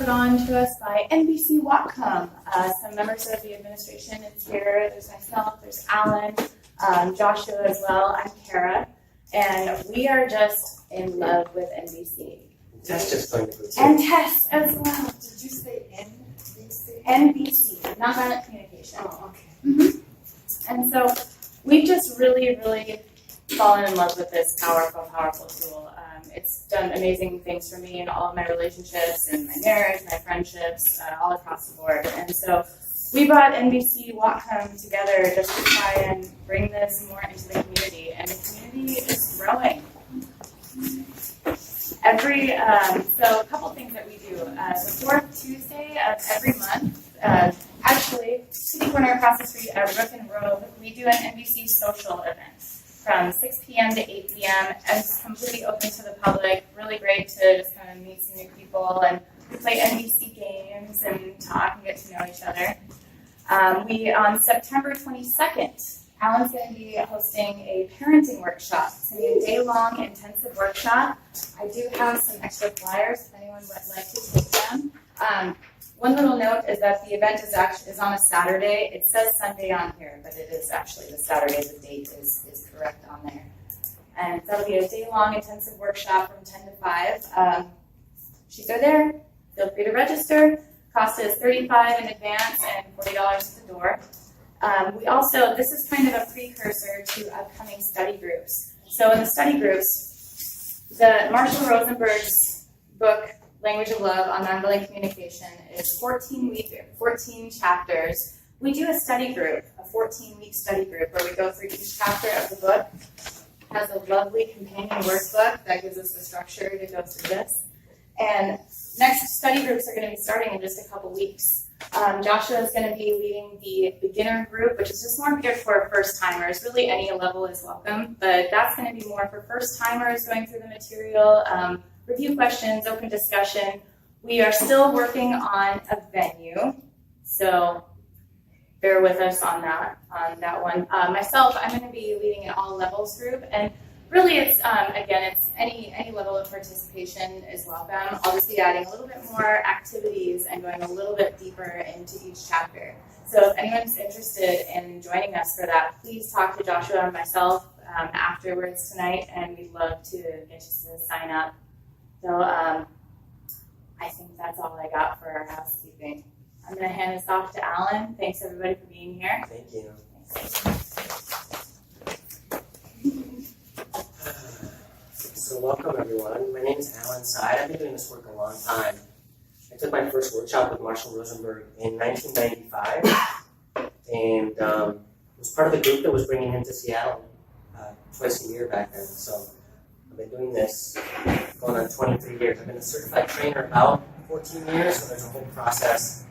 put on to us by NVC Whatcom. Some members of the administration is here. There's myself, there's Alan, Joshua as well. I'm Kara, and we are just in love with NVC. Tess just joined the group. And Tess as well. Did you say NVC? NVC, Nonviolent Communication. Oh, okay. And so we've just really fallen in love with this powerful tool. It's done amazing things for me in all of my relationships and my marriage, my friendships, all across the board. And so we brought NVC Whatcom together just to try and bring this more into the community. And the community is growing. So a couple things that we do. The fourth Tuesday of every month, actually, City Corner across the street at Rook and Robe, we do an NVC social event from 6 p.m. to 8 p.m. It's completely open to the public. Really great to just kind of meet some new people and play NVC games and talk and get to know each other. On September 22nd, Alan's going to be hosting a parenting workshop. It's going to be a day-long intensive workshop. I do have some extra flyers if anyone would like to take them. One little note is that the event is on a Saturday. It says Sunday on here, but it is actually the Saturday. The date is correct on there. And that'll be a day-long intensive workshop from 10 to 5. Sheets are there. Feel free to register. Cost is $35 in advance and $40 at the door. This is kind of a precursor to upcoming study groups. So in the study groups, the Marshall Rosenberg's book, Language of Love on Nonviolent Communication, is 14 chapters. We do a study group, a 14-week study group, where we go through each chapter of the book. It has a lovely companion workbook that gives us the structure to go through this. And next study groups are going to be starting in just a couple weeks. Joshua is going to be leading the beginner group, which is just more geared for first-timers. Really, any level is welcome, but that's going to be more for first-timers going through the material, review questions, open discussion. We are still working on a venue, so bear with us on that one. Myself, I'm going to be leading an all-levels group, and really, it's any level of participation is welcome. I'll just be adding a little bit more activities and going a little bit deeper into each chapter. So if anyone's interested in joining us for that, please talk to Joshua and myself afterwards tonight, and we'd love to get you to sign up. So I think that's all I got for our housekeeping. I'm going to hand this off to Alan. Thanks everybody for being here. Thank you. Thanks. So welcome everyone. My name is Alan Seid. I've been doing this work a long time. I took my first workshop with Marshall Rosenberg in 1995, and was part of the group that was bringing him to Seattle twice a year back then. So I've been doing this going on 23 years. I've been a certified trainer about 14 years, so there's a whole process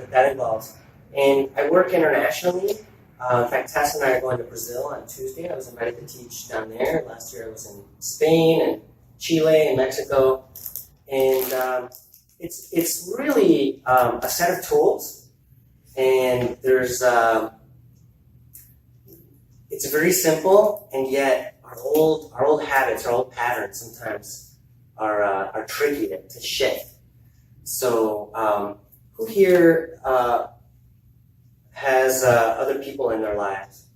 that involves. And I work internationally. In fact, Tess and I are going to Brazil on Tuesday. I was invited to teach down there. Last year I was in Spain and Chile and Mexico. And it's really a set of tools. And there's it's very simple, and yet our old habits, our old patterns sometimes are tricky to shift. So who here has other people in their lives?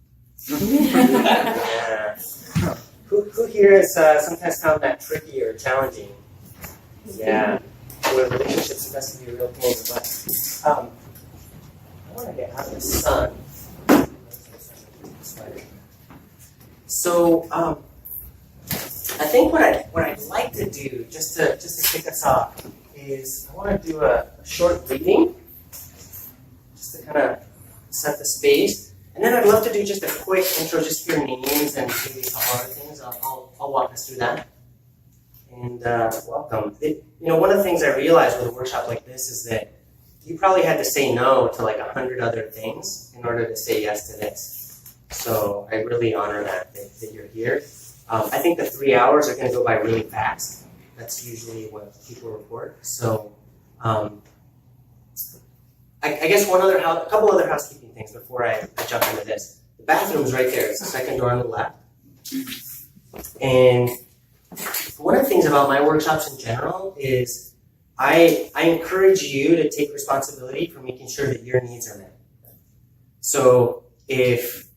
Yeah. Who here has sometimes found that tricky or challenging? Yeah. Where relationships sometimes can be a real pain. But I want to get out of the sun. So I think what I'd like to do, just to kick us off, is I want to do a short reading, just to kind of set the space, and then I'd love to do just a quick intro, just your names and maybe a couple other things. I'll walk us through that. And welcome. One of the things I realized with a workshop like this is that you probably had to say no to like 100 other things in order to say yes to this. So I really honor that you're here. I think the 3 hours are going to go by really fast. That's usually what people report. So I guess a couple other housekeeping things before I jump into this. The bathroom's right there. It's the second door on the left. And one of the things about my workshops in general is I encourage you to take responsibility for making sure that your needs are met. So if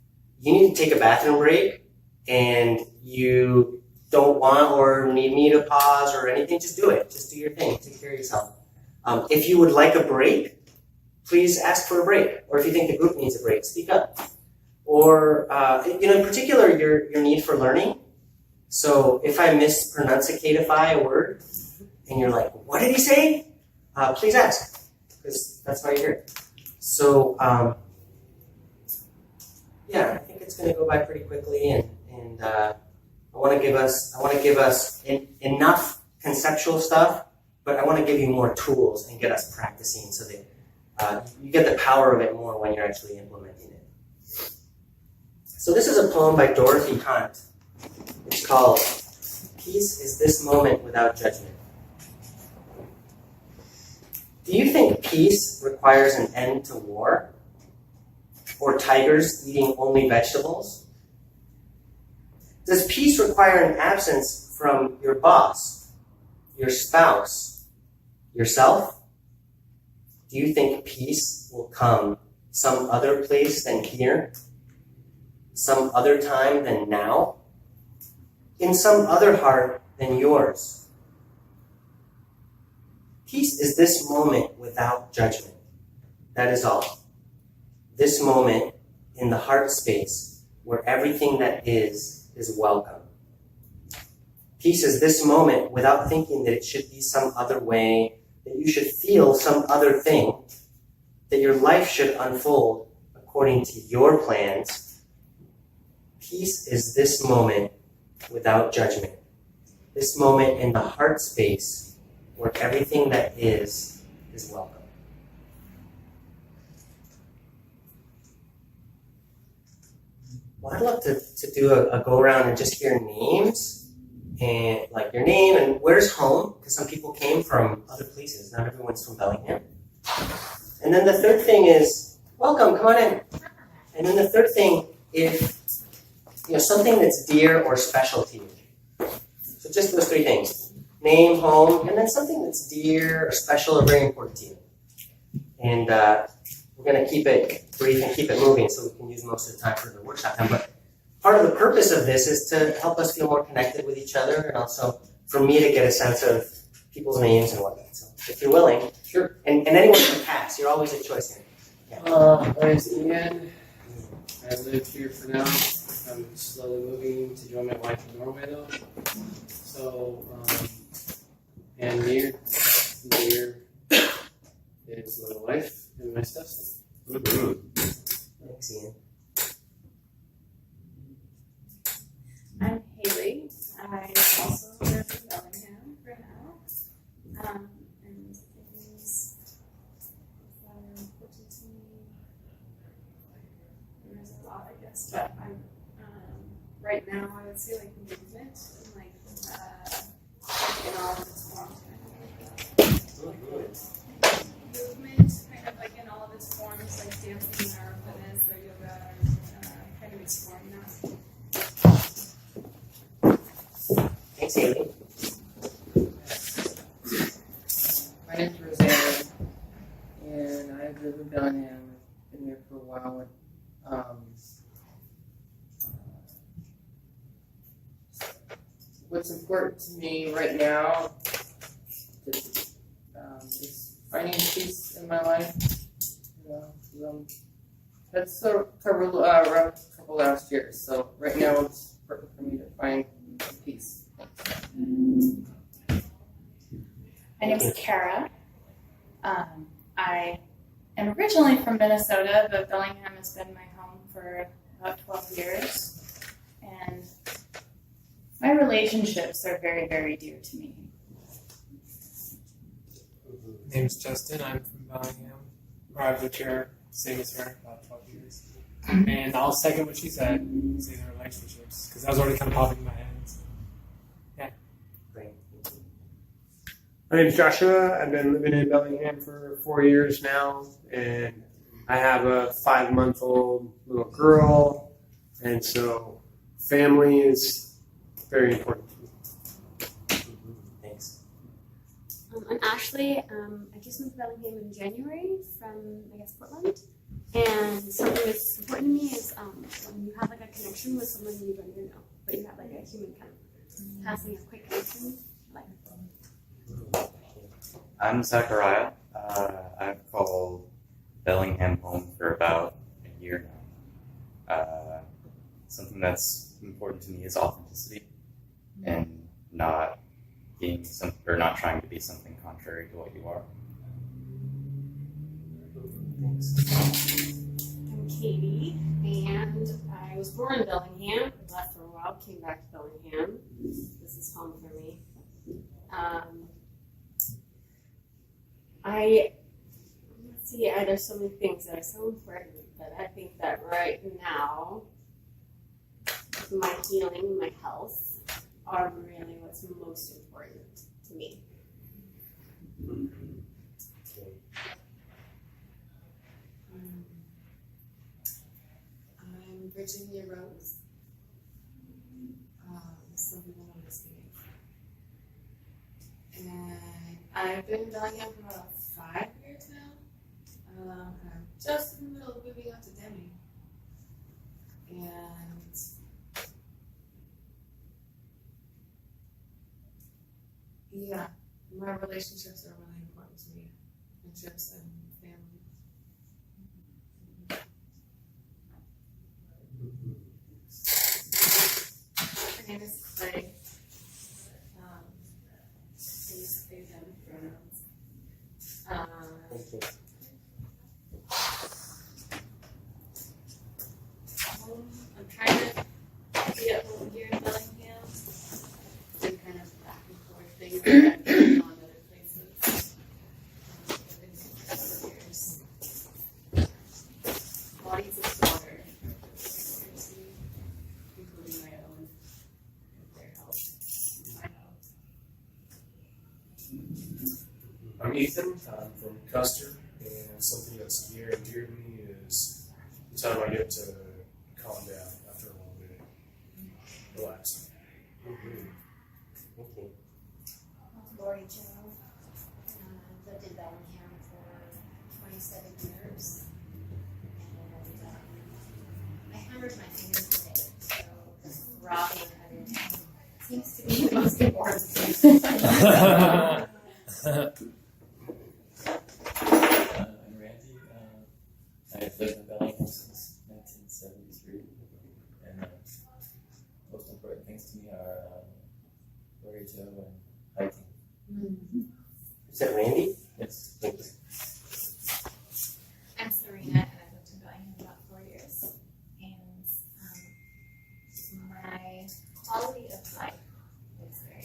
you need to take a bathroom break and you don't want or need me to pause or anything, just do it. Just do your thing. Take care of yourself. If you would like a break, please ask for a break. Or if you think the group needs a break, speak up. Or, in particular, your need for learning. So if I mispronunciatify a word and you're like, what did he say? Please ask, because that's why you're here. So, I think it's going to go by pretty quickly, and I want to give us enough conceptual stuff, but I want to give you more tools and get us practicing so that you get the power of it more when you're actually implementing it. So this is a poem by Dorothy Hunt. It's called "Peace is This Moment Without Judgment." Do you think peace requires an end to war? Or tigers eating only vegetables? Does peace require an absence from your boss, your spouse, yourself? Do you think peace will come some other place than here? Some other time than now? In some other heart than yours? Peace is this moment without judgment. That is all. This moment in the heart space where everything that is welcome. Peace is this moment without thinking that it should be some other way, that you should feel some other thing, that your life should unfold according to your plans. Peace is this moment without judgment. This moment in the heart space where everything that is welcome. Well, I'd love to do a go around and just hear names, and like your name and where's home, because some people came from other places. Not everyone's from Bellingham. And then the third thing is, welcome, come on in. And then the third thing, if something that's dear or special to you. So just those three things: name, home, and then something that's dear or special or very important to you. And we're going to keep it brief and keep it moving so we can use most of the time for the workshop time. But part of the purpose of this is to help us feel more connected with each other, and also for me to get a sense of people's names and whatnot. So if you're willing, sure. And anyone can pass. You're always a choice here. My name's Ian. I live here for now. I'm slowly moving to join my wife in Norway, though. So, and Mir is my wife and my stepson. Thanks, Ian. I'm Haley. I also live in Bellingham for now. And things that are important to me, there's a lot, I guess, but right now I would say like movement and like in all of its forms, movement, kind of like in all of its forms, like dancing or fitness or yoga, kind of exploring that. Thanks, Haley. My name's Rosanna, and I live in Bellingham. Been here for a while. What's important to me right now is finding peace in my life. That's a rough couple last years. So right now it's important for me to find peace. My name is Kara. I am originally from Minnesota, but Bellingham has been my home for about 12 years. And my relationships are very, very dear to me. My name's Justin. I'm from Bellingham. I've lived here, same as her, about 12 years. And I'll second what she said, say the relationships, because that was already kind of popping in my head. Yeah. Great. My name's Joshua. I've been living in Bellingham for 4 years now, and I have a 5-month-old little girl, and so family is very important to me. Thanks. I'm Ashley. I just moved to Bellingham in January from, I guess, Portland. And something that's important to me is when you have like a connection with someone you don't even know, but you have like a human kind of passing a quick connection. Like, I'm Zachariah. I've called Bellingham home for about a year now. Something that's important to me is authenticity and not being not trying to be something contrary to what you are. I'm Katie, and I was born in Bellingham. Left for a while, came back to Bellingham. This is home for me. There's so many things that are so important, but I think that right now, my healing, my health, are really what's most important to me. I'm Virginia Rose. Some people know this name. And I've been in Bellingham for about 5 years now. I'm just in the middle of moving out to Deming. And yeah, my relationships are really important to me. Friendships and family. My name is Clay. I use they, them pronouns. Thank you. I'm trying to be at home here in Bellingham. Been kind of back and forth things that I've been on other places. I've been here for years. Bodies of water, including my own, their health, my health. I'm Ethan. I'm from Custer, and something that's near and dear to me is the time I get to calm down after a long day. Relax. Okay. Lori Joe. Lived in Bellingham for 27 years. And I hammered my fingers today, so the throbbing of it seems to be the most important thing. I'm Randy. I've lived in Bellingham since 1973, and most important things to me are Lori Joe and hiking. Is that Randy? Yes. Thank you. I'm Serena, and I've lived in Bellingham about 4 years. And my quality of life is very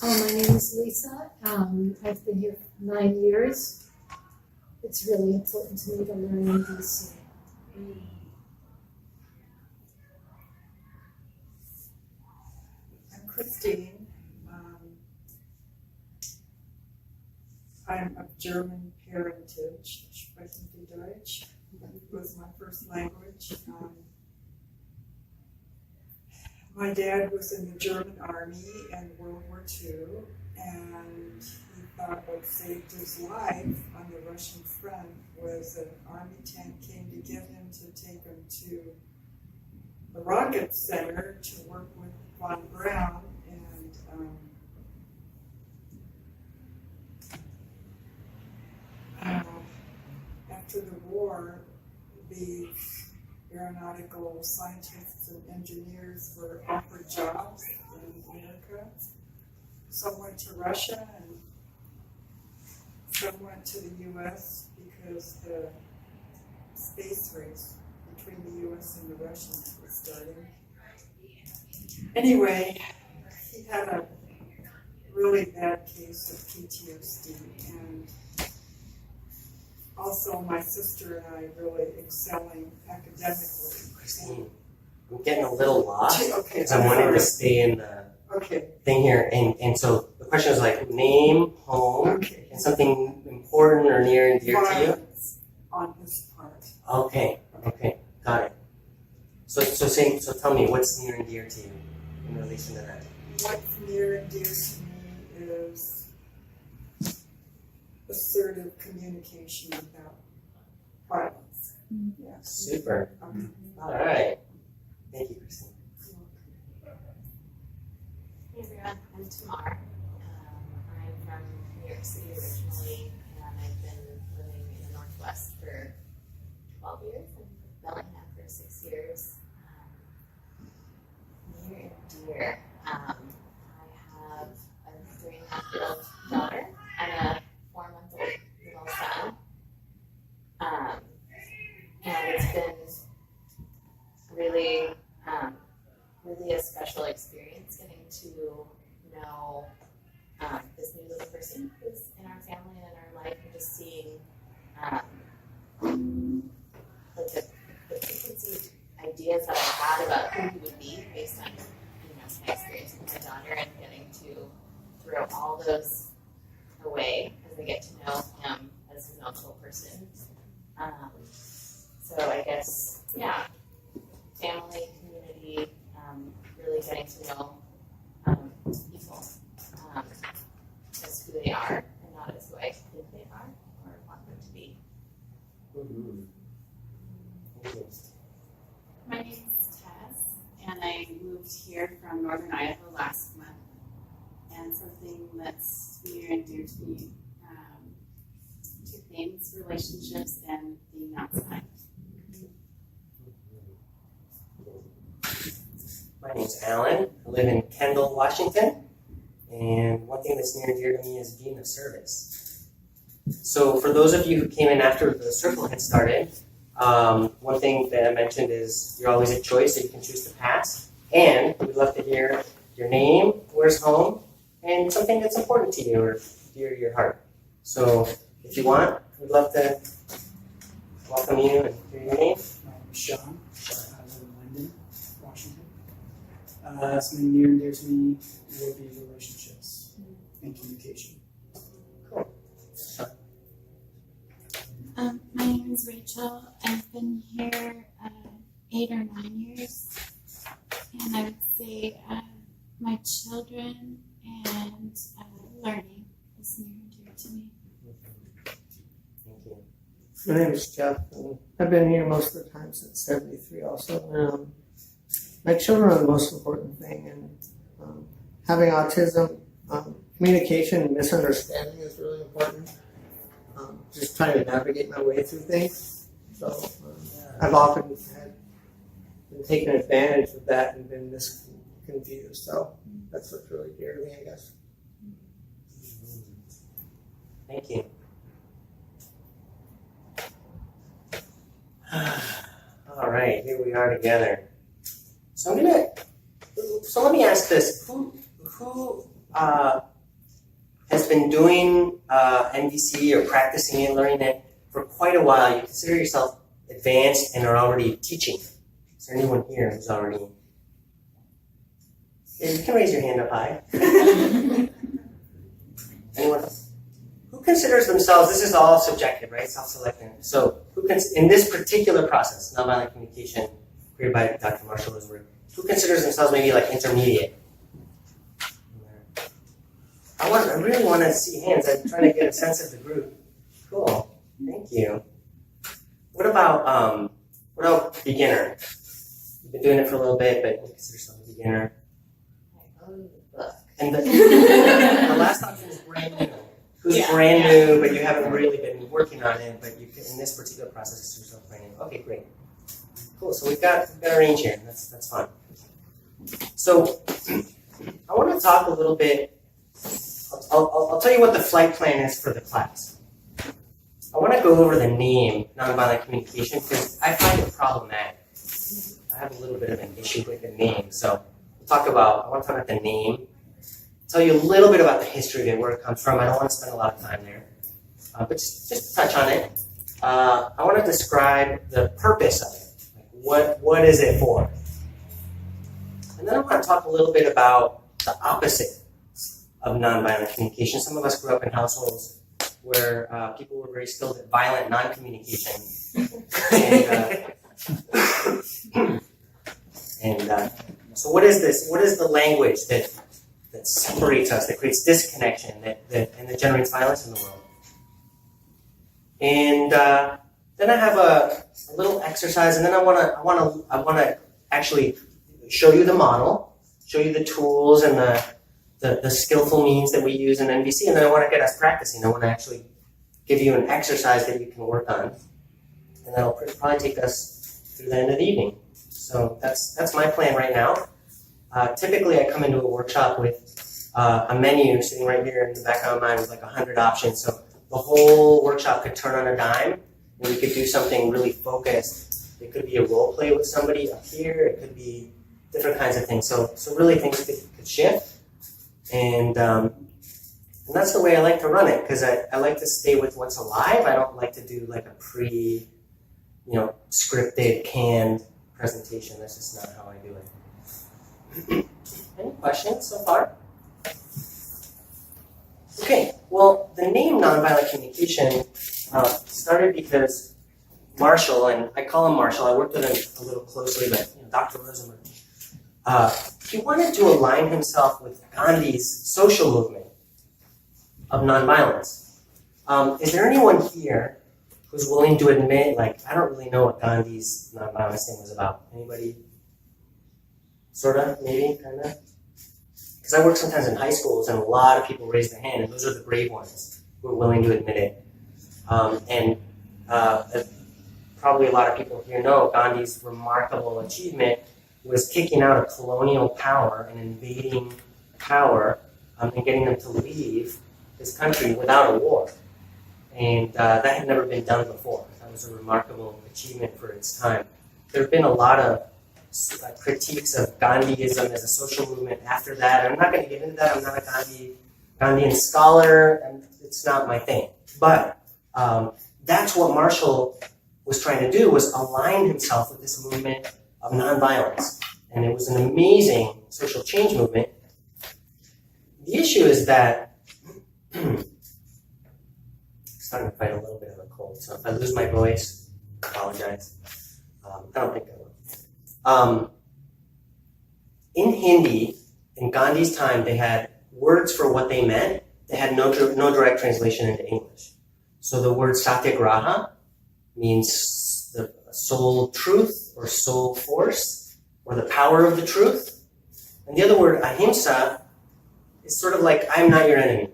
My name is Lisa. I've been here for 9 years. It's really important to me to learn NVC. I'm Christine. I'm of German parentage. Sprechen Sie Deutsch? It was my first language. My dad was in the German army in World War II, and he thought what saved his life on the Russian front was an army tank came to get him to take him to the rocket center to work with von Braun, and after the war, the aeronautical scientists and engineers were offered jobs in America. Some went to Russia and some went to the US because the space race between the US and the Russians was starting. Anyway, he had a really bad case of PTSD, and also my sister and I really excelling academically. Christine, I'm getting a little lost Okay, because I wanted to stay in the thing here. And so the question is like name, home, and something important or near and dear to you? On his part. Okay, got it. So tell me what's near and dear to you? in relation to that? What's near and dear to me is assertive communication without violence. Yes. Super. All right. Thank you, Christine. Hey everyone, I'm Tamar. I'm from New York City originally, and I've been living in the Northwest for 12 years and Bellingham for 6 years. Near and dear. I have a 3.5-year-old daughter and a 4-month-old little son. And it's been really, really a special experience getting to know this new little person who's in our family and in our life, and just seeing like the preconceived ideas that I had about who he would be based on my experience with my daughter, and getting to throw all those away as I get to know him as his own little person. So I guess, yeah, family, community, really getting to know people as who they are and not as who I think they are or want them to be. My name is Tess, and I moved here from Northern Idaho last month. And something that's near and dear to me, two things: relationships and being outside. My name's Alan. I live in Kendall, Washington. And one thing that's near and dear to me is being of service. So for those of you who came in after the circle had started, one thing that I mentioned is you're always a choice that you can choose to pass. And we'd love to hear your name, where's home, and something that's important to you or dear to your heart. So if you want, we'd love to welcome you and hear your name. My name is Sean. I live in Linden, Washington. Something near and dear to me would be relationships and communication. My name is Rachel. I've been here 8 or 9 years, and I would say my children and learning is near and dear to me. Thank you. My name is Jeff, and I've been here most of the time since '73 also. My children are the most important thing, and having autism, communication and misunderstanding is really important. Just trying to navigate my way through things. So I've often been taken advantage of that and been confused. So that's what's really dear to me, I guess. Thank you. All right, here we are together. So let me ask this: Who has been doing NVC or practicing it, learning it for quite a while? You consider yourself advanced and are already teaching. Is there anyone here who's already? Yeah, you can raise your hand up high. Anyone else? Who considers themselves? This is all subjective, right? Self-selecting. So, in this particular process, nonviolent communication, created by Dr. Marshall Rosenberg, who considers themselves maybe like intermediate? I really want to see hands. I'm trying to get a sense of the group. Cool. Thank you. What about beginner? You've been doing it for a little bit, but you consider yourself a beginner. And the last option is brand new. Who's brand new, but you haven't really been working on it, but you can, in this particular process, consider yourself brand new. Okay, great. Cool. So we've got a range here. That's fun. So I want to talk a little bit. I'll tell you what the flight plan is for the class. I want to go over the name, nonviolent communication, because I find it problematic. I have a little bit of an issue with the name. So I want to talk about the name, tell you a little bit about the history of it, where it comes from. I don't want to spend a lot of time there, but just touch on it. I want to describe the purpose of it. Like what is it for? And then I want to talk a little bit about the opposite of nonviolent communication. Some of us grew up in households where people were very skilled at violent non-communication. And So what is this? What is the language that separates us, that creates disconnection, and that generates violence in the world? And then I have a little exercise, and then I wanna actually show you the model, show you the tools and the skillful means that we use in NVC, and then I want to get us practicing. I want to actually give you an exercise that you can work on, and that'll probably take us through the end of the evening. So that's my plan right now. Typically, I come into a workshop with a menu sitting right here in the back of my mind with like 100 options. So the whole workshop could turn on a dime, and we could do something really focused. It could be a role play with somebody up here. It could be different kinds of things. So really things could shift. And that's the way I like to run it, because I like to stay with what's alive. I don't like to do like a scripted, canned presentation. That's just not how I do it. Any questions so far? Okay, well, the name Nonviolent Communication started because Marshall, and I call him Marshall, I worked with him a little closely, but Dr. Rosenberg, he wanted to align himself with Gandhi's social movement of nonviolence. Is there anyone here who's willing to admit, like, I don't really know what Gandhi's nonviolence thing was about? Anybody? Sorta, maybe, kinda? Because I work sometimes in high schools, and a lot of people raise their hand, and those are the brave ones who are willing to admit it. Probably a lot of people here know Gandhi's remarkable achievement was kicking out a colonial power and invading power and getting them to leave his country without a war. And that had never been done before. That was a remarkable achievement for its time. There have been a lot of critiques of Gandhiism as a social movement after that. I'm not going to get into that. I'm not a Gandhian scholar, and it's not my thing. But that's what Marshall was trying to do, was align himself with this movement of nonviolence. And it was an amazing social change movement. The issue is that I'm starting to fight a little bit of a cold, so if I lose my voice, I apologize. I don't think I will. In Hindi, in Gandhi's time, they had words for what they meant. They had no direct translation into English. So the word satyagraha means the soul truth or soul force or the power of the truth. And the other word, ahimsa, is sort of like, I'm not your enemy.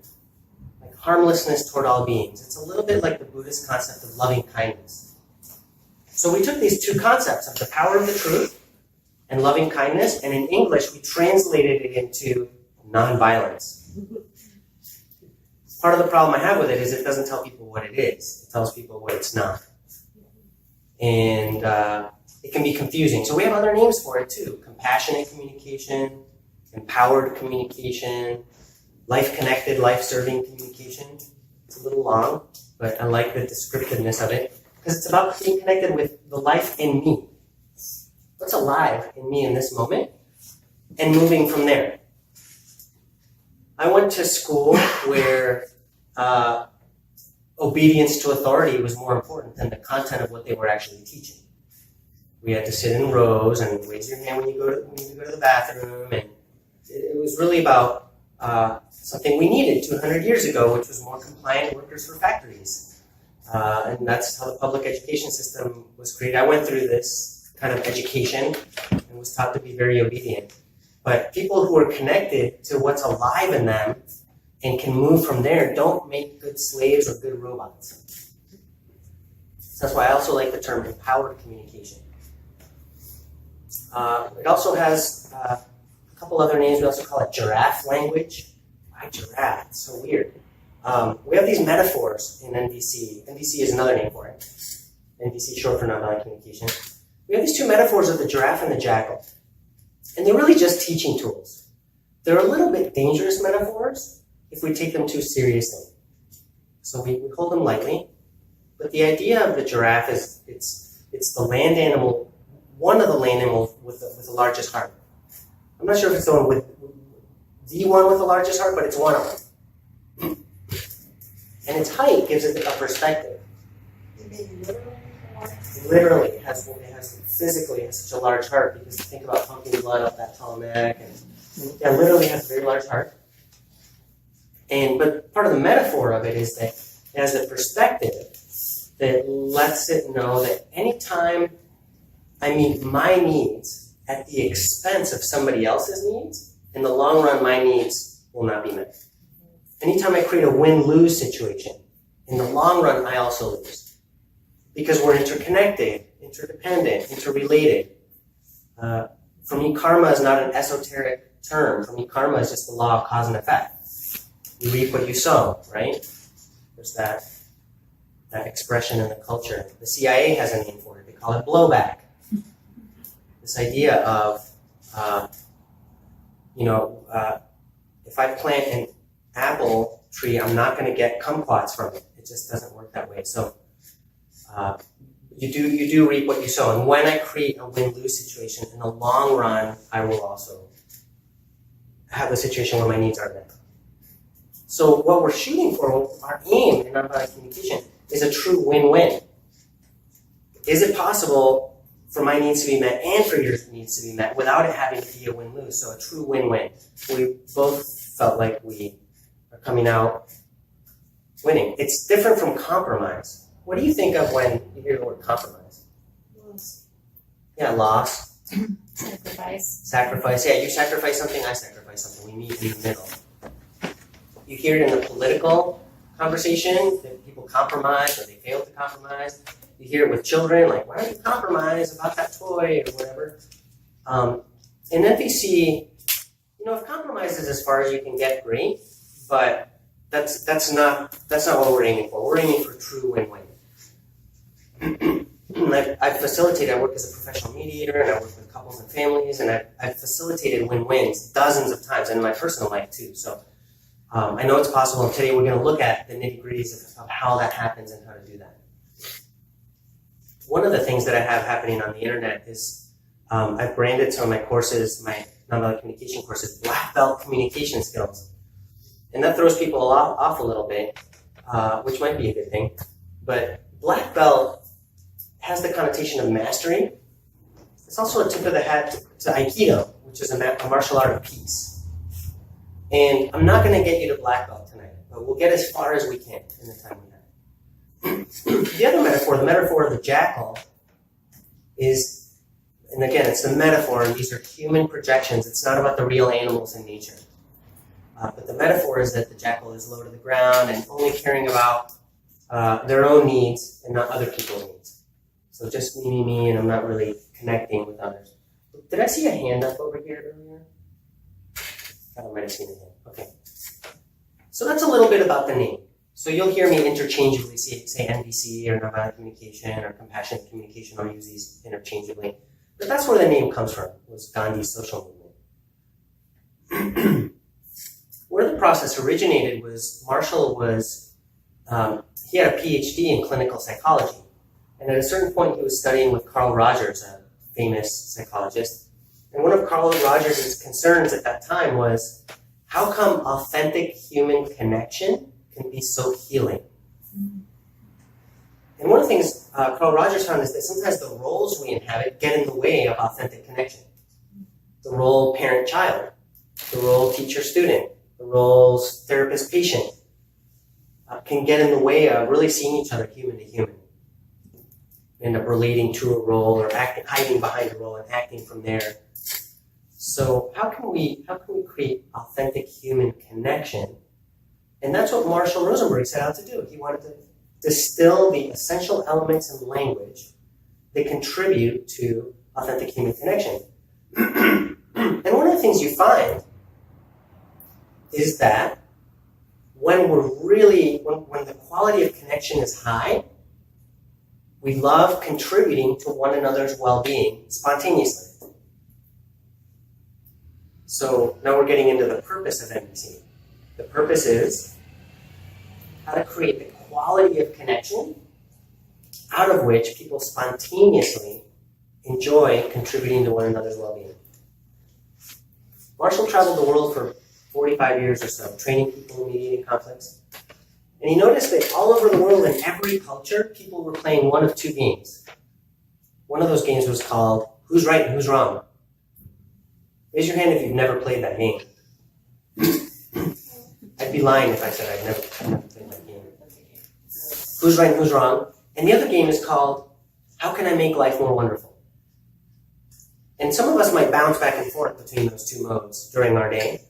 Like harmlessness toward all beings. It's a little bit like the Buddhist concept of loving kindness. So we took these two concepts of the power of the truth and loving kindness, and in English we translated it into nonviolence. Part of the problem I have with it is it doesn't tell people what it is. It tells people what it's not. And it can be confusing. So we have other names for it too. Compassionate communication, empowered communication, life-connected, life-serving communication. It's a little long, but I like the descriptiveness of it because it's about being connected with the life in me. What's alive in me in this moment? And moving from there. I went to school where obedience to authority was more important than the content of what they were actually teaching. We had to sit in rows and raise your hand when you go to the bathroom, and it was really about something we needed 200 years ago, which was more compliant workers for factories. And that's how the public education system was created. I went through this kind of education and was taught to be very obedient. But people who are connected to what's alive in them and can move from there don't make good slaves or good robots. So that's why I also like the term empowered communication. It also has a couple other names. We also call it giraffe language. Why giraffe? It's so weird. We have these metaphors in NVC. NVC is another name for it. NVC, short for nonviolent communication. We have these two metaphors of the giraffe and the jackal. And they're really just teaching tools. They're a little bit dangerous metaphors if we take them too seriously. So we hold them lightly. But the idea of the giraffe is it's the land animal, one of the land animals with the largest heart. I'm not sure if it's the one with the one with the largest heart, but it's one of them. And its height gives it a perspective. You mean literal? Literally, it has physically has such a large heart because think about pumping blood up that tall neck, and yeah, literally has a very large heart. But part of the metaphor of it is that it has a perspective that lets it know that anytime I meet my needs at the expense of somebody else's needs, in the long run, my needs will not be met. Anytime I create a win-lose situation, in the long run, I also lose. Because we're interconnected, interdependent, interrelated. For me, karma is not an esoteric term. For me, karma is just the law of cause and effect. You reap what you sow, right? There's that expression in the culture. The CIA has a name for it. They call it blowback. This idea of, if I plant an apple tree, I'm not going to get kumquats from it. It just doesn't work that way. So you do reap what you sow. And when I create a win-lose situation, in the long run, I will also have a situation where my needs are met. So what we're shooting for, our aim in nonviolent communication, is a true win-win. Is it possible for my needs to be met and for your needs to be met without it having to be a win-lose? So a true win-win. We both felt like we are coming out winning. It's different from compromise. What do you think of when you hear the word compromise? Loss. Yeah, loss. Sacrifice. Sacrifice. Yeah, you sacrifice something, I sacrifice something. We meet in the middle. You hear it in the political conversation that people compromise or they fail to compromise. You hear it with children, like, why don't you compromise about that toy or whatever? In NVC, if compromise is as far as you can get, great, but that's not what we're aiming for. We're aiming for true win-win. I facilitate, I work as a professional mediator, and I work with couples and families, and I've facilitated win-wins dozens of times, and in my personal life too. So I know it's possible, and today we're going to look at the nitty-gritties of how that happens and how to do that. One of the things that I have happening on the internet is I've branded some of my courses, my nonviolent communication courses, black belt communication skills. And that throws people off a little bit, which might be a good thing. But black belt has the connotation of mastery. It's also a tip of the hat to Aikido, which is a martial art of peace. And I'm not going to get you to black belt tonight, but we'll get as far as we can in the time we have. The other metaphor, the metaphor of the jackal, is, and again, it's the metaphor, and these are human projections. It's not about the real animals in nature. But the metaphor is that the jackal is low to the ground and only caring about their own needs and not other people's needs. So just me, and I'm not really connecting with others. Did I see a hand up over here earlier? I might have seen a hand. Okay. So that's a little bit about the name. So you'll hear me interchangeably say NVC or nonviolent communication or compassionate communication. I'll use these interchangeably. But that's where the name comes from, was Gandhi's social movement. Where the process originated was Marshall he had a PhD in clinical psychology. And at a certain point, he was studying with Carl Rogers, a famous psychologist. And one of Carl Rogers' concerns at that time was, how come authentic human connection can be so healing? And one of the things Carl Rogers found is that sometimes the roles we inhabit get in the way of authentic connection. The role parent-child, the role teacher-student, the roles therapist-patient can get in the way of really seeing each other human to human. End up relating to a role or hiding behind a role and acting from there. So how can we create authentic human connection? And that's what Marshall Rosenberg set out to do. He wanted to distill the essential elements in language that contribute to authentic human connection. And one of the things you find is that when the quality of connection is high, we love contributing to one another's well-being spontaneously. So now we're getting into the purpose of NVC. The purpose is how to create the quality of connection out of which people spontaneously enjoy contributing to one another's well-being. Marshall traveled the world for 45 years or so, training people in mediating conflicts. And you notice that all over the world in every culture, people were playing one of two games. One of those games was called Who's Right and Who's Wrong? Raise your hand if you've never played that game. I'd be lying if I said I've never played that game. Who's Right and Who's Wrong? And the other game is called How Can I Make Life More Wonderful? And some of us might bounce back and forth between those two modes during our day.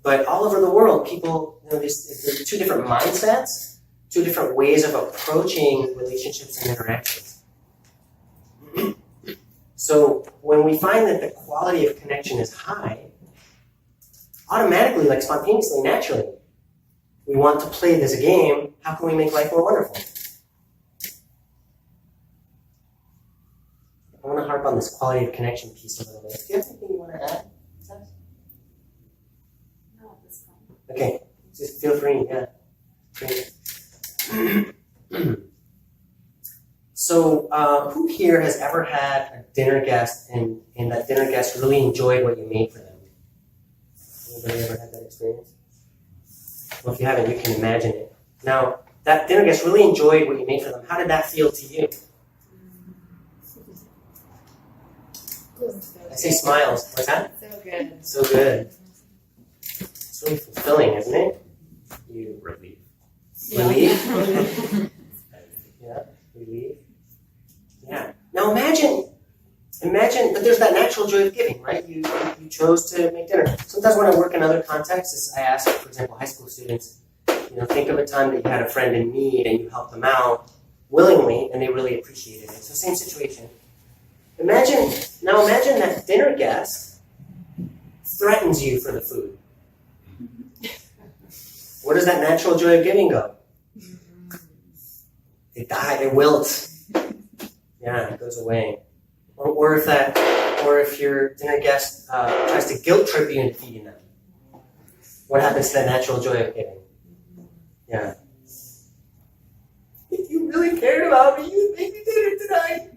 But all over the world, people, there's two different mindsets, two different ways of approaching relationships and interactions. So when we find that the quality of connection is high, automatically, like spontaneously, naturally, we want to play this game. How can we make life more wonderful? I want to harp on this quality of connection piece a little bit. Do you have anything you want to add? No, at this point. Okay, just feel free, yeah. So, who here has ever had a dinner guest and that dinner guest really enjoyed what you made for them? Anybody ever had that experience? Well, if you haven't, you can imagine it. Now, that dinner guest really enjoyed what you made for them. How did that feel to you? I see smiles. What's that? So good. So good. It's really fulfilling, isn't it? You Relief. relief? Yeah, relief. Yeah. Now imagine, but there's that natural joy of giving, right? You chose to make dinner. Sometimes when I work in other contexts, I ask, for example, high school students, think of a time that you had a friend in need and you helped them out willingly and they really appreciated it. So same situation. Imagine that dinner guest threatens you for the food. Where does that natural joy of giving go? It dies, it wilts. Yeah, it goes away. Or if your dinner guest tries to guilt trip you into feeding them. What happens to that natural joy of giving? Yeah. If you really cared about me, you'd make me dinner tonight.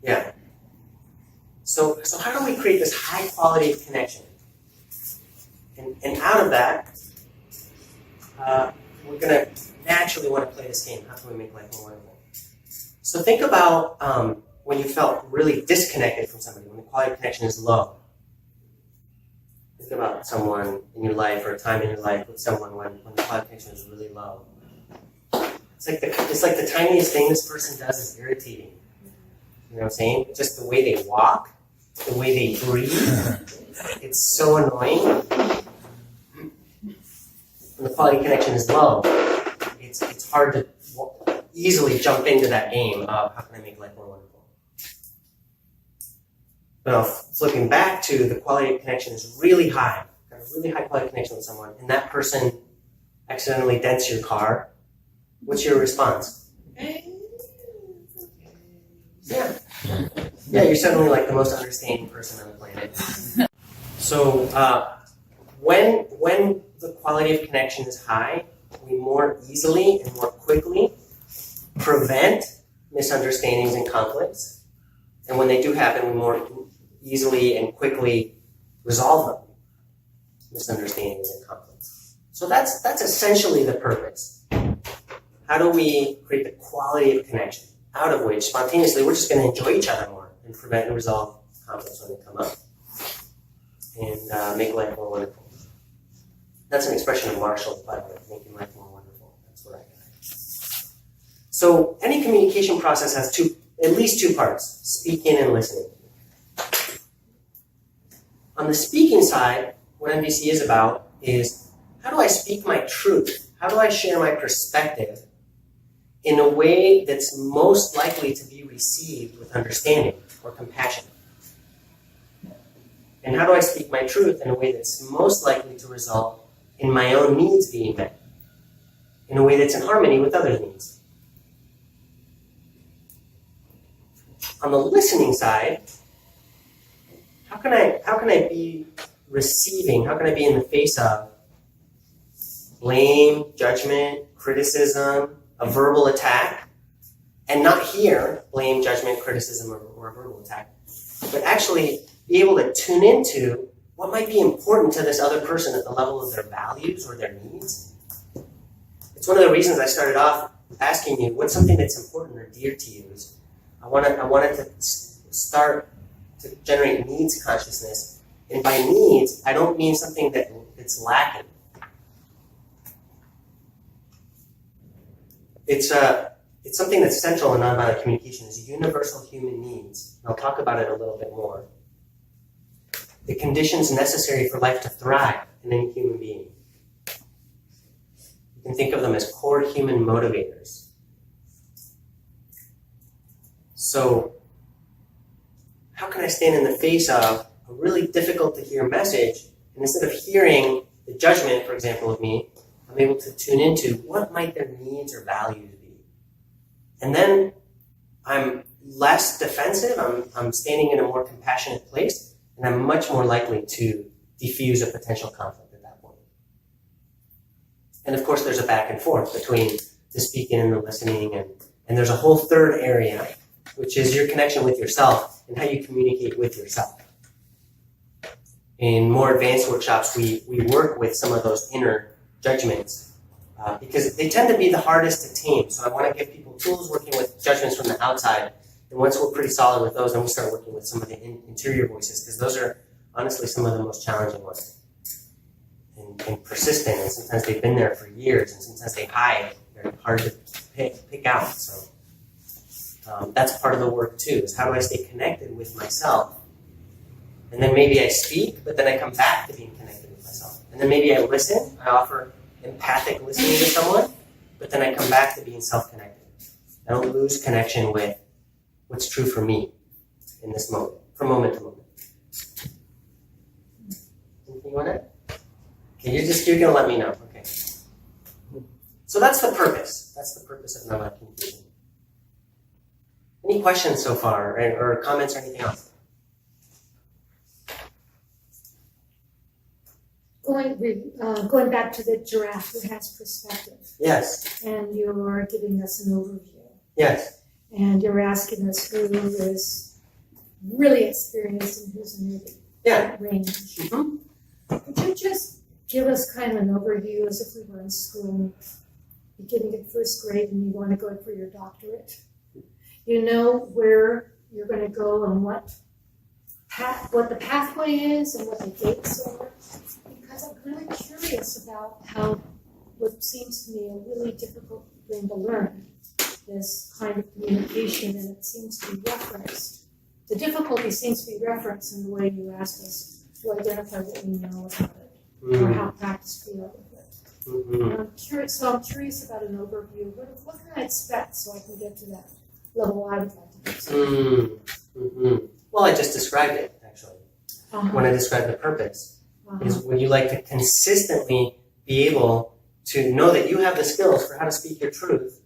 Yeah. So how do we create this high quality of connection? And out of that, we're going to naturally want to play this game. How can we make life more wonderful? So think about when you felt really disconnected from somebody, when the quality of connection is low. Think about someone in your life or a time in your life with someone when the quality of connection is really low. It's like the tiniest thing this person does is irritating. You know what I'm saying? Just the way they walk, the way they breathe, it's so annoying. When the quality of connection is low, it's hard to easily jump into that game of how can I make life more wonderful. But flipping back to the quality of connection is really high, got a really high quality of connection with someone, and that person accidentally dents your car, what's your response? Yeah. Yeah, you're suddenly like the most understanding person on the planet. So when the quality of connection is high, we more easily and more quickly prevent misunderstandings and conflicts. And when they do happen, we more easily and quickly resolve them, misunderstandings and conflicts. So that's essentially the purpose. How do we create the quality of connection out of which spontaneously we're just going to enjoy each other more and prevent and resolve conflicts when they come up and make life more wonderful? That's an expression of Marshall, by the way, making life more wonderful. That's what I got. So any communication process has at least two parts, speaking and listening. On the speaking side, what NVC is about is how do I speak my truth? How do I share my perspective in a way that's most likely to be received with understanding or compassion? And how do I speak my truth in a way that's most likely to result in my own needs being met, in a way that's in harmony with others' needs? On the listening side, how can I be receiving, how can I be in the face of blame, judgment, criticism, a verbal attack, and not hear blame, judgment, criticism, or a verbal attack, but actually be able to tune into what might be important to this other person at the level of their values or their needs, It's one of the reasons I started off asking you what's something that's important or dear to you. Is I wanted to start to generate needs consciousness, and by needs I don't mean something that's lacking. It's something that's central in nonviolent communication is universal human needs. And I'll talk about it a little bit more. The conditions necessary for life to thrive in any human being. You can think of them as core human motivators. So, how can I stand in the face of a really difficult to hear message, and instead of hearing the judgment, for example, of me, I'm able to tune into what might their needs or values be. And then I'm less defensive, I'm standing in a more compassionate place, and I'm much more likely to diffuse a potential conflict at that point. And of course there's a back and forth between the speaking and the listening, and there's a whole third area, which is your connection with yourself and how you communicate with yourself. In more advanced workshops, we work with some of those inner judgments because they tend to be the hardest to tame. So I want to give people tools working with judgments from the outside. And once we're pretty solid with those, then we start working with some of the interior voices, because those are honestly some of the most challenging ones and persistent. And sometimes they've been there for years, and sometimes they hide. They're hard to pick out. So that's part of the work too, is how do I stay connected with myself? And then maybe I speak, but then I come back to being connected with myself. And then maybe I listen, I offer empathic listening to someone, but then I come back to being self-connected. I don't lose connection with what's true for me in this moment, from moment to moment. Anything you want to add? Okay, you're gonna let me know, okay. So that's the purpose. That's the purpose of nonviolent communication. Any questions so far, or comments or anything else? Going back to the giraffe who has perspective. Yes. And you're giving us an overview. Yes. And you're asking us who is really experienced and who's in the range. Mm-hmm. Could you just give us kind of an overview as if we were in school, beginning at first grade, and you want to go for your doctorate? You know where you're going to go and what the pathway is and what the gates are. Because I'm really curious about how what seems to me a really difficult thing to learn, this kind of communication, and it seems to be referenced. The difficulty seems to be referenced in the way you ask us to identify what we know about it, or how practice we are with it. And I'm curious about an overview. What can I expect so I can get to that level I would like to get to? Well, I just described it, actually. When I described the purpose. Is would you like to consistently be able to know that you have the skills for how to speak your truth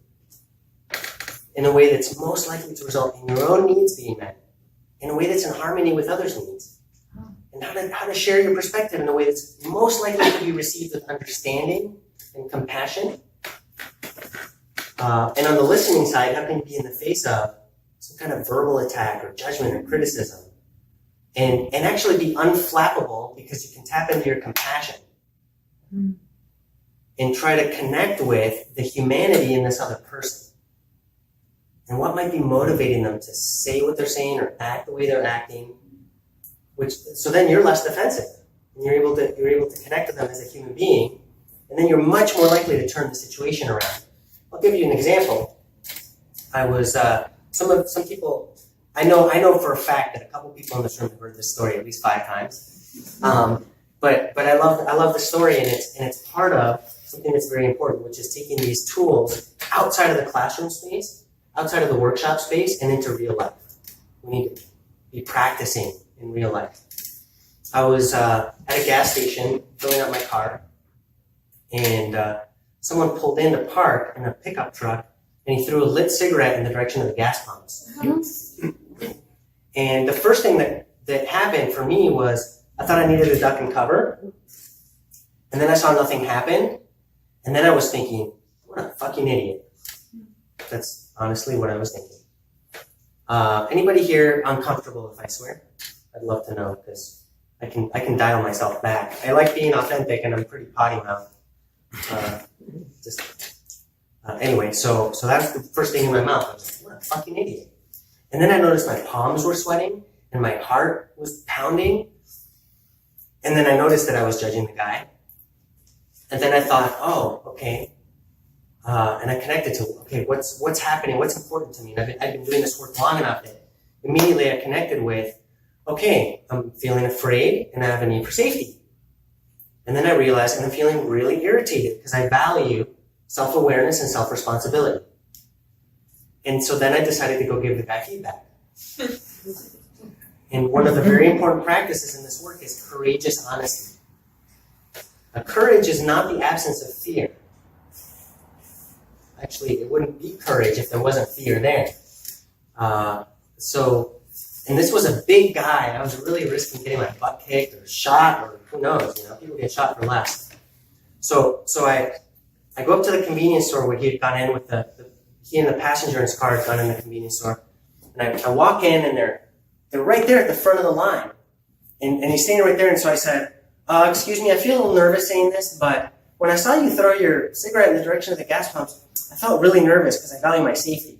in a way that's most likely to result in your own needs being met, in a way that's in harmony with others' needs, and how to share your perspective in a way that's most likely to be received with understanding and compassion. And on the listening side, how can you be in the face of some kind of verbal attack or judgment or criticism, and actually be unflappable because you can tap into your compassion and try to connect with the humanity in this other person and what might be motivating them to say what they're saying or act the way they're acting. So then you're less defensive, and you're able to connect with them as a human being, and then you're much more likely to turn the situation around. I'll give you an example. I was some people. I know for a fact that a couple people in this room have heard this story at least 5 times. But I love the story, and it's part of something that's very important, which is taking these tools outside of the classroom space, outside of the workshop space, and into real life. We need to be practicing in real life. I was at a gas station filling up my car, and someone pulled in to park in a pickup truck, and he threw a lit cigarette in the direction of the gas pumps. And the first thing that happened for me was I thought I needed to duck and cover. And then I saw nothing happen. And then I was thinking, what a fucking idiot. That's honestly what I was thinking. Anybody here uncomfortable if I swear? I'd love to know, because I can dial myself back. I like being authentic, and I'm pretty potty mouth. Just Anyway, so that's the first thing in my mouth. I was like, what a fucking idiot. And then I noticed my palms were sweating and my heart was pounding. And then I noticed that I was judging the guy. And then I thought, oh, okay. And I connected to, okay, what's happening? What's important to me? And I've been doing this work long enough that immediately I connected with, okay, I'm feeling afraid and I have a need for safety. And then I realized, and I'm feeling really irritated because I value self-awareness and self-responsibility. And so then I decided to go give the guy feedback. And one of the very important practices in this work is courageous honesty. Now, courage is not the absence of fear. Actually, it wouldn't be courage if there wasn't fear there. And this was a big guy. I was really risking getting my butt kicked or shot, or who knows, people get shot for less. So I go up to the convenience store where he had gone in with he and the passenger in his car had gone in the convenience store. And I walk in and they're right there at the front of the line. And he's standing right there. And so I said, excuse me, I feel a little nervous saying this, but when I saw you throw your cigarette in the direction of the gas pumps, I felt really nervous because I value my safety.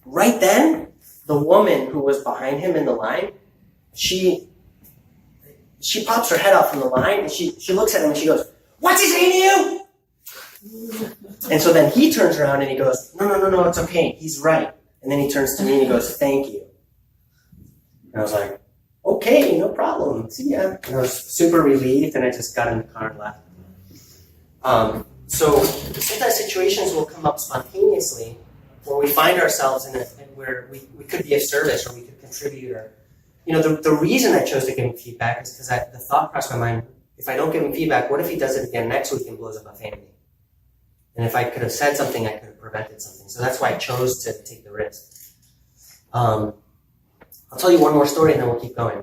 Right then, the woman who was behind him in the line, she pops her head out from the line and she looks at him and she goes, "What's he saying to you?" And so then he turns around and he goes, No, it's okay. He's right. And then he turns to me and he goes, "Thank you." And I was like, okay, no problem. See ya. And I was super relieved and I just got in the car and left. So sometimes situations will come up spontaneously where we find ourselves where we could be of service or we could contribute. Or, the reason I chose to give him feedback is because the thought crossed my mind, if I don't give him feedback, what if he does it again next week and blows up a family? And if I could have said something, I could have prevented something. So that's why I chose to take the risk. I'll tell you one more story and then we'll keep going.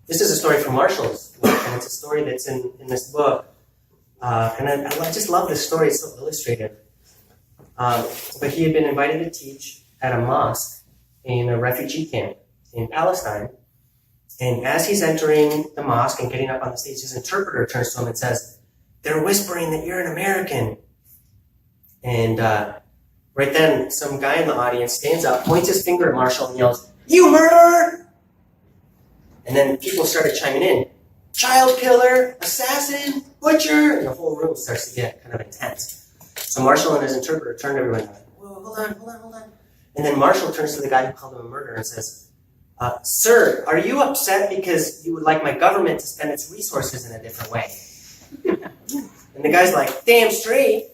This is a story from Marshall's book, and it's a story that's in this book. And I just love this story. It's so illustrative. But he had been invited to teach at a mosque in a refugee camp in Palestine. And as he's entering the mosque and getting up on the stage, his interpreter turns to him and says, "They're whispering that you're an American." And right then, some guy in the audience stands up, points his finger at Marshall and yells, "You murderer!" And then people started chiming in, "Child killer, assassin, butcher," and the whole room starts to get kind of intense. So Marshall and his interpreter turn to everyone and like, "Whoa, hold on. And then Marshall turns to the guy who called him a murderer and says, "Sir, are you upset because you would like my government to spend its resources in a different way?" And the guy's like, "Damn straight.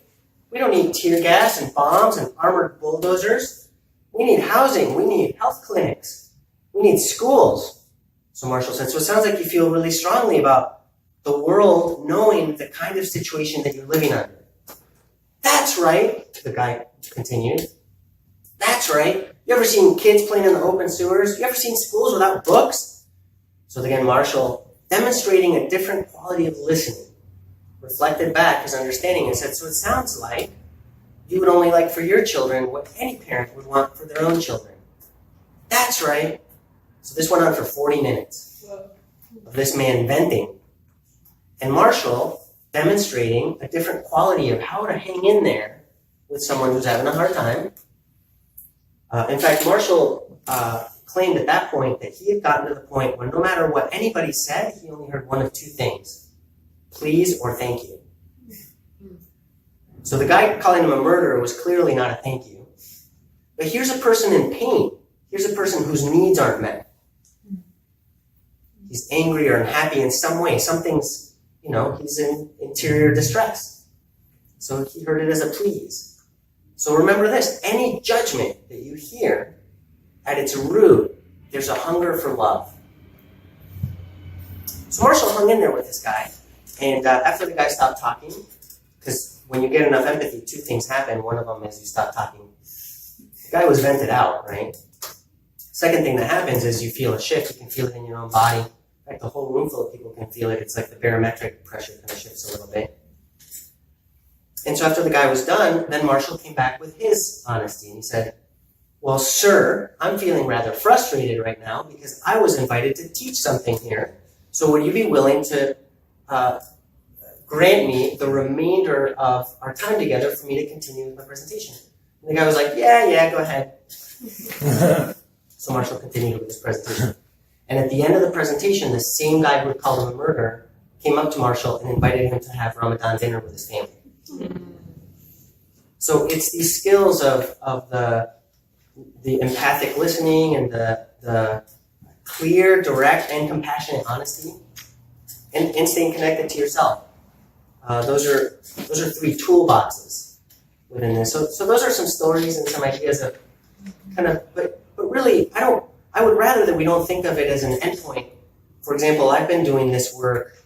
We don't need tear gas and bombs and armored bulldozers. We need housing. We need health clinics. We need schools." So Marshall said, "So it sounds like you feel really strongly about the world knowing the kind of situation that you're living under." "That's right," the guy continued. "That's right. You ever seen kids playing in the open sewers? You ever seen schools without books?" So again, Marshall, demonstrating a different quality of listening, reflected back his understanding and said, "So it sounds like you would only like for your children what any parent would want for their own children." "That's right." So this went on for 40 minutes of this man venting. And Marshall demonstrating a different quality of how to hang in there with someone who's having a hard time. In fact, Marshall claimed at that point that he had gotten to the point where no matter what anybody said, he only heard one of two things: please or thank you. So the guy calling him a murderer was clearly not a thank you. But here's a person in pain. Here's a person whose needs aren't met. He's angry or unhappy in some way. Something's, he's in interior distress. So he heard it as a please. So remember this: any judgment that you hear, at its root, there's a hunger for love. So Marshall hung in there with this guy. And after the guy stopped talking, because when you get enough empathy, two things happen. One of them is you stop talking. The guy was vented out, right? Second thing that happens is you feel a shift. You can feel it in your own body. In fact, the whole room full of people can feel it. It's like the barometric pressure kind of shifts a little bit. And so after the guy was done, then Marshall came back with his honesty. And he said, "Well, sir, I'm feeling rather frustrated right now because I was invited to teach something here. So would you be willing to grant me the remainder of our time together for me to continue with my presentation. And the guy was like, yeah, go ahead. So Marshall continued with his presentation. And at the end of the presentation, the same guy who had called him a murderer came up to Marshall and invited him to have Ramadan dinner with his family. So it's these skills of the empathic listening and the clear, direct, and compassionate honesty, and staying connected to yourself. Those are 3 toolboxes within this. So those are some stories and some ideas of kind of, but really, I would rather that we don't think of it as an endpoint. For example, I've been doing this work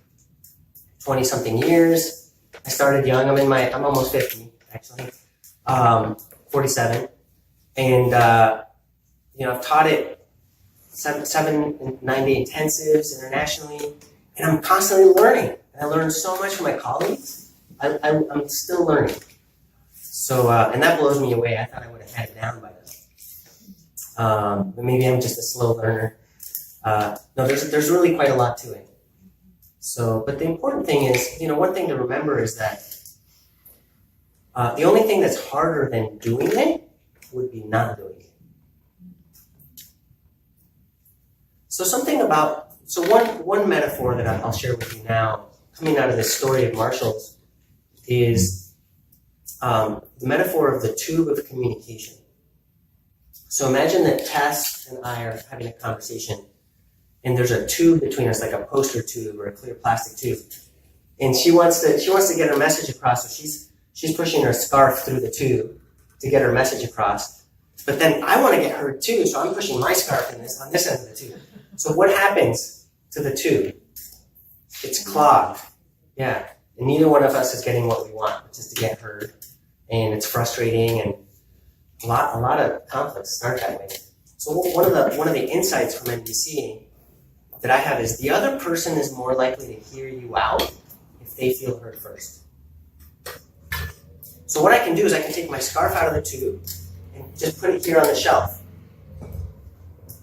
20-something years. I started young. I'm almost 50, actually. 47. And, I've taught it 7 and 9-day intensives internationally, and I'm constantly learning. And I learn so much from my colleagues. I'm still learning. So, and that blows me away. I thought I would have had it down by now. But maybe I'm just a slow learner. No, there's really quite a lot to it. So, but the important thing is, one thing to remember is that the only thing that's harder than doing it would be not doing it. So one metaphor that I'll share with you now, coming out of this story of Marshall's, is the metaphor of the tube of communication. So imagine that Tess and I are having a conversation, and there's a tube between us, like a poster tube or a clear plastic tube, and she wants to get her message across. So she's pushing her scarf through the tube to get her message across. But then I want to get heard too, so I'm pushing my scarf on this end of the tube. So what happens to the tube? It's clogged. Yeah. And neither one of us is getting what we want, which is to get heard. And it's frustrating, and a lot of conflicts start that way. So one of the insights from NVC that I have is the other person is more likely to hear you out if they feel heard first. So what I can do is I can take my scarf out of the tube and just put it here on the shelf.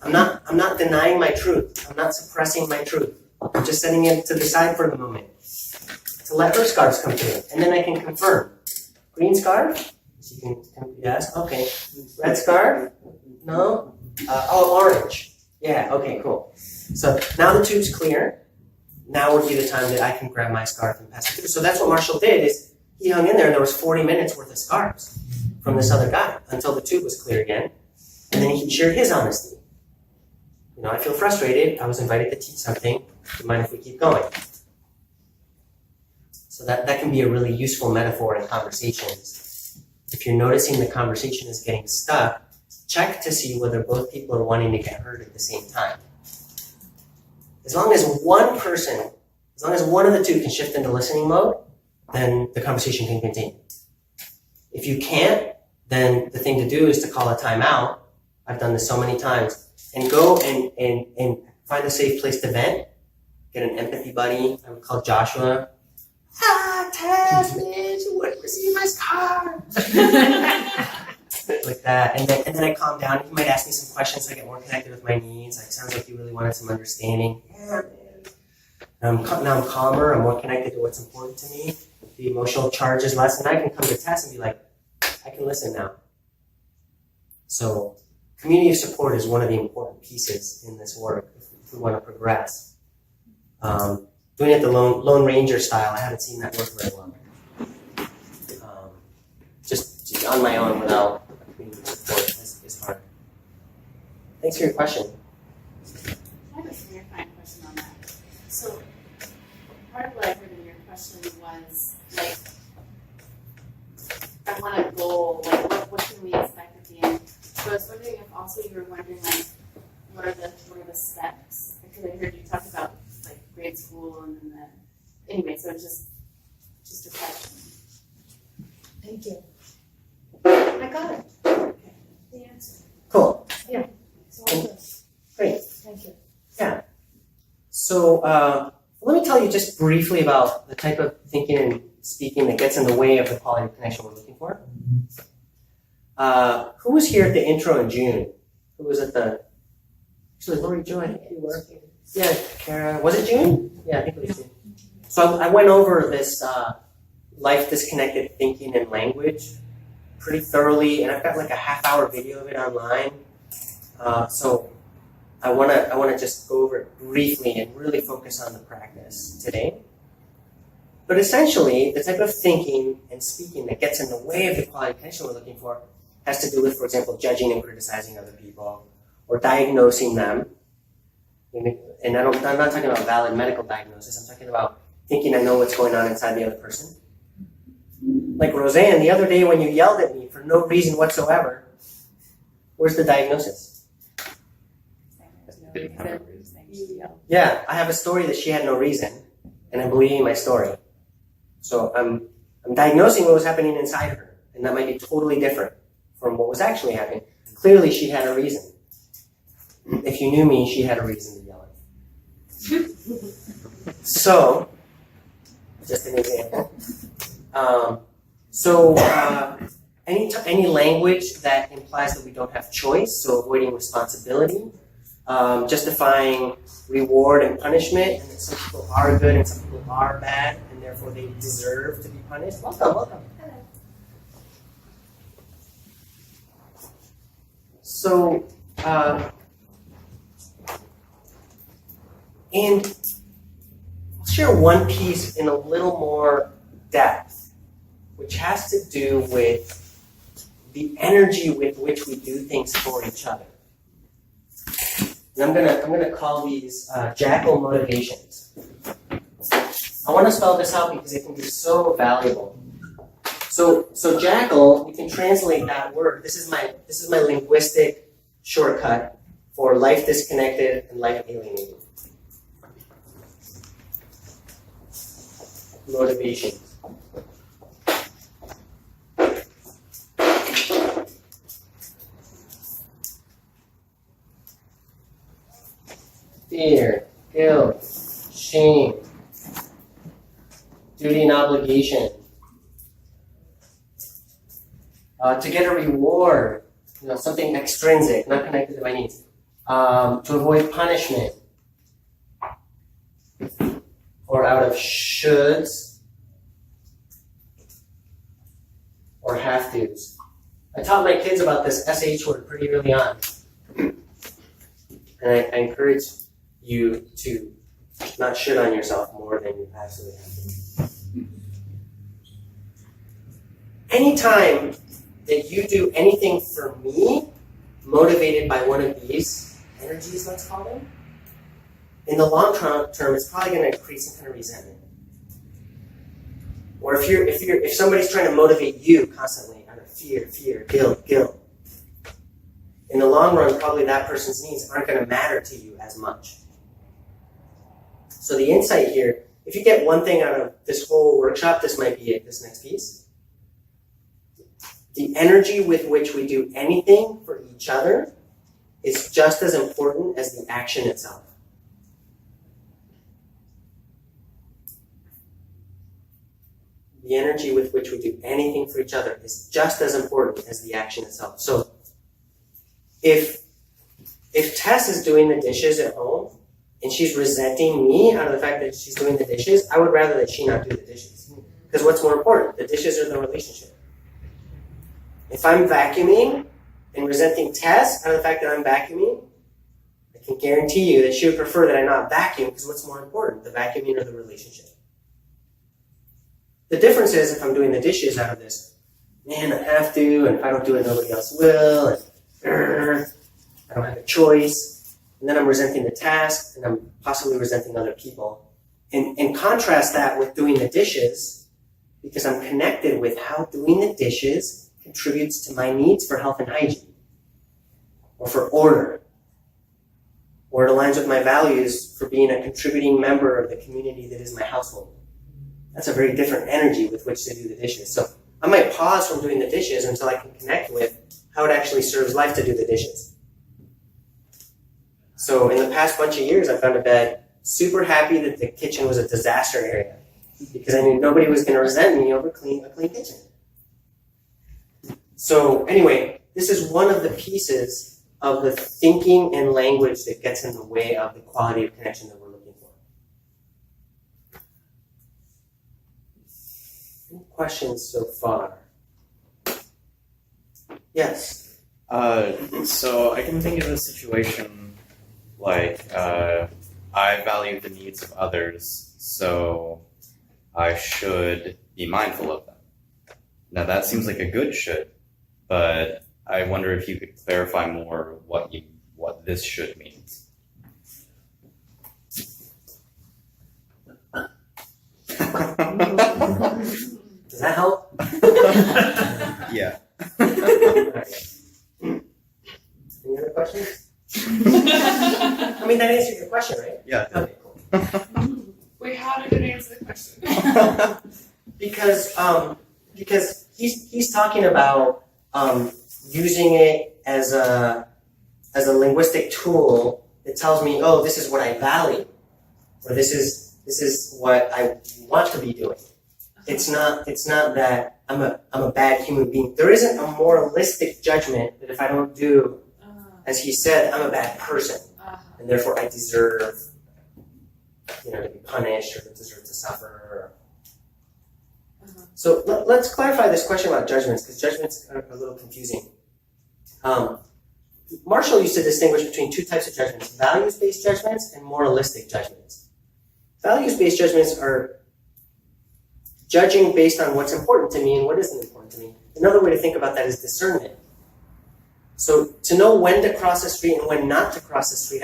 I'm not denying my truth. I'm not suppressing my truth. I'm just setting it to the side for the moment to let her scarves come through, and then I can confirm. Green scarf? She can yes. Okay. Red scarf? No. Orange. Yeah. Okay. Cool. So now the tube's clear. Now would be the time that I can grab my scarf and pass it through. So that's what Marshall did. Is he hung in there, and there was 40 minutes worth of scarves from this other guy until the tube was clear again, and then he shared his honesty. I feel frustrated. I was invited to teach something. Do you mind if we keep going? So that can be a really useful metaphor in conversations. If you're noticing the conversation is getting stuck, check to see whether both people are wanting to get heard at the same time. As long as one of the two can shift into listening mode, then the conversation can continue. If you can't, then the thing to do is to call a timeout. I've done this so many times. And go and find a safe place to vent. Get an empathy buddy. I would call Joshua. Tess, bitch, you wouldn't receive my scarf. Like that. And then I calm down. He might ask me some questions so I get more connected with my needs. Like, sounds like you really wanted some understanding. Yeah, man. Now I'm calmer. I'm more connected to what's important to me. The emotional charge is less. And I can come to Tess and be like, I can listen now. So community of support is one of the important pieces in this work if we want to progress. Doing it the Lone Ranger style, I haven't seen that work very well. Just on my own without community support is hard. Thanks for your question. I have a clarifying question on that. So part of what I heard in your question was like, I want a goal, like what can we expect at the end? So I was wondering if also you were wondering like what are the steps? Because I heard you talk about like grade school and then anyway, so it's just a question. Thank you. I got it. Okay. The answer. Cool. Yeah. It's all good. Great. Thank you. Yeah. So let me tell you just briefly about the type of thinking and speaking that gets in the way of the quality of connection we're looking for. Who was here at the intro in June? Who was at the... Actually, Lori Joy, you were. Yeah, Kara. Was it June? Yeah, I think it was June. So I went over this life disconnected thinking and language pretty thoroughly, and I've got like a half-hour video of it online. So I wanna just go over it briefly and really focus on the practice today. But essentially, the type of thinking and speaking that gets in the way of the quality of connection we're looking for has to do with, for example, judging and criticizing other people, or diagnosing them. And I'm not talking about valid medical diagnosis. I'm talking about thinking I know what's going on inside the other person. Like Roseanne, the other day when you yelled at me for no reason whatsoever, where's the diagnosis? Yeah, I have a story that she had no reason, and I'm believing my story. So I'm diagnosing what was happening inside of her, and that might be totally different from what was actually happening. Clearly, she had a reason. If you knew me, she had a reason to yell at me. So, just an example. Any language that implies that we don't have choice, so avoiding responsibility, justifying reward and punishment, and that some people are good and some people are bad, and therefore they deserve to be punished. Welcome. So, and I'll share one piece in a little more depth, which has to do with the energy with which we do things for each other. And I'm gonna call these jackal motivations. I want to spell this out because it can be so valuable. So jackal, you can translate that word. This is my linguistic shortcut for life disconnected and life alienated. Motivation. Fear, guilt, shame, duty and obligation. To get a reward, something extrinsic, not connected to my needs. To avoid punishment, or out of shoulds, or have-tos. I taught my kids about this SH word pretty early on. And I encourage you to not shit on yourself more than you absolutely have to. Anytime that you do anything for me, motivated by one of these energies, let's call them, in the long term, it's probably going to create some kind of resentment. Or if somebody's trying to motivate you constantly out of fear, guilt, in the long run, probably that person's needs aren't going to matter to you as much. So the insight here, if you get one thing out of this whole workshop, this might be it, this next piece. The energy with which we do anything for each other is just as important as the action itself. The energy with which we do anything for each other is just as important as the action itself. So if Tess is doing the dishes at home and she's resenting me out of the fact that she's doing the dishes, I would rather that she not do the dishes. Because what's more important, the dishes or the relationship? If I'm vacuuming and resenting Tess out of the fact that I'm vacuuming, I can guarantee you that she would prefer that I not vacuum, because what's more important, the vacuuming or the relationship? The difference is if I'm doing the dishes out of this, man, I have to, and if I don't do it, nobody else will, and I don't have a choice, and then I'm resenting the task, and I'm possibly resenting other people. And contrast that with doing the dishes, because I'm connected with how doing the dishes contributes to my needs for health and hygiene, or for order, or it aligns with my values for being a contributing member of the community that is my household. That's a very different energy with which to do the dishes. So I might pause from doing the dishes until I can connect with how it actually serves life to do the dishes. So in the past bunch of years, I've gone to bed super happy that the kitchen was a disaster area, because I knew nobody was going to resent me over a clean kitchen. So anyway, this is one of the pieces of the thinking and language that gets in the way of the quality of connection that we're looking for. questions so far? Yes. So I can think of a situation like I value the needs of others, so I should be mindful of them. Now that seems like a good should, but I wonder if you could clarify more what this should means. Does that help? Yeah. Any other questions? I mean, that answered your question, right? Yeah. Okay, cool. Wait, how did it answer the question? Because he's talking about using it as a linguistic tool that tells me, oh, this is what I value, or this is what I want to be doing. It's not that I'm a bad human being. There isn't a moralistic judgment that if I don't do as he said, I'm a bad person, and therefore I deserve, to be punished or deserve to suffer. So let's clarify this question about judgments, because judgments are a little confusing. Marshall used to distinguish between two types of judgments: values-based judgments and moralistic judgments. Values-based judgments are judging based on what's important to me and what isn't important to me. Another way to think about that is discernment. So to know when to cross a street and when not to cross a street,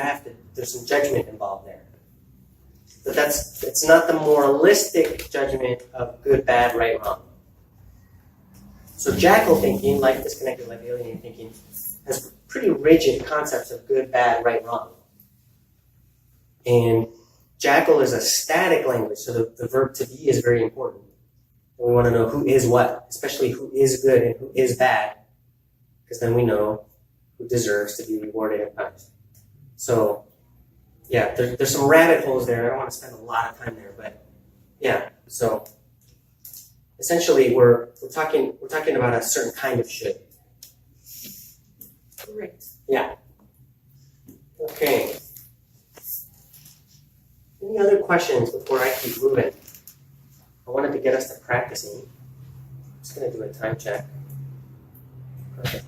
there's some judgment involved there. But it's not the moralistic judgment of good, bad, right, wrong. So jackal thinking, life disconnected, life alienated thinking, has pretty rigid concepts of good, bad, right, wrong. And jackal is a static language, so the verb to be is very important. And we want to know who is what, especially who is good and who is bad, because then we know who deserves to be rewarded and punished. So, yeah, there's some rabbit holes there. I don't want to spend a lot of time there, but yeah. So, essentially, we're talking about a certain kind of should. Great. Yeah. Okay. Any other questions before I keep moving? I wanted to get us to practicing. I'm just going to do a time check. Perfect.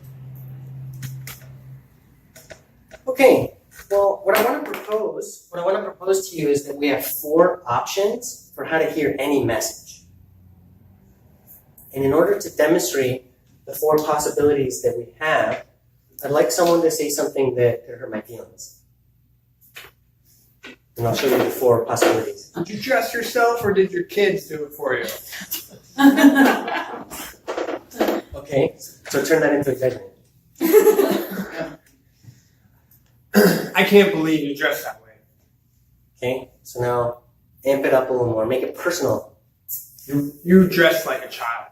Okay. Well, what I want to propose to you is that we have 4 options for how to hear any message. And in order to demonstrate the 4 possibilities that we have, I'd like someone to say something that could hurt my feelings. And I'll show you the 4 possibilities. Did you dress yourself or did your kids do it for you? Okay, so turn that into a judgment. I can't believe you dressed that way. Okay, so now amp it up a little more. Make it personal. You dress like a child.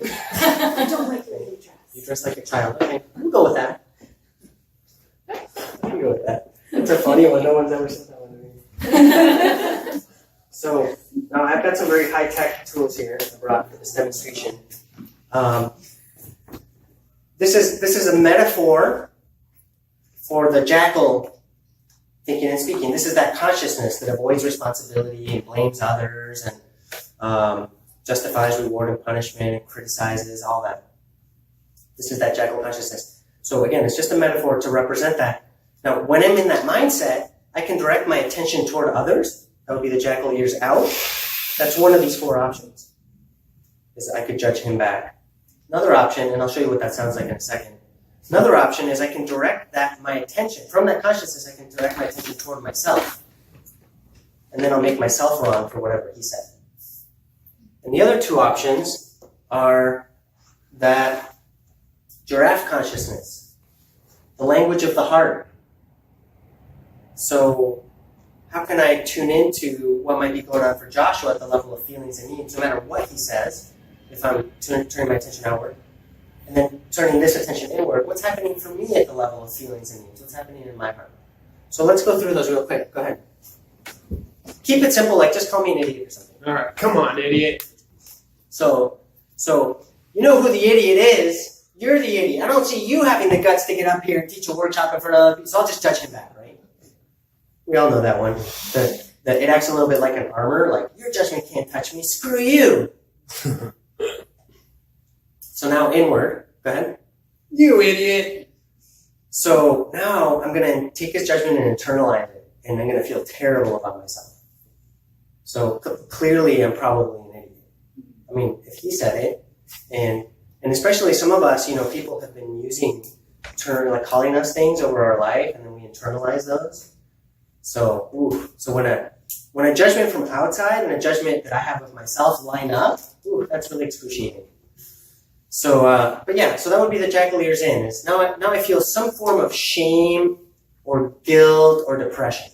I don't like the way you dress. You dress like a child. Okay, we'll go with that. I can go with that. It's a funny one. No one's ever said that one to me. So now I've got some very high-tech tools here I brought for this demonstration. This is a metaphor for the jackal thinking and speaking. This is that consciousness that avoids responsibility and blames others and justifies reward and punishment and criticizes, all that. This is that jackal consciousness. So again, it's just a metaphor to represent that. Now, when I'm in that mindset, I can direct my attention toward others. That would be the jackal ears out. That's one of these 4 options. Is I could judge him back. Another option, and I'll show you what that sounds like in a second. Another option is I can direct my attention, from that consciousness, I can direct my attention toward myself. And then I'll make myself wrong for whatever he said. And the other 2 options are that giraffe consciousness, the language of the heart. So how can I tune into what might be going on for Joshua at the level of feelings and needs, no matter what he says, if I'm turning my attention outward? And then turning this attention inward, what's happening for me at the level of feelings and needs? What's happening in my heart? So let's go through those real quick. Go ahead. Keep it simple, like just call me an idiot or something. All right, come on, idiot. So you know who the idiot is. You're the idiot. I don't see you having the guts to get up here and teach a workshop in front of other people, so I'll just judge him back, right? We all know that one. That it acts a little bit like an armor, like your judgment can't touch me, screw you. So now inward. Go ahead. You idiot. So now I'm going to take his judgment and internalize it, and I'm going to feel terrible about myself. So clearly I'm probably an idiot. I mean, if he said it, and especially some of us, people have been using like calling us things over our life, and then we internalize those. So, when a judgment from outside and a judgment that I have with myself line up, that's really excruciating. So, so that would be the jackal ears in. Is now I feel some form of shame or guilt or depression.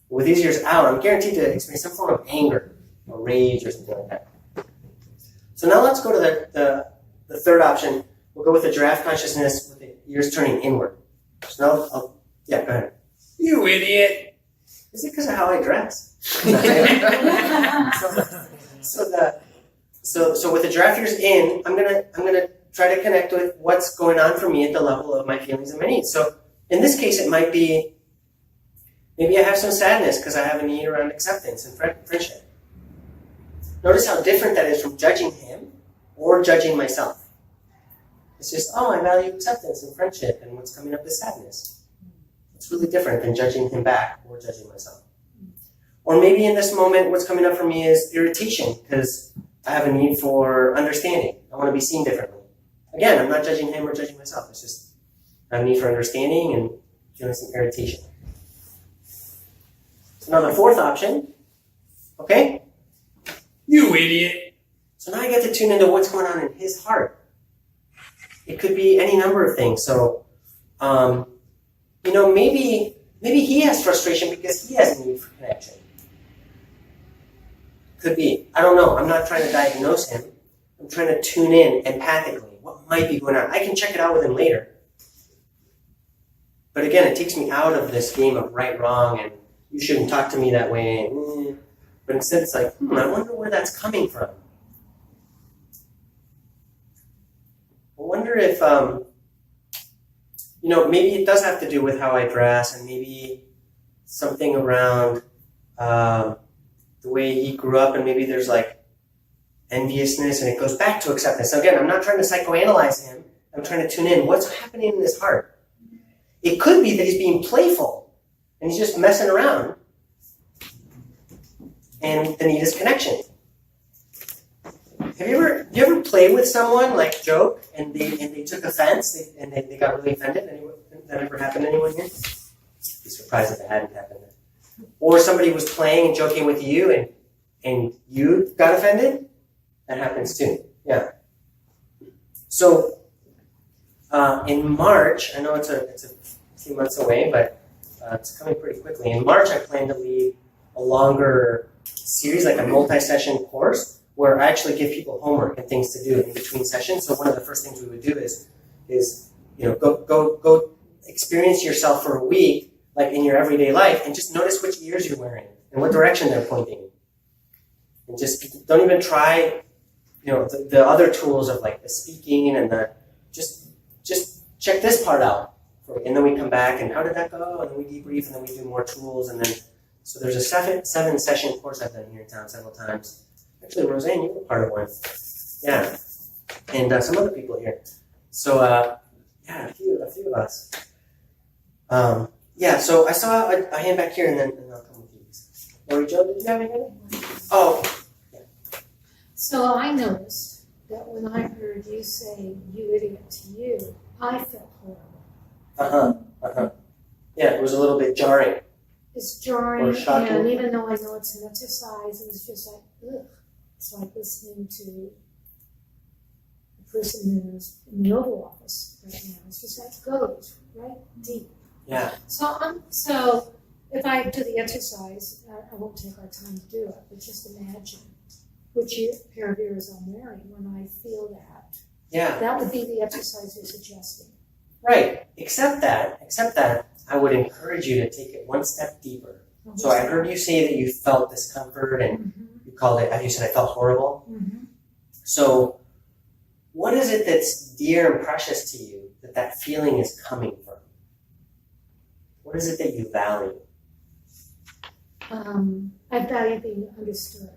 With these ears out, I'm guaranteed to experience some form of anger or rage or something like that. So now let's go to the third option. We'll go with the giraffe consciousness with the ears turning inward. So now, go ahead. You idiot. Is it because of how I dress? So with the giraffe ears in, I'm gonna try to connect with what's going on for me at the level of my feelings and my needs. So in this case, it might be maybe I have some sadness because I have a need around acceptance and friendship. Notice how different that is from judging him or judging myself. It's just, I value acceptance and friendship, and what's coming up is sadness. It's really different than judging him back or judging myself. Or maybe in this moment, what's coming up for me is irritation because I have a need for understanding. I want to be seen differently. Again, I'm not judging him or judging myself. It's just I have a need for understanding and feeling some irritation. So now the fourth option, okay? You idiot. So now I get to tune into what's going on in his heart. It could be any number of things. So, maybe he has frustration because he has a need for connection. Could be. I don't know. I'm not trying to diagnose him. I'm trying to tune in empathically. What might be going on? I can check it out with him later. But again, it takes me out of this game of right, wrong, and you shouldn't talk to me that way. But instead it's like, I wonder where that's coming from. I wonder if, maybe it does have to do with how I dress, and maybe something around the way he grew up, and maybe there's like enviousness, and it goes back to acceptance. So again, I'm not trying to psychoanalyze him. I'm trying to tune in. What's happening in his heart? It could be that he's being playful, and he's just messing around, and the need is connection. Do you ever play with someone, like joke, and they took offense, and they got really offended? That ever happened to anyone here? I'd be surprised if it hadn't happened. Or somebody was playing and joking with you, and you got offended? That happens too. Yeah. So in March, I know it's a few months away, but it's coming pretty quickly. In March, I plan to lead a longer series, like a multi-session course, where I actually give people homework and things to do in between sessions. So one of the first things we would do is go experience yourself for a week, like in your everyday life, and just notice which ears you're wearing and what direction they're pointing. And just don't even try, the other tools of like the speaking and the just check this part out. And then we come back and how did that go? And then we debrief and then we do more tools. And then, so there's a seven session course I've done here in town several times. Actually, Roseanne, you were part of one. Yeah. And some other people here. So, a few of us. So I saw a hand back here and then I'll come with you. Lori Jo, did you have anything? Oh. Yeah. So I noticed that when I heard you say "you idiot" to you, I felt horrible. Yeah, it was a little bit jarring. It's jarring, Or shocking. and even though I know it's an exercise, it was just like, ugh. It's like listening to a person who's in the Oval Office right now. It's just like goes right deep. Yeah. So if I do the exercise, I won't take our time to do it, but just imagine which pair of ears I'm wearing when I feel that. Yeah. That would be the exercise you're suggesting. Right. Except that I would encourage you to take it one step deeper. Mm-hmm. So I heard you say that you felt discomfort and you called it, you said I felt horrible. Mm-hmm. So what is it that's dear and precious to you that feeling is coming from? What is it that you value? I value being understood.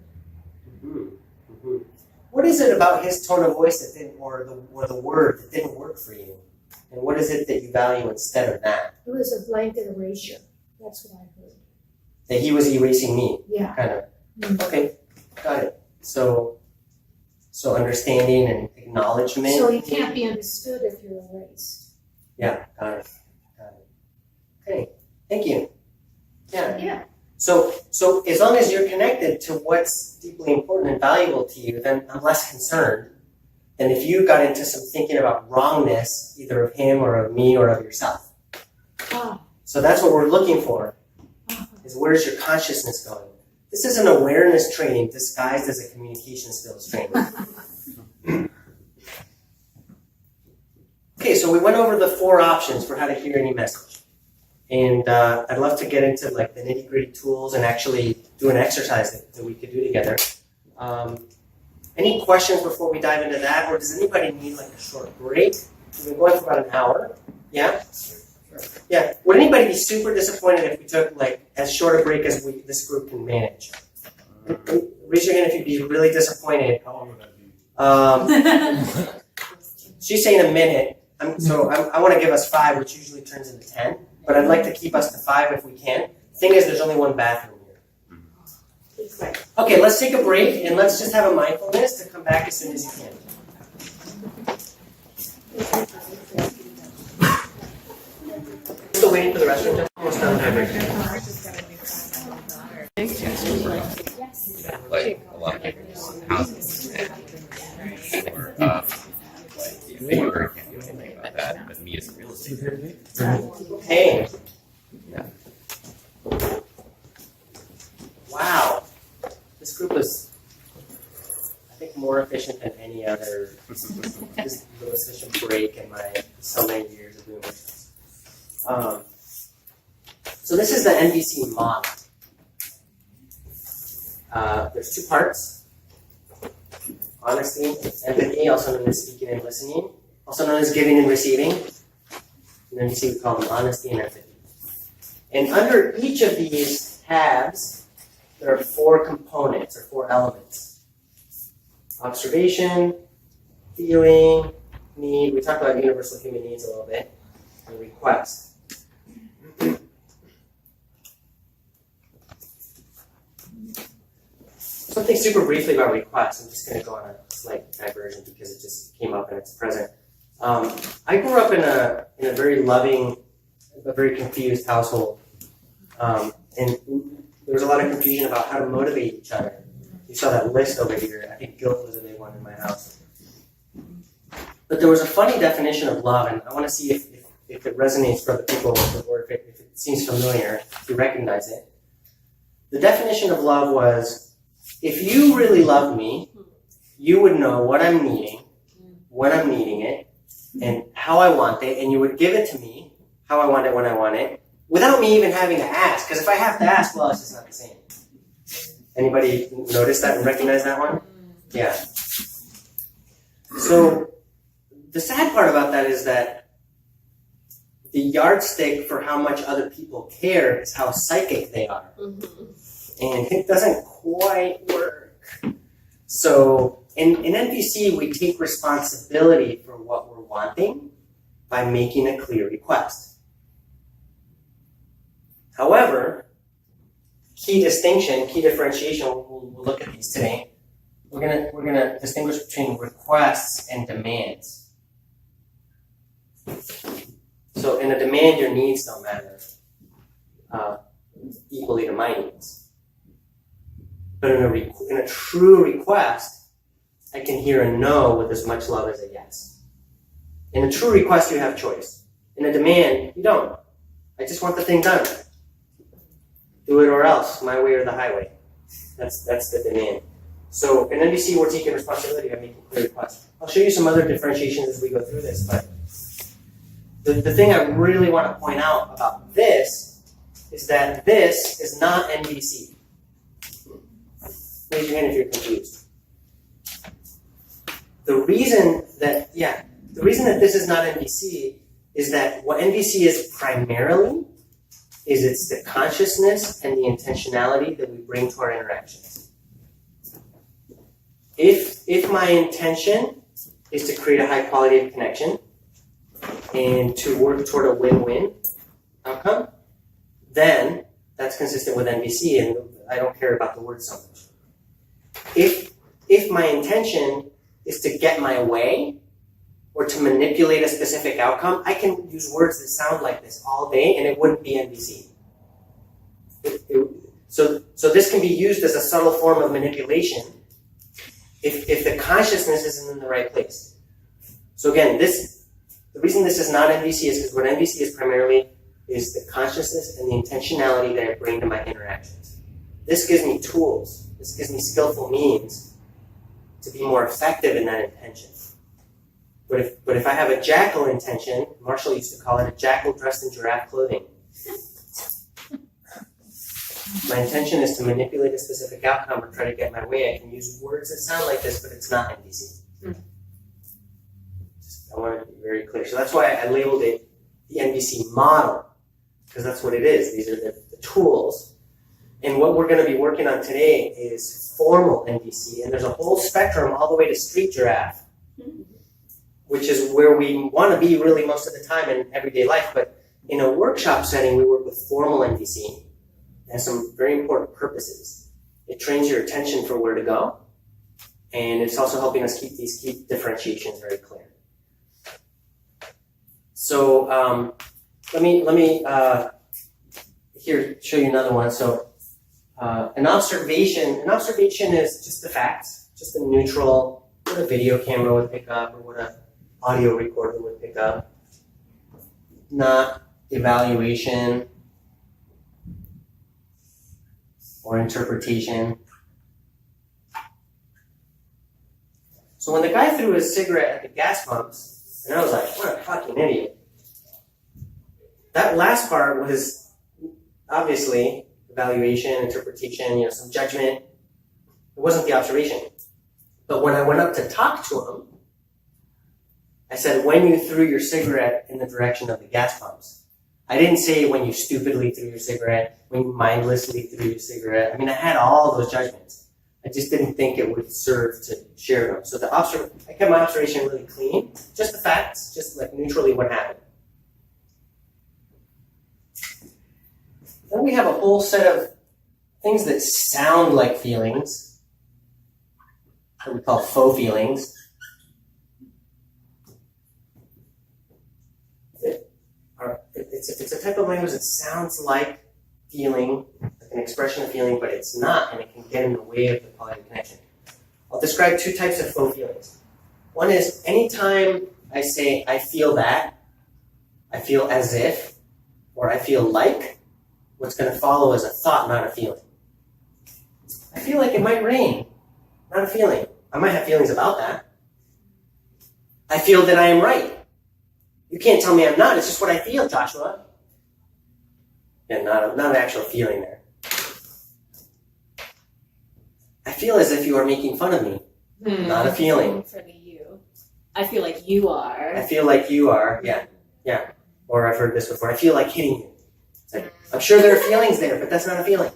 Mm-hmm. Mm-hmm. what is it about his tone of voice that didn't, or the word that didn't work for you? And what is it that you value instead of that? It was a blanket erasure. That's what I heard. That he was erasing me, Yeah. kind of. Mm. Okay, got it. So understanding and acknowledgement. So you can't be understood if you're erased. Yeah, got it. Okay, thank you. Yeah. Yeah. So as long as you're connected to what's deeply important and valuable to you, then I'm less concerned than if you got into some thinking about wrongness, either of him or of me or of yourself. Ah. So that's what we're looking for, is where's your consciousness going? This is an awareness training disguised as a communication skills training. Okay, so we went over the 4 options for how to hear any message. And I'd love to get into like the nitty-gritty tools and actually do an exercise that we could do together. Any questions before we dive into that? Or does anybody need like a short break? We've been going for about an hour. Yeah? Yeah. Would anybody be super disappointed if we took like as short a break as this group can manage? Raise your hand if you'd be really disappointed. How long would that be? She's saying a minute. I want to give us 5, which usually turns into 10. But I'd like to keep us to 5 if we can. Thing is, there's only one bathroom here. Okay, let's take a break and let's just have a mindfulness to come back as soon as you can. Still waiting for the restroom? Almost done with my break. Like a lot of people's houses or neighbor can't do anything about that, but me as a real estate Hey. Wow. This group is, I think, more efficient than any other. Just the efficient break in my so many years of doing this. So this is the NVC model. There's 2 parts. Honesty, empathy, also known as speaking and listening, also known as giving and receiving. And then you see we call them honesty and empathy. And under each of these tabs, there are 4 components or 4 elements. Observation, feeling, need. We talked about universal human needs a little bit. And request. Something super briefly about requests. I'm just going to go on a slight diversion because it just came up and it's present. I grew up in a very loving, a very confused household, and there was a lot of confusion about how to motivate each other. You saw that list over here. I think guilt was a big one in my house. But there was a funny definition of love, and I want to see if it resonates for other people, or if it seems familiar, if you recognize it. The definition of love was, if you really loved me, you would know what I'm needing, when I'm needing it, and how I want it, and you would give it to me, how I want it, when I want it, without me even having to ask. Because if I have to ask, well, it's just not the same. Anybody notice that and recognize that one? Yeah. So the sad part about that is that the yardstick for how much other people care is how psychic they are. And it doesn't quite work. So in NVC, we take responsibility for what we're wanting by making a clear request. However, key distinction, key differentiation, we'll look at these today. We're gonna distinguish between requests and demands. So in a demand, your needs don't matter equally to my needs. But in a true request, I can hear a no with as much love as a yes. In a true request, you have choice. In a demand, you don't. I just want the thing done. Do it or else, my way or the highway. That's the demand. So in NVC, we're taking responsibility by making clear requests. I'll show you some other differentiations as we go through this, but the thing I really want to point out about this is that this is not NVC. Raise your hand if you're confused. The reason that this is not NVC is that what NVC is primarily is it's the consciousness and the intentionality that we bring to our interactions. If my intention is to create a high quality of connection and to work toward a win-win outcome, then that's consistent with NVC, and I don't care about the word so much. If my intention is to get my way or to manipulate a specific outcome, I can use words that sound like this all day and it wouldn't be NVC. So this can be used as a subtle form of manipulation if the consciousness isn't in the right place. So again, the reason this is not NVC is because what NVC is primarily is the consciousness and the intentionality that I bring to my interactions. This gives me tools. This gives me skillful means to be more effective in that intention. But if I have a jackal intention, Marshall used to call it a jackal dressed in giraffe clothing. My intention is to manipulate a specific outcome or try to get my way. I can use words that sound like this, but it's not NVC. I want to be very clear. So that's why I labeled it the NVC model, because that's what it is. These are the tools. And what we're going to be working on today is formal NVC, and there's a whole spectrum all the way to street giraffe, which is where we want to be really most of the time in everyday life. But in a workshop setting, we work with formal NVC. It has some very important purposes. It trains your attention for where to go, and it's also helping us keep these key differentiations very clear. So let me here show you another one. So an observation is just the facts, just a neutral, what a video camera would pick up or what an audio recorder would pick up, not evaluation or interpretation. So when the guy threw his cigarette at the gas pumps, and I was like, what a fucking idiot. That last part was obviously evaluation, interpretation, some judgment. It wasn't the observation. But when I went up to talk to him, I said, when you threw your cigarette in the direction of the gas pumps. I didn't say when you stupidly threw your cigarette, when you mindlessly threw your cigarette. I mean, I had all those judgments. I just didn't think it would serve to share them. So I kept my observation really clean. Just the facts, just like neutrally what happened. Then we have a whole set of things that sound like feelings, what we call faux feelings. It's a type of language that sounds like feeling, like an expression of feeling, but it's not, and it can get in the way of the quality of connection. I'll describe two types of faux feelings. One is anytime I say, I feel that, I feel as if, or I feel like, what's going to follow is a thought, not a feeling. I feel like it might rain, not a feeling. I might have feelings about that. I feel that I am right. You can't tell me I'm not, it's just what I feel, Joshua. Yeah, not an actual feeling there. I feel as if you are making fun of me. Not a feeling. For the you. I feel like you are. I feel like you are, yeah. Or I've heard this before, I feel like hitting you. It's like, I'm sure there are feelings there, but that's not a feeling.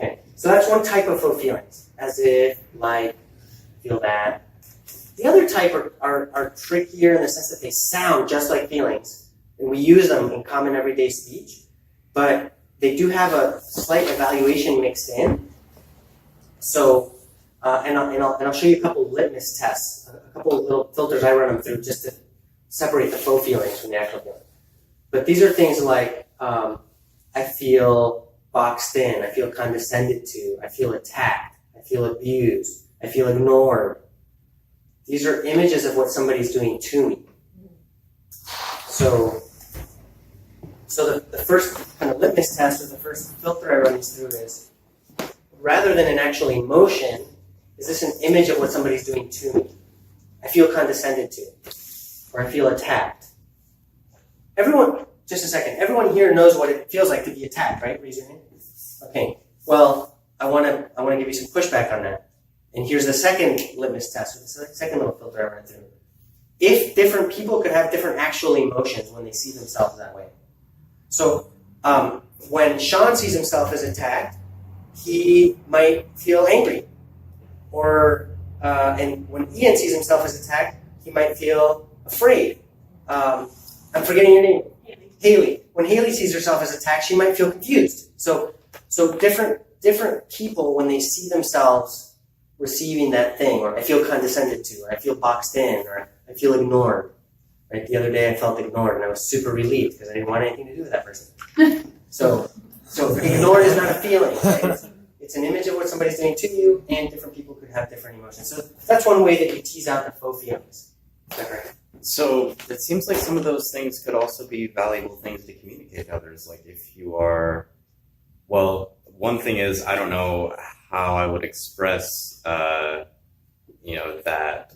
Okay, so that's one type of faux feelings. As if, like, feel that. The other type are trickier in the sense that they sound just like feelings, and we use them in common everyday speech, but they do have a slight evaluation mixed in. So, and I'll show you a couple litmus tests, a couple of little filters I run them through just to separate the faux feelings from the actual feeling. But these are things like, I feel boxed in, I feel condescended to, I feel attacked, I feel abused, I feel ignored. These are images of what somebody's doing to me. So the first kind of litmus test, or the first filter I run these through is, rather than an actual emotion, is this an image of what somebody's doing to me? I feel condescended to, or I feel attacked. Everyone, just a second, everyone here knows what it feels like to be attacked, right? Raise your hand. Okay, well, I want to give you some pushback on that. And here's the second litmus test, or the second little filter I ran through. If different people could have different actual emotions when they see themselves that way. So when Sean sees himself as attacked, he might feel angry. Or And when Ian sees himself as attacked, he might feel afraid. I'm forgetting your name. Haley. When Haley sees herself as attacked, she might feel confused. So different people, when they see themselves receiving that thing, or I feel condescended to, or I feel boxed in, or I feel ignored. Right? The other day I felt ignored, and I was super relieved because I didn't want anything to do with that person. So ignored is not a feeling. Right? It's an image of what somebody's doing to you, and different people could have different emotions. So that's one way that you tease out the faux feelings. Is that right? So it seems like some of those things could also be valuable things to communicate to others. Like if you are, well, one thing is, I don't know how I would express, that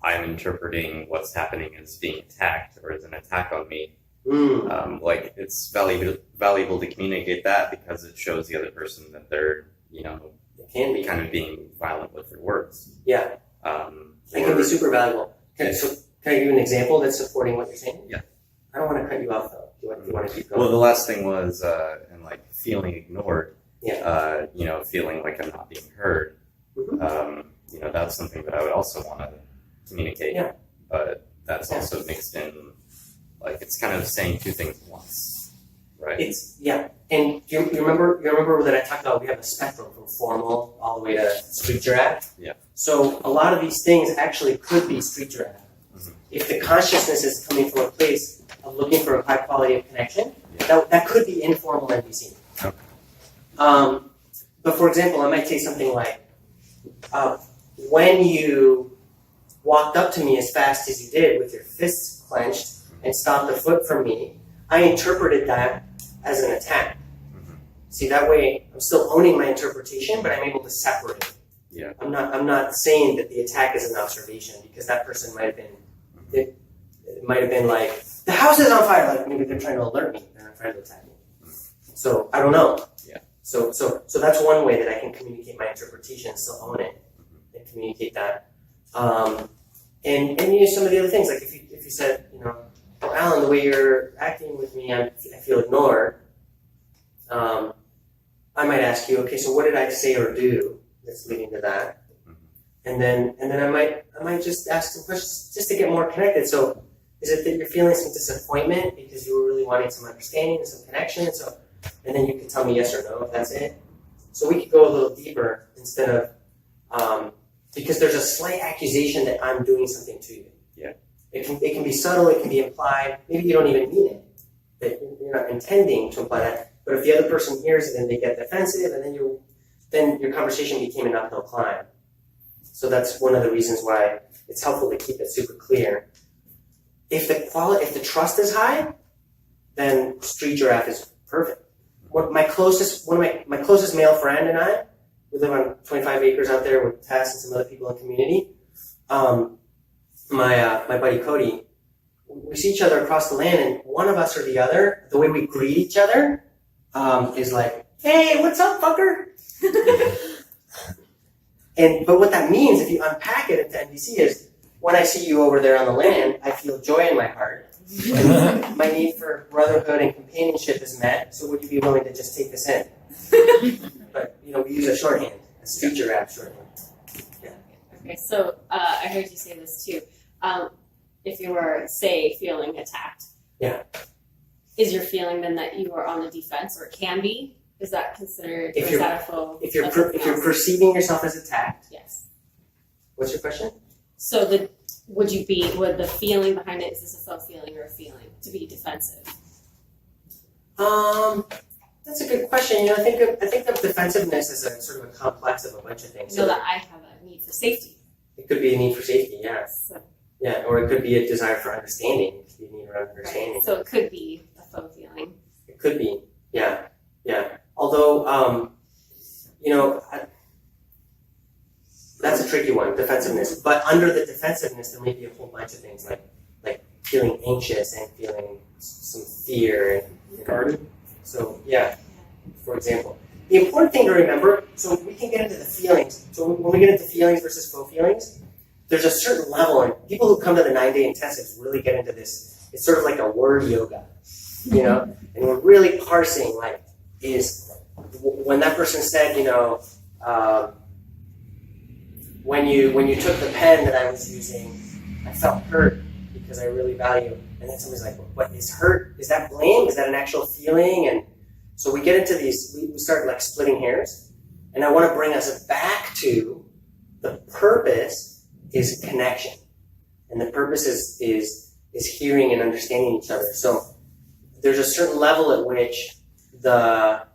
I'm interpreting what's happening as being attacked or as an attack on me. Like it's valuable to communicate that because it shows the other person that they're, it can be kind of being violent with their words. Yeah. It can be super valuable. Can I give you an example that's supporting what you're saying? Yeah. I don't want to cut you off though. Do you want to keep going? Well, the last thing was, and like feeling ignored. Yeah. Feeling like I'm not being heard. That's something that I would also want to communicate. Yeah. But that's also mixed in, like it's kind of saying two things at once, right? And you remember that I talked about we have a spectrum from formal all the way to street giraffe. Yeah. So a lot of these things actually could be street giraffe. If the consciousness is coming from a place of looking for a high quality of connection, that could be informal NVC. Okay. But for example, I might say something like, when you walked up to me as fast as you did with your fists clenched and stopped a foot from me, I interpreted that as an attack. See, that way I'm still owning my interpretation, but I'm able to separate it. Yeah. I'm not saying that the attack is an observation because that person might have been, it might have been like, the house is on fire, like maybe they're trying to alert me, they're not trying to attack me. So I don't know. Yeah. So that's one way that I can communicate my interpretation and still own it and communicate that. And some of the other things, like if you said, well, Alan, the way you're acting with me, I feel ignored. I might ask you, okay, so what did I say or do that's leading to that? And then I might just ask some questions just to get more connected. So is it that you're feeling some disappointment because you were really wanting some understanding and some connection? And then you can tell me yes or no if that's it. So we could go a little deeper instead of because there's a slight accusation that I'm doing something to you. Yeah. It can be subtle, it can be implied. Maybe you don't even mean it. That you're not intending to imply that. But if the other person hears it and they get defensive, and then your conversation became an uphill climb. So that's one of the reasons why it's helpful to keep it super clear. If the trust is high, then street giraffe is perfect. One of my closest male friend and I, we live on 25 acres out there with Tess and some other people in the community. My buddy Cody, we see each other across the land, and one of us or the other, the way we greet each other, is like, "Hey, what's up, fucker?" But what that means, if you unpack it into NVC, is when I see you over there on the land, I feel joy in my heart. My need for brotherhood and companionship is met. So would you be willing to just take this in? But we use a shorthand, a street giraffe shorthand. Yeah. Okay, so I heard you say this too. If you were, say, feeling attacked, is your feeling then that you are on the defense, or can be? Is that considered? Is that a faux? If you're perceiving yourself as attacked, yes. What's your question? So would the feeling behind it, is this a faux feeling or a feeling to be defensive? That's a good question. I think of defensiveness as a sort of a complex of a bunch of things. So that I have a need for safety. It could be a need for safety, yeah. Yeah, or it could be a desire for understanding. It could be a need for understanding. Right. So it could be a faux feeling. It could be, yeah. Although, that's a tricky one, defensiveness. But under the defensiveness, there may be a whole bunch of things like feeling anxious and feeling some fear and guarded. So yeah, for example. The important thing to remember, so we can get into the feelings. So when we get into feelings versus faux feelings, there's a certain level, and people who come to the 9-day intensives really get into this. It's sort of like a word yoga, and we're really parsing, is when that person said, when you took the pen that I was using, I felt hurt because I really value. And then somebody's like, what is hurt? Is that blame? Is that an actual feeling? And so we get into these, we start like splitting hairs. And I want to bring us back to the purpose is connection. And the purpose is hearing and understanding each other. So there's a certain level at which the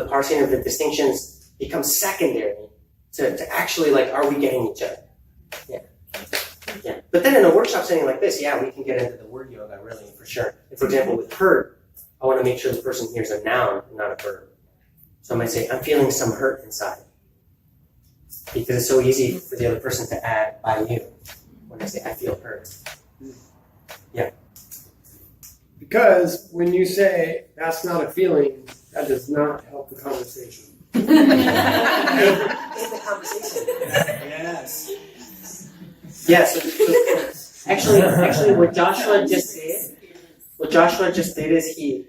parsing of the distinctions becomes secondary to actually like, are we getting each other? Yeah. Yeah. But then in a workshop setting like this, yeah, we can get into the word yoga really for sure. And for example, with hurt, I want to make sure the person hears a noun and not a verb. So I might say, I'm feeling some hurt inside. Because it's so easy for the other person to add by you when I say, I feel hurt. Yeah. Because when you say that's not a feeling, that does not help the conversation. In the conversation. Yes. Yeah, so actually what Joshua just did is he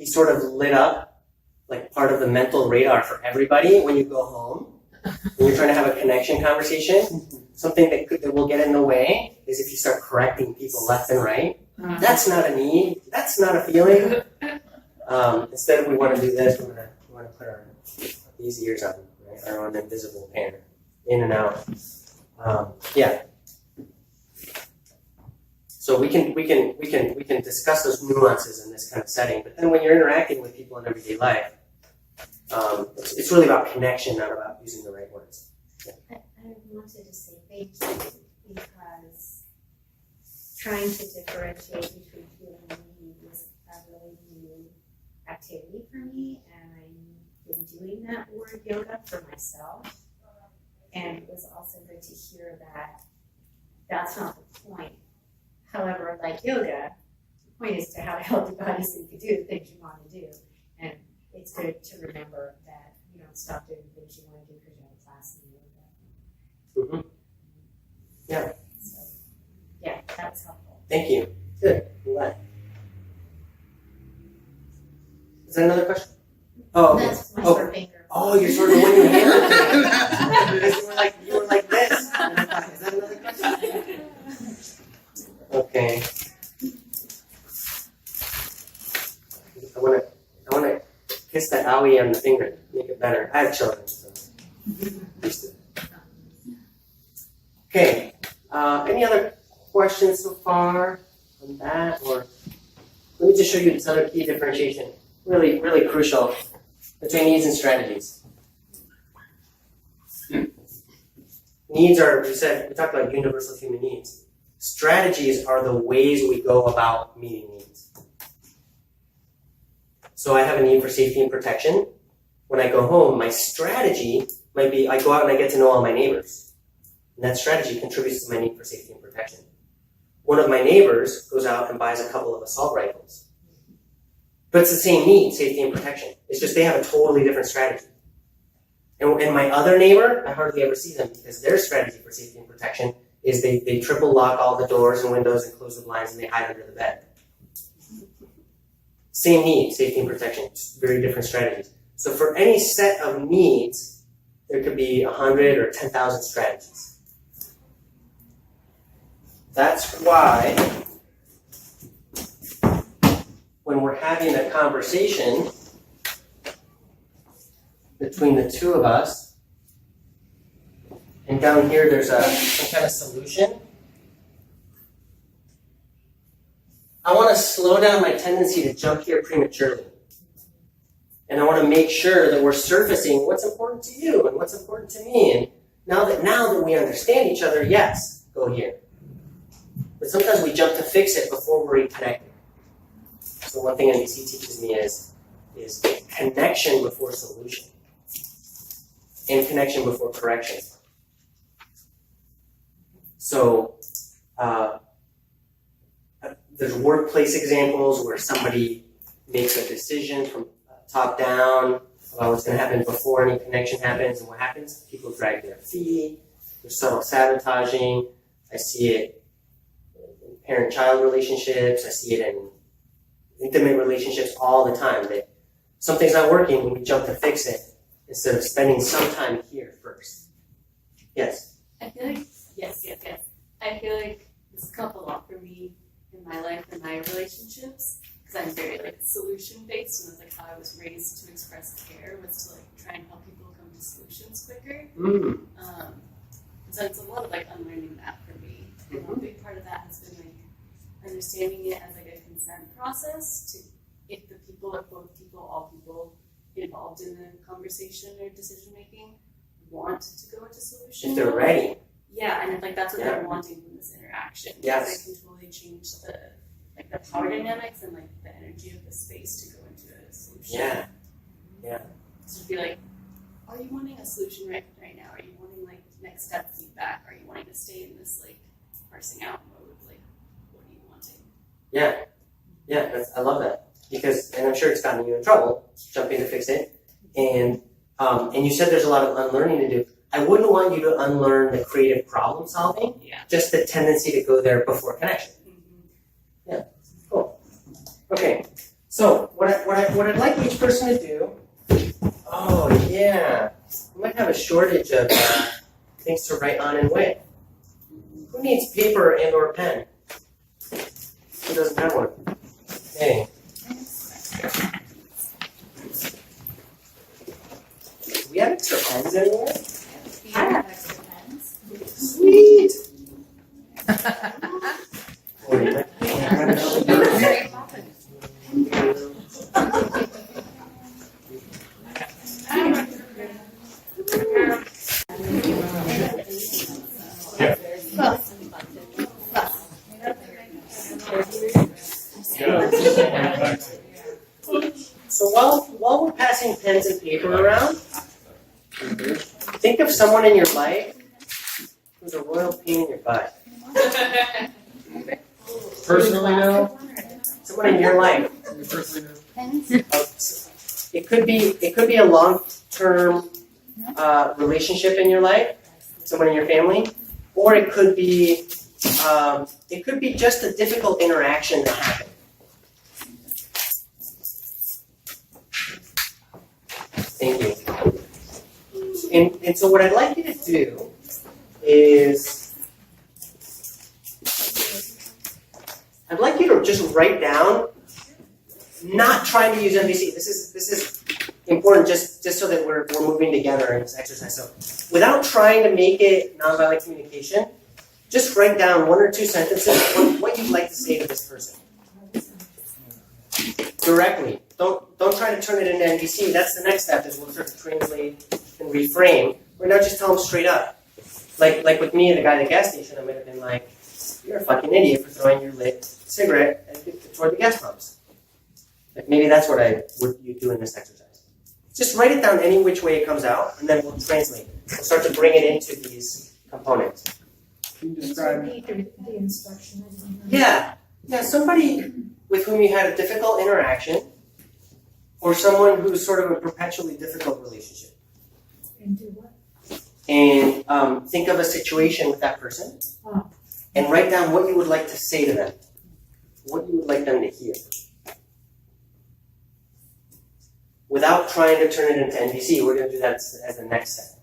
sort of lit up like part of the mental radar for everybody when you go home. When you're trying to have a connection conversation, something that will get in the way is if you start correcting people left and right. That's not a need. That's not a feeling. Instead, we want to do this. We want to put these ears on, right? Our own invisible pair, in and out. Yeah. So we can discuss those nuances in this kind of setting. But then when you're interacting with people in everyday life, it's really about connection, not about using the right words. Yeah. I wanted to say thank you because trying to differentiate between feeling and need was a really new activity for me, and I've been doing that word yoga for myself. And it was also good to hear that that's not the point. However, like yoga, the point is to have a healthy body so you can do the things you want to do. And it's good to remember that you don't stop doing the things you want to do because you have a class in yoga. Mm-hmm. Yeah. So, yeah, that's helpful. Thank you. Good. I'm glad. Is that another question? Oh, okay. That's my short finger. Oh, you're sort of when you handle it. You were like this. And I thought, is that another question? Okay. I want to kiss that owie on the finger, make it better. I have children, so used to it. Okay. Any other questions so far on that? Or let me just show you this other key differentiation. Really, really crucial between needs and strategies. Needs are, we talked about universal human needs. Strategies are the ways we go about meeting needs. So I have a need for safety and protection. When I go home, my strategy might be I go out and I get to know all my neighbors. And that strategy contributes to my need for safety and protection. One of my neighbors goes out and buys a couple of assault rifles. But it's the same need, safety and protection. It's just they have a totally different strategy. And my other neighbor, I hardly ever see them because their strategy for safety and protection is they triple lock all the doors and windows and close the blinds and they hide under the bed. Same need, safety and protection, just very different strategies. So for any set of needs, there could be 100 or 10,000 strategies. That's why when we're having a conversation between the two of us, and down here there's some kind of solution, I want to slow down my tendency to jump here prematurely. And I want to make sure that we're surfacing what's important to you and what's important to me. And now that we understand each other, yes, go here. But sometimes we jump to fix it before we're reconnected. So one thing NVC teaches me is connection before solution. And connection before correction. So there's workplace examples where somebody makes a decision from top down about what's going to happen before any connection happens, and what happens? People drag their feet. There's subtle sabotaging. I see it in parent-child relationships. I see it in intimate relationships all the time. That something's not working when we jump to fix it instead of spending some time here first. Yes. I feel like yes. I feel like this has come up a lot for me in my life and my relationships because I'm very like solution based, and that's like how I was raised to express care was to like try and help people come to solutions quicker. So it's a lot of like unlearning that for me. And a big part of that has been like understanding it as like a consent process to if the people, if both people, all people involved in the conversation or decision making want to go into solution. If they're ready. Yeah, and like that's what they're wanting from this interaction. Yes. It can totally change the like the power dynamics and like the energy of the space to go into a solution. Yeah. Yeah. So be like, are you wanting a solution right now? Are you wanting like next step feedback? Are you wanting to stay in this like parsing out mode? Like, what are you wanting? Yeah. Yeah, I love that. Because, and I'm sure it's gotten you in trouble, jumping to fix it. And you said there's a lot of unlearning to do. I wouldn't want you to unlearn the creative problem solving, just the tendency to go there before connection. Yeah, cool. Okay, so what I'd like each person to do, oh yeah, we might have a shortage of things to write on and with. Who needs paper and or pen? Who doesn't have one? Hey. Do we have extra pens anywhere? I have extra pens. Sweet! Very often. So while we're passing pens and paper around, think of someone in your life who's a royal pain in your butt. Personally now? Someone in your life. It could be a long-term relationship in your life, someone in your family, or it could be just a difficult interaction that happened. Thank you. And so what I'd like you to do is I'd like you to just write down, not trying to use NVC. This is important just so that we're moving together in this exercise. So without trying to make it nonviolent communication, just write down 1 or 2 sentences what you'd like to say to this person. Directly. Don't try to turn it into NVC. That's the next step is we'll start to translate and reframe. Or not just tell them straight up. Like with me and the guy at the gas station, I might have been like, you're a fucking idiot for throwing your lit cigarette toward the gas pumps. Like maybe that's what you do in this exercise. Just write it down any which way it comes out, and then we'll translate it. We'll start to bring it into these components. Can you describe the instruction? Yeah, somebody with whom you had a difficult interaction, or someone who's sort of a perpetually difficult relationship. And do what? And think of a situation with that person, and write down what you would like to say to them, what you would like them to hear. Without trying to turn it into NVC, we're going to do that as the next step.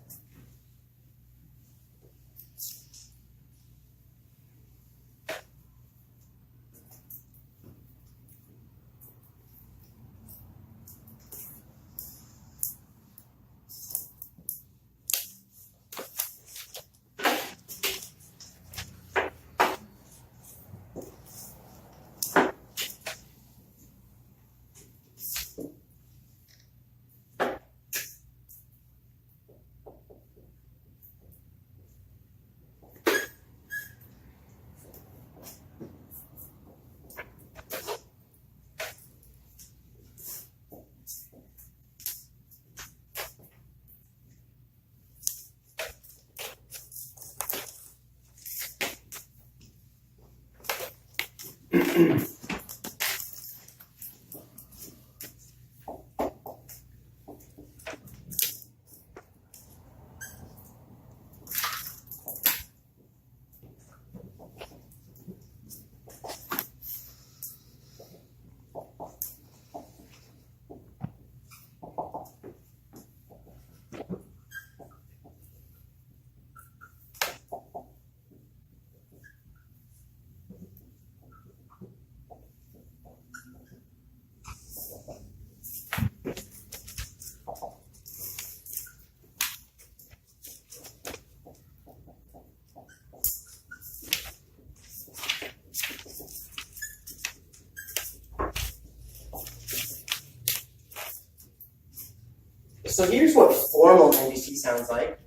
So here's what formal NVC sounds like.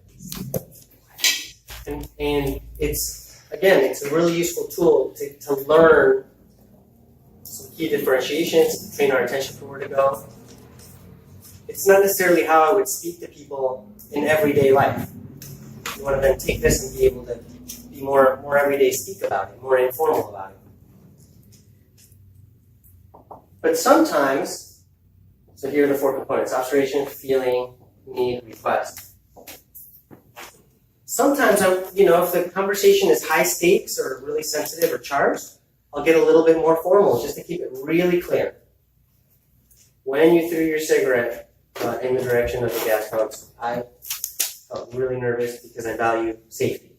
And it's, again, it's a really useful tool to learn some key differentiations, to train our attention for where to go. It's not necessarily how I would speak to people in everyday life. You want to then take this and be able to be more everyday speak about it, more informal about it. But sometimes, so here are the four components: observation, feeling, need, request. Sometimes, if the conversation is high stakes or really sensitive or charged, I'll get a little bit more formal just to keep it really clear. When you threw your cigarette in the direction of the gas pumps, I felt really nervous because I value safety.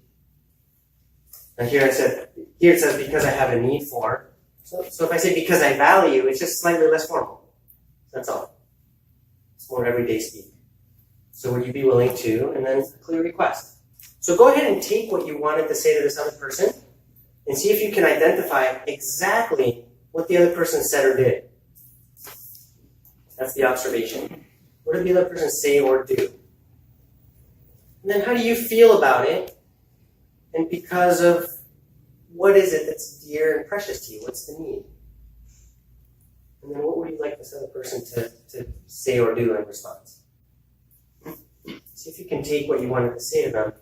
And here it says because I have a need for. So if I say because I value, it's just slightly less formal. That's all. It's more everyday speak. So would you be willing to, and then a clear request. So go ahead and take what you wanted to say to this other person and see if you can identify exactly what the other person said or did. That's the observation. What did the other person say or do? And then how do you feel about it? And because of what is it that's dear and precious to you? What's the need? And then what would you like this other person to say or do in response? See if you can take what you wanted to say to them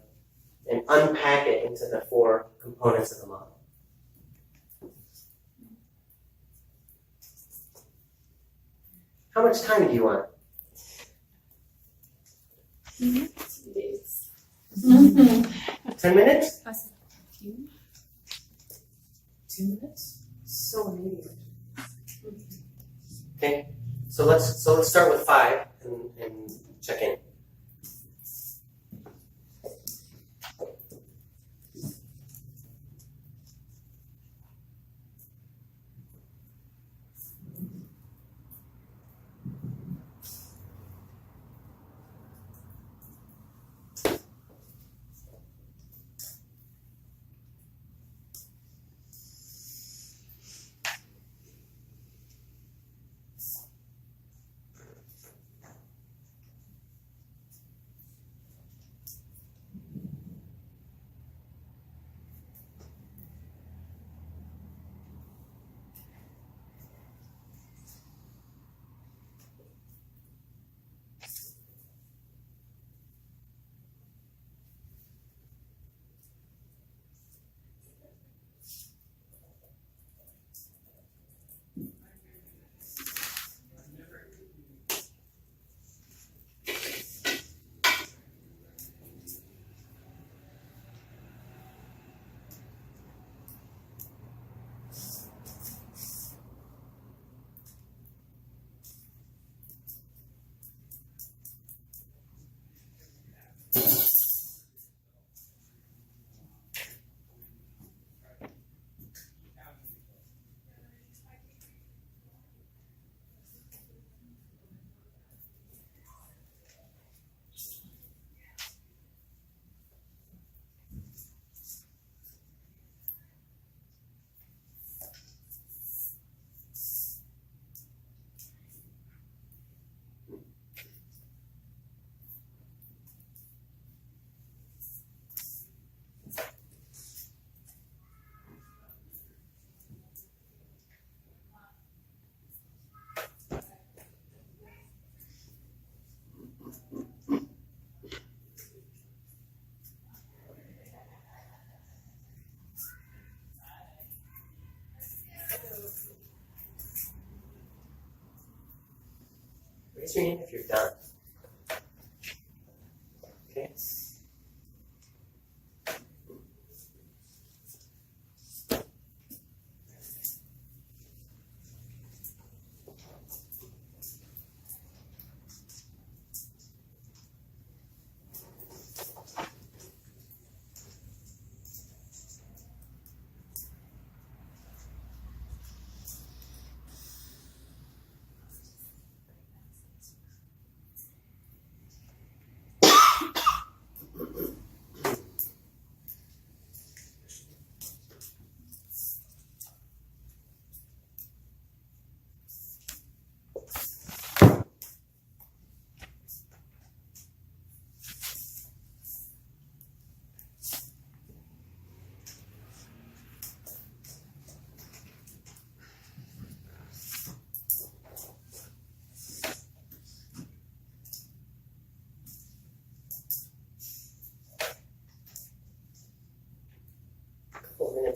and unpack it into the four components of the model. How much time do you want? 2 days. 10 minutes? 2 minutes? So immediate. Okay. So let's start with 5 and check in. Raise your hand if you're done. Okay.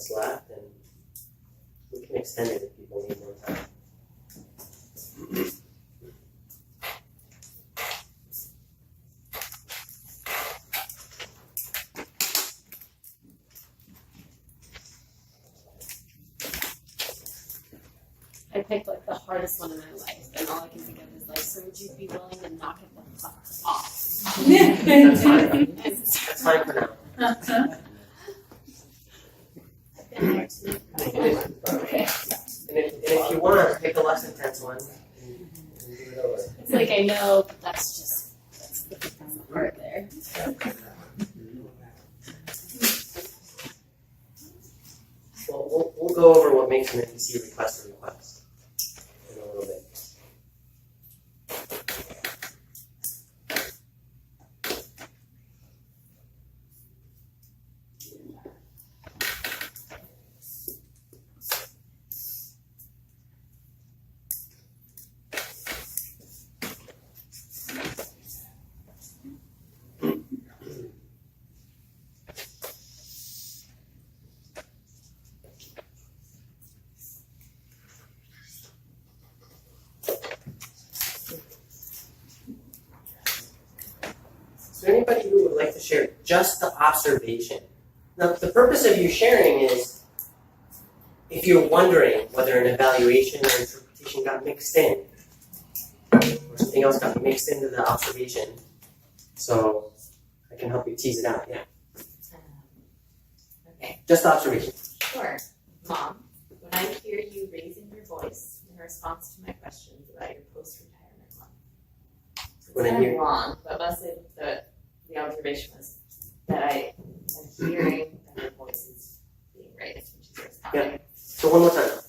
minutes left, and we can extend it if people need more time. I picked like the hardest one in my life, and all I can think of is like, so would you be willing to knock it the fuck off? That's fine. That's fine for now. Okay. And if you want, pick a less intense one and do it over. It's like I know, but that's the part there. Well, we'll go over what makes an NVC request a request in a little bit. Is there anybody who would like to share just the observation? Now, the purpose of you sharing is if you're wondering whether an evaluation or interpretation got mixed in, or something else got mixed into the observation, so I can help you tease it out, yeah. Okay. Just observation. Sure. Mom, when I hear you raising your voice in response to my questions about your post-retirement life, it's When I kind hear- of long, but mostly the observation was that I am hearing that her voice is being raised when she's responding. Yeah. So one more time.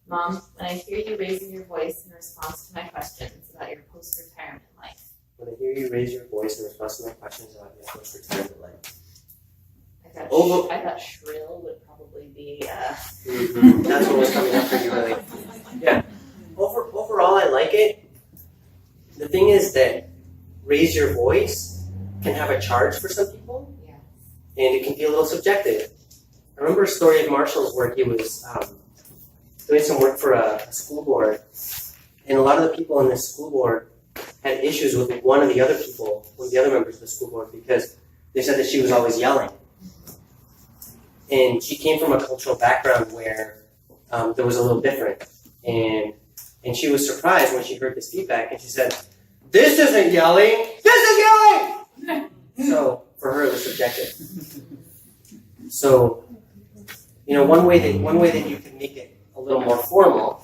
Mom, when I hear you raising your voice in response to my questions about your post-retirement life, When I hear you raise your voice in response to my questions about your post-retirement life. I thought shrill would probably be That's what was coming up for you, really. Yeah. Overall, I like it. The thing is that raise your voice can have a charge for some people, Yeah. and it can be a little subjective. I remember a story of Marshall's where he was doing some work for a school board, and a lot of the people in this school board had issues with one of the other members of the school board, because they said that she was always yelling. And she came from a cultural background where there was a little different. And she was surprised when she heard this feedback, and she said, "This isn't yelling, this is yelling!" So for her, it was subjective. So, one way that you can make it a little more formal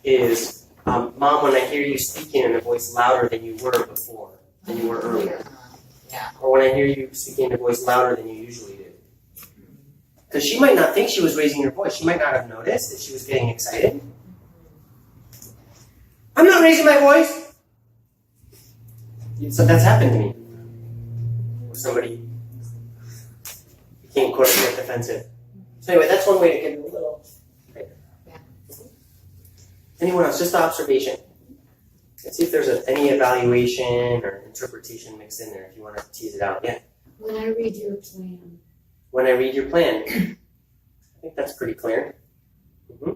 is, Mom, when I hear you speaking in a voice louder than you were before, than you were earlier. Yeah. Or when I hear you speaking in a voice louder than you usually do. Because she might not think she was raising her voice. She might not have noticed that she was getting excited. I'm not raising my voice! So that's happened to me. Where somebody became quote-unquote defensive. So anyway, that's one way to get it a little bigger. Anyone else? Just the observation. Let's see if there's any evaluation or interpretation mixed in there, if you want to tease it out. Yeah. When I read your plan. When I read your plan. I think that's pretty clear. Mm-hmm.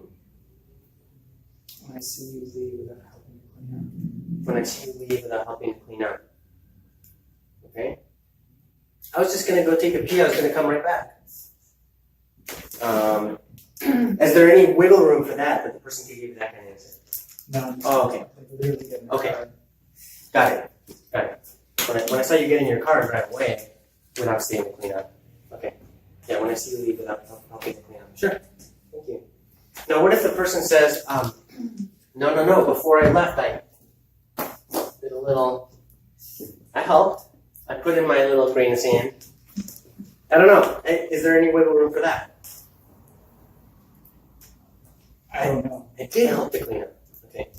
When I see you leave without helping you clean up. When I see you leave without helping to clean up. Okay? I was just going to go take a pee. I was going to come right back. Is there any wiggle room for that the person could give you that kind of answer? No. Oh, okay. Like literally getting the Okay. car. Got it. When I saw you get in your car and drive away without staying to clean up. Okay. Yeah, when I see you leave without helping to clean up. Sure. Thank you. Now, what if the person says, no, before I left, I did a little, I helped. I put in my little grain of sand. I don't know. Is there any wiggle room for that? I don't know. It did help to clean up. Okay.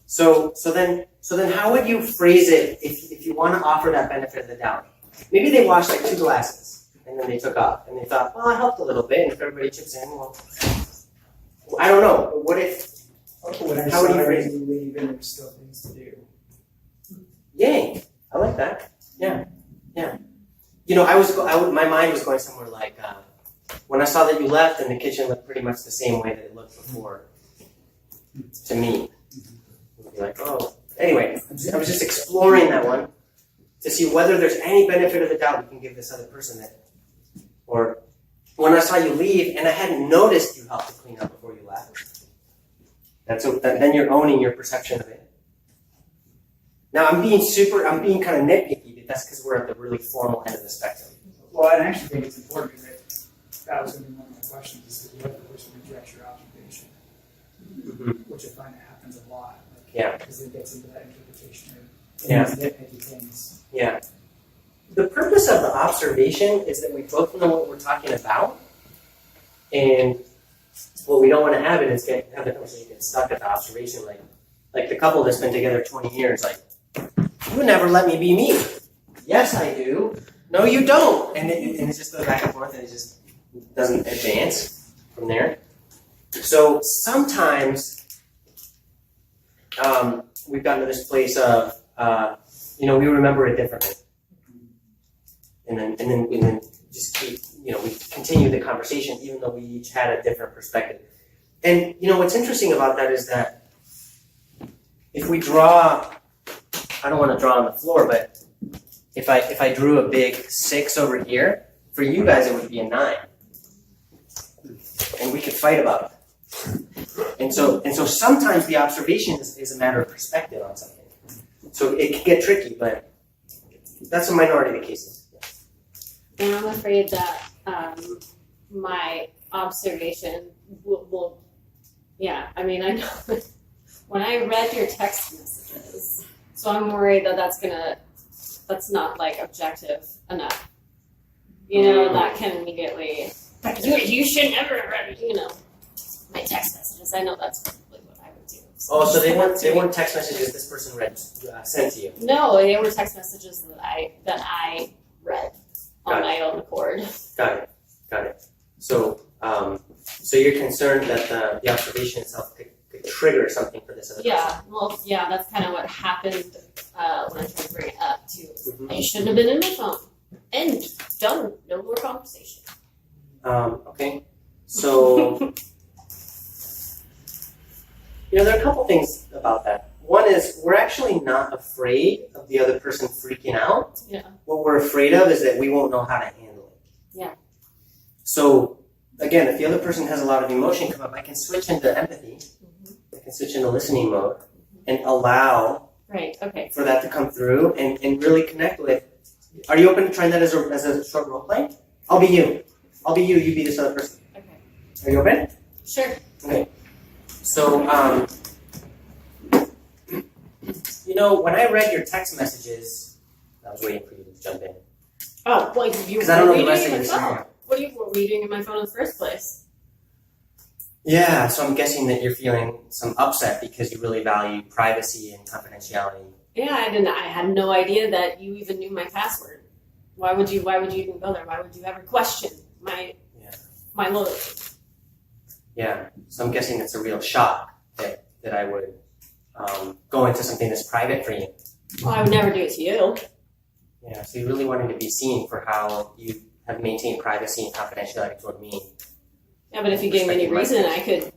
So then how would you phrase it if you want to offer that benefit of the doubt? Maybe they washed like 2 glasses and then they took off and they thought, well, I helped a little bit, and if everybody chips in, well, I don't know. But what if? When I How would you saw phrase it? you leave and there's still things to do. Yay! I like that. Yeah. My mind was going somewhere like, when I saw that you left and the kitchen looked pretty much the same way that it looked before, to me, I'd be like, oh. Anyway, I was just exploring that one to see whether there's any benefit of the doubt we can give this other person that, or when I saw you leave and I hadn't noticed you helped to clean up before you left. Then you're owning your perception of it. Now I'm being kind of nitpicky, but that's because we're at the really formal end of the spectrum. Well, I actually think it's important because that was going to be one of my questions, is that the other person rejects your observation, which I find happens a lot. Yeah. Because it gets into that interpretation of Yeah. nitpicky things. Yeah. The purpose of the observation is that we both know what we're talking about, and what we don't want to have it is have the conversation get stuck at the observation, like the couple that's been together 20 years, like, you would never let me be me. Yes, I do. No, you don't. And it just goes back and forth, and it just doesn't advance from there. So sometimes we've gotten to this place of, we remember it differently. And then just keep, we continue the conversation even though we each had a different perspective. And, what's interesting about that is that if we draw, I don't want to draw on the floor, but if I drew a big 6 over here, for you guys it would be a 9. And we could fight about it. And so sometimes the observation is a matter of perspective on something. So it can get tricky, but that's a minority of the cases. And I'm afraid that my observation will I know when I read your text messages, so I'm worried that that's not like objective enough. That can immediately, you should never read, my text messages. I know that's probably what I would do. Oh, so they weren't text messages this person sent to you? No, they were text messages that I read on my own accord. Got it. So you're concerned that the observation itself could trigger something for this other person? That's kind of what happened when I tried to bring it up too. I shouldn't have been in my phone. And done. No more conversation. Okay. So there are a couple things about that. One is we're actually not afraid of the other person freaking out. Yeah. What we're afraid of is that we won't know how to handle it. Yeah. So again, if the other person has a lot of emotion come up, I can switch into empathy. I can switch into listening mode and allow for that to come through and really connect with. Are you open to trying that as a short role play? I'll be you. You be this other person. Okay. Are you open? Sure. Okay. So when I read your text messages, I was waiting for you to jump in. Oh, well, you Because I don't know the were rest reading of in your my phone. scenario. What were you reading in my phone in the first place? Yeah, so I'm guessing that you're feeling some upset because you really value privacy and confidentiality. Yeah, I had no idea that you even knew my password. Why would you even go there? Why would you ever question my loyalty? Yeah, so I'm guessing it's a real shock that I would go into something that's private for you. Well, I would never do it to you. Yeah, so you really wanted to be seen for how you have maintained privacy and confidentiality toward me. Yeah, but if you gave me any reason, I could,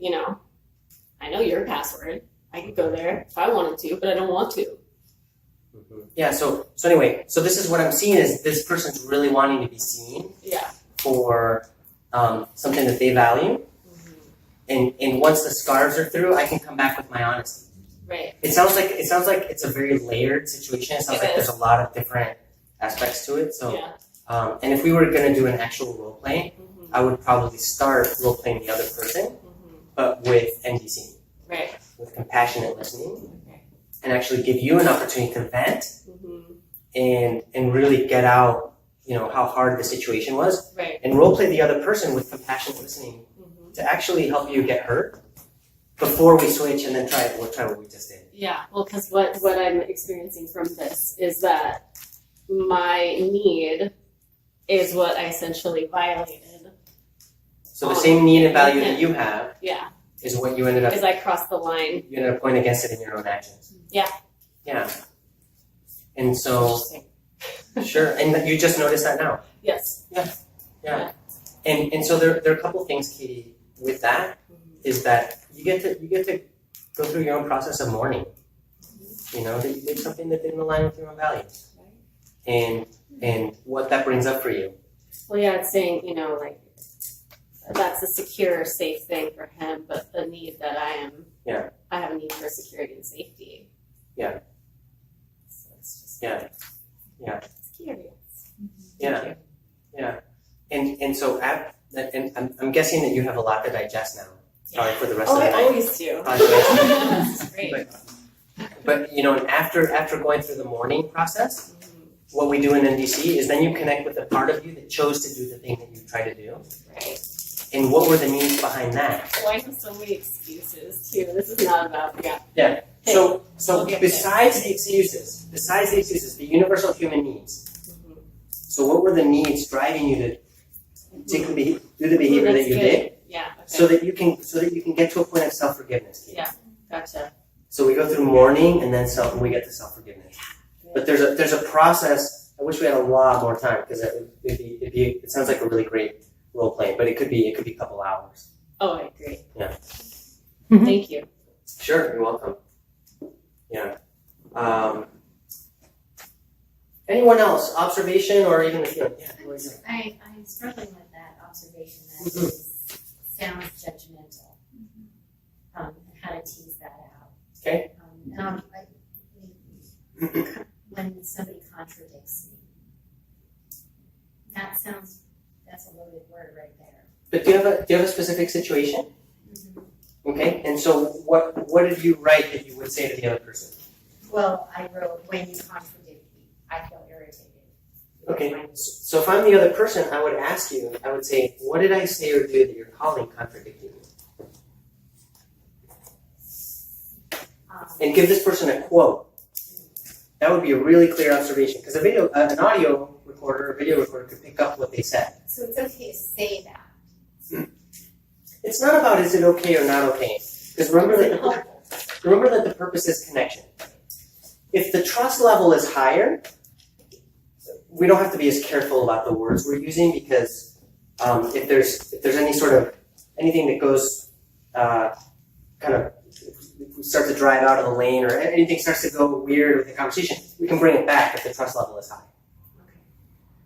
I know your password. I could go there if I wanted to, but I don't want to. Mm-hmm. Yeah, so anyway, so this is what I'm seeing is this person's really wanting to be seen for something that they value. And once the scarves are through, I can come back with my honesty. Right. It sounds like it's a very layered situation. It sounds like there's a lot of different aspects to it. So, and if we were going to do an actual role play, I would probably start role playing the other person, but with NVC, right? With compassionate listening, and actually give you an opportunity to vent and really get out, how hard the situation was, right? And role play the other person with compassionate listening to actually help you get hurt before we switch and then we'll try what we just did. Yeah, well, because what I'm experiencing from this is that my need is what I essentially violated. So the same need and value that you have is what you ended up... Because I crossed the line. You ended up going against it in your own actions. Yeah. Yeah. And so... Sure. And you just noticed that now? Yes. Yeah. And so there are a couple things, Katie, with that, is that you get to go through your own process of mourning. You know, that you did something that didn't align with your own values. And what that brings up for you. Well, yeah, it's saying, you know, like, that's a secure, safe thing for him, but the need that I have a need for security and safety. Yeah. So it's just, It's curious. Yeah. And so and I'm guessing that you have a lot to digest now. Sorry for the rest of the night. I always do. That's great. But you know, after going through the mourning process, what we do in NVC is then you connect with the part of you that chose to do the thing that you try to do. Right. And what were the needs behind that? Well, I have so many excuses too. This is not about Yeah. So We'll get besides the excuses, the universal human needs. So what were the needs driving you to do the behavior that you did? Yeah. Okay. So that you can get to a point of self-forgiveness. Yeah. Gotcha. So we go through mourning and then we get to self-forgiveness. But there's a process. I wish we had a lot more time because it sounds like a really great role play, but it could be a couple hours. Oh, I agree. Yeah. Thank you. Sure, you're welcome. Yeah. Anyone else? Observation or even the feeling? Yeah. I'm struggling with that observation that sounds judgmental. And how to tease that out. Okay. When somebody contradicts me, that's a loaded word right there. But do you have a specific situation? Okay. And so what did you write that you would say to the other person? Well, I wrote, when you contradict me, I feel irritated. Okay. So if I'm the other person, I would say, what did I say or do that you're calling contradicting me? And give this person a quote. That would be a really clear observation because an audio recorder or video recorder could pick up what they said. So it's okay to say that. It's not about is it okay or not okay. Because remember that the purpose is connection. If the trust level is higher, we don't have to be as careful about the words we're using because if there's anything that goes if we start to drive out of the lane or anything starts to go weird with the conversation, we can bring it back if the trust level is high. Okay.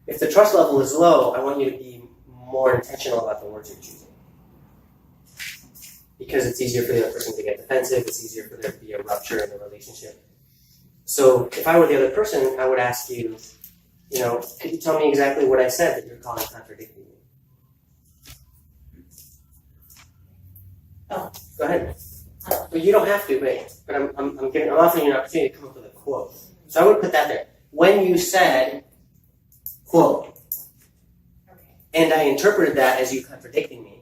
If the trust level is low, I want you to be more intentional about the words you're choosing. Because it's easier for the other person to get defensive, it's easier for there to be a rupture in the relationship. So if I were the other person, I would ask you, could you tell me exactly what I said that you're calling contradicting me? Oh, go ahead. Well, you don't have to, but I'm offering you an opportunity to come up with a quote. So I would put that there. When you said, quote, and I interpreted that as you contradicting me.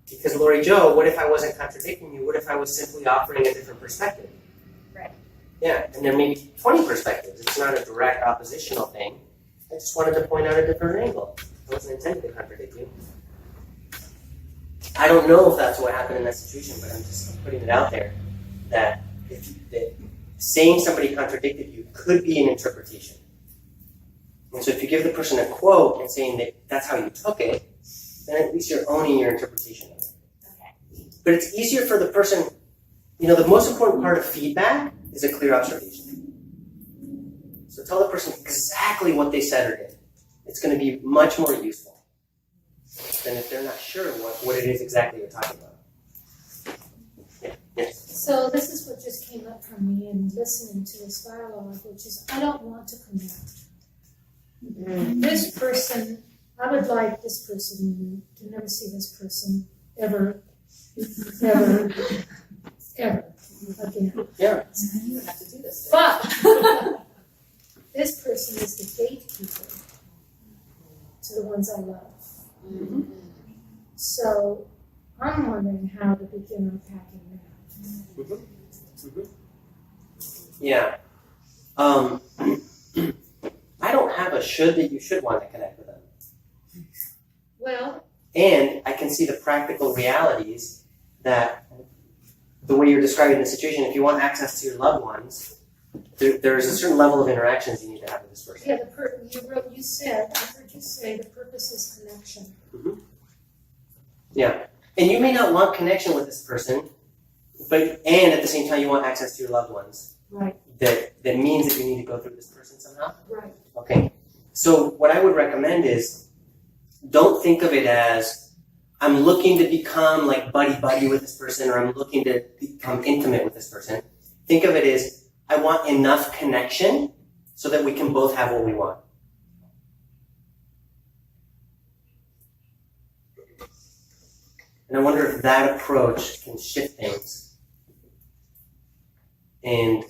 Because Lori Jo, what if I wasn't contradicting you? What if I was simply offering a different perspective? Right. Yeah, and there may be 20 perspectives. It's not a direct oppositional thing. I just wanted to point out a different angle. I wasn't intended to contradict you. I don't know if that's what happened in that situation, but I'm just putting it out there that saying somebody contradicted you could be an interpretation. And so if you give the person a quote and saying that that's how you took it, then at least you're owning your interpretation of it. Okay. But it's easier for the person, the most important part of feedback is a clear observation. So tell the person exactly what they said or did. It's going to be much more useful than if they're not sure what it is exactly you're talking about. Yeah. Yes. So this is what just came up for me in listening to this dialogue, which is I don't want to connect. This person, I would like this person to never see this person ever again. Yeah. You don't have to do this. But this person is the gatekeeper to the ones I love. Mm-hmm. So I'm wondering how to begin unpacking that. Yeah. I don't have a should that you should want to connect with them. Well, And I can see the practical realities that the way you're describing the situation, if you want access to your loved ones, there's a certain level of interactions you need to have with this person. Yeah, you said, I heard you say the purpose is connection. Yeah, and you may not want connection with this person, and at the same time you want access to your loved ones. Right. That means that you need to go through this person somehow. Right. Okay. So what I would recommend is, don't think of it as I'm looking to become like buddy with this person, or I'm looking to become intimate with this person. Think of it as I want enough connection so that we can both have what we want. And I wonder if that approach can shift things. And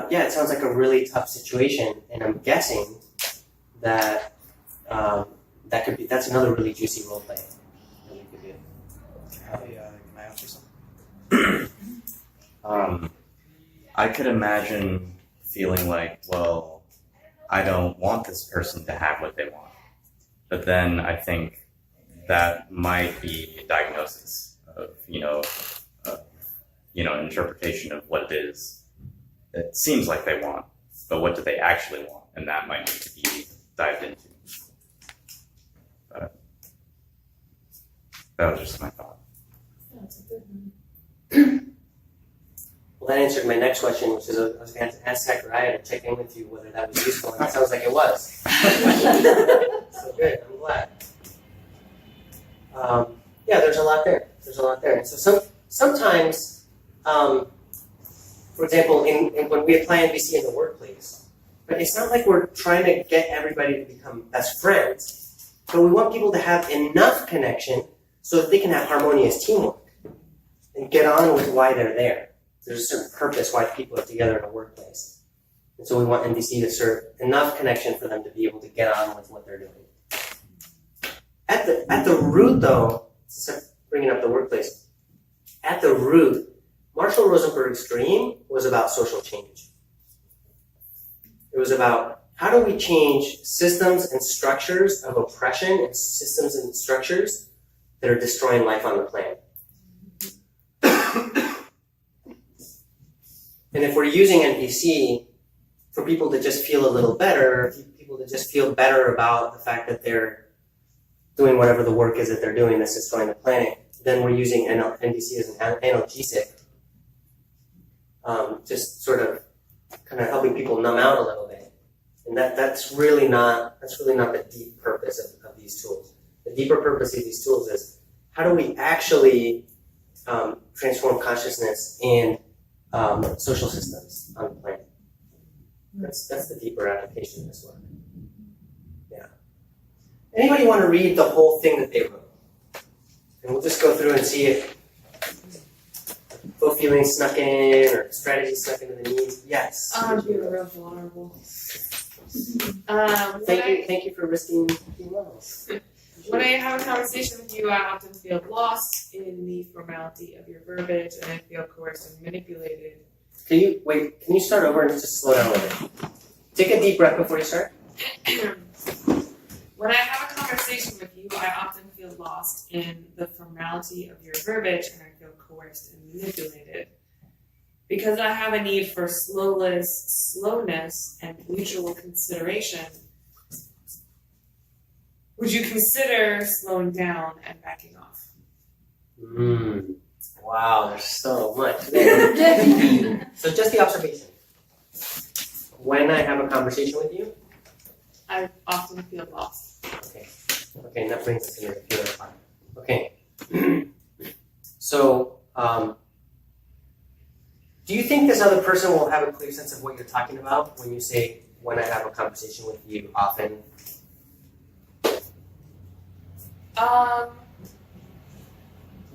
yeah, it sounds like a really tough situation, and I'm guessing that that's another really juicy role play that we could do. Can I answer something? I could imagine feeling like, well, I don't want this person to have what they want. But then I think that might be a diagnosis of, an interpretation of what it is that seems like they want, but what do they actually want? And that might need to be dived into. But that was just my thought. That's a good one. Well, that answered my next question, which is I was going to ask Zachariah to check in with you whether that was useful, and it sounds like it was. So good, I'm glad. Yeah, there's a lot there. And so sometimes, for example, when we apply NVC in the workplace, but it's not like we're trying to get everybody to become best friends, but we want people to have enough connection so that they can have harmonious teamwork and get on with why they're there. There's a certain purpose why people are together in a workplace. And so we want NVC to serve enough connection for them to be able to get on with what they're doing. At the root, though, bringing up the workplace, at the root, Marshall Rosenberg's dream was about social change. It was about how do we change systems and structures of oppression and systems and structures that are destroying life on the planet. And if we're using NVC for people to just feel a little better, people to just feel better about the fact that they're doing whatever the work is that they're doing that's destroying the planet, then we're using NVC as an analgesic, just sort of kind of helping people numb out a little bit. And that's really not the deep purpose of these tools. The deeper purpose of these tools is how do we actually transform consciousness and social systems on the planet. That's the deeper application of this work. Yeah. Anybody want to read the whole thing that they wrote? And we'll just go through and see if feeling snuck in or strategy snuck into the needs. Yes. You're real vulnerable. Thank you for risking being vulnerable. When I have a conversation with you, I often feel lost in the formality of your verbiage, and I feel coerced and manipulated. Can you start over and just slow down a little bit? Take a deep breath before you start. When I have a conversation with you, I often feel lost in the formality of your verbiage, and I feel coerced and manipulated. Because I have a need for slowness, and mutual consideration, would you consider slowing down and backing off? Wow, there's so much there. So just the observation. When I have a conversation with you, I often feel lost. Okay, and that brings us to the other part. Okay. So, do you think this other person will have a clear sense of what you're talking about when you say, when I have a conversation with you often?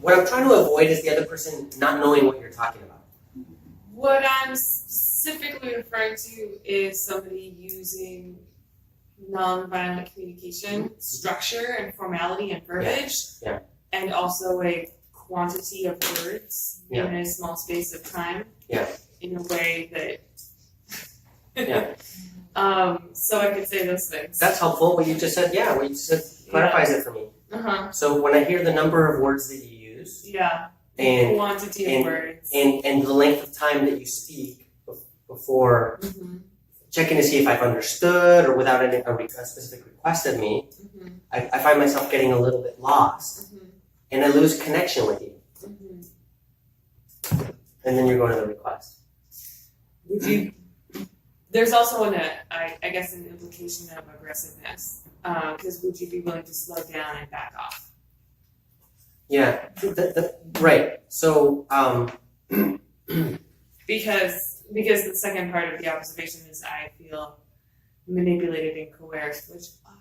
What I'm trying to avoid is the other person not knowing what you're talking about. What I'm specifically referring to is somebody using nonviolent communication structure and formality and verbiage, and also a quantity of words in a small space of time in a way that so I could say those things. That's helpful. What you just said, what you just said clarifies it for me. So when I hear the number of words that you use, and quantity of words, and the length of time that you speak before checking to see if I've understood or without a specific request of me, I find myself getting a little bit lost and I lose connection with you. And then you're going to the request. Would you? There's also I guess an implication of aggressiveness. Because would you be willing to slow down and back off? Yeah, right. So, because the second part of the observation is I feel manipulated and coerced, which are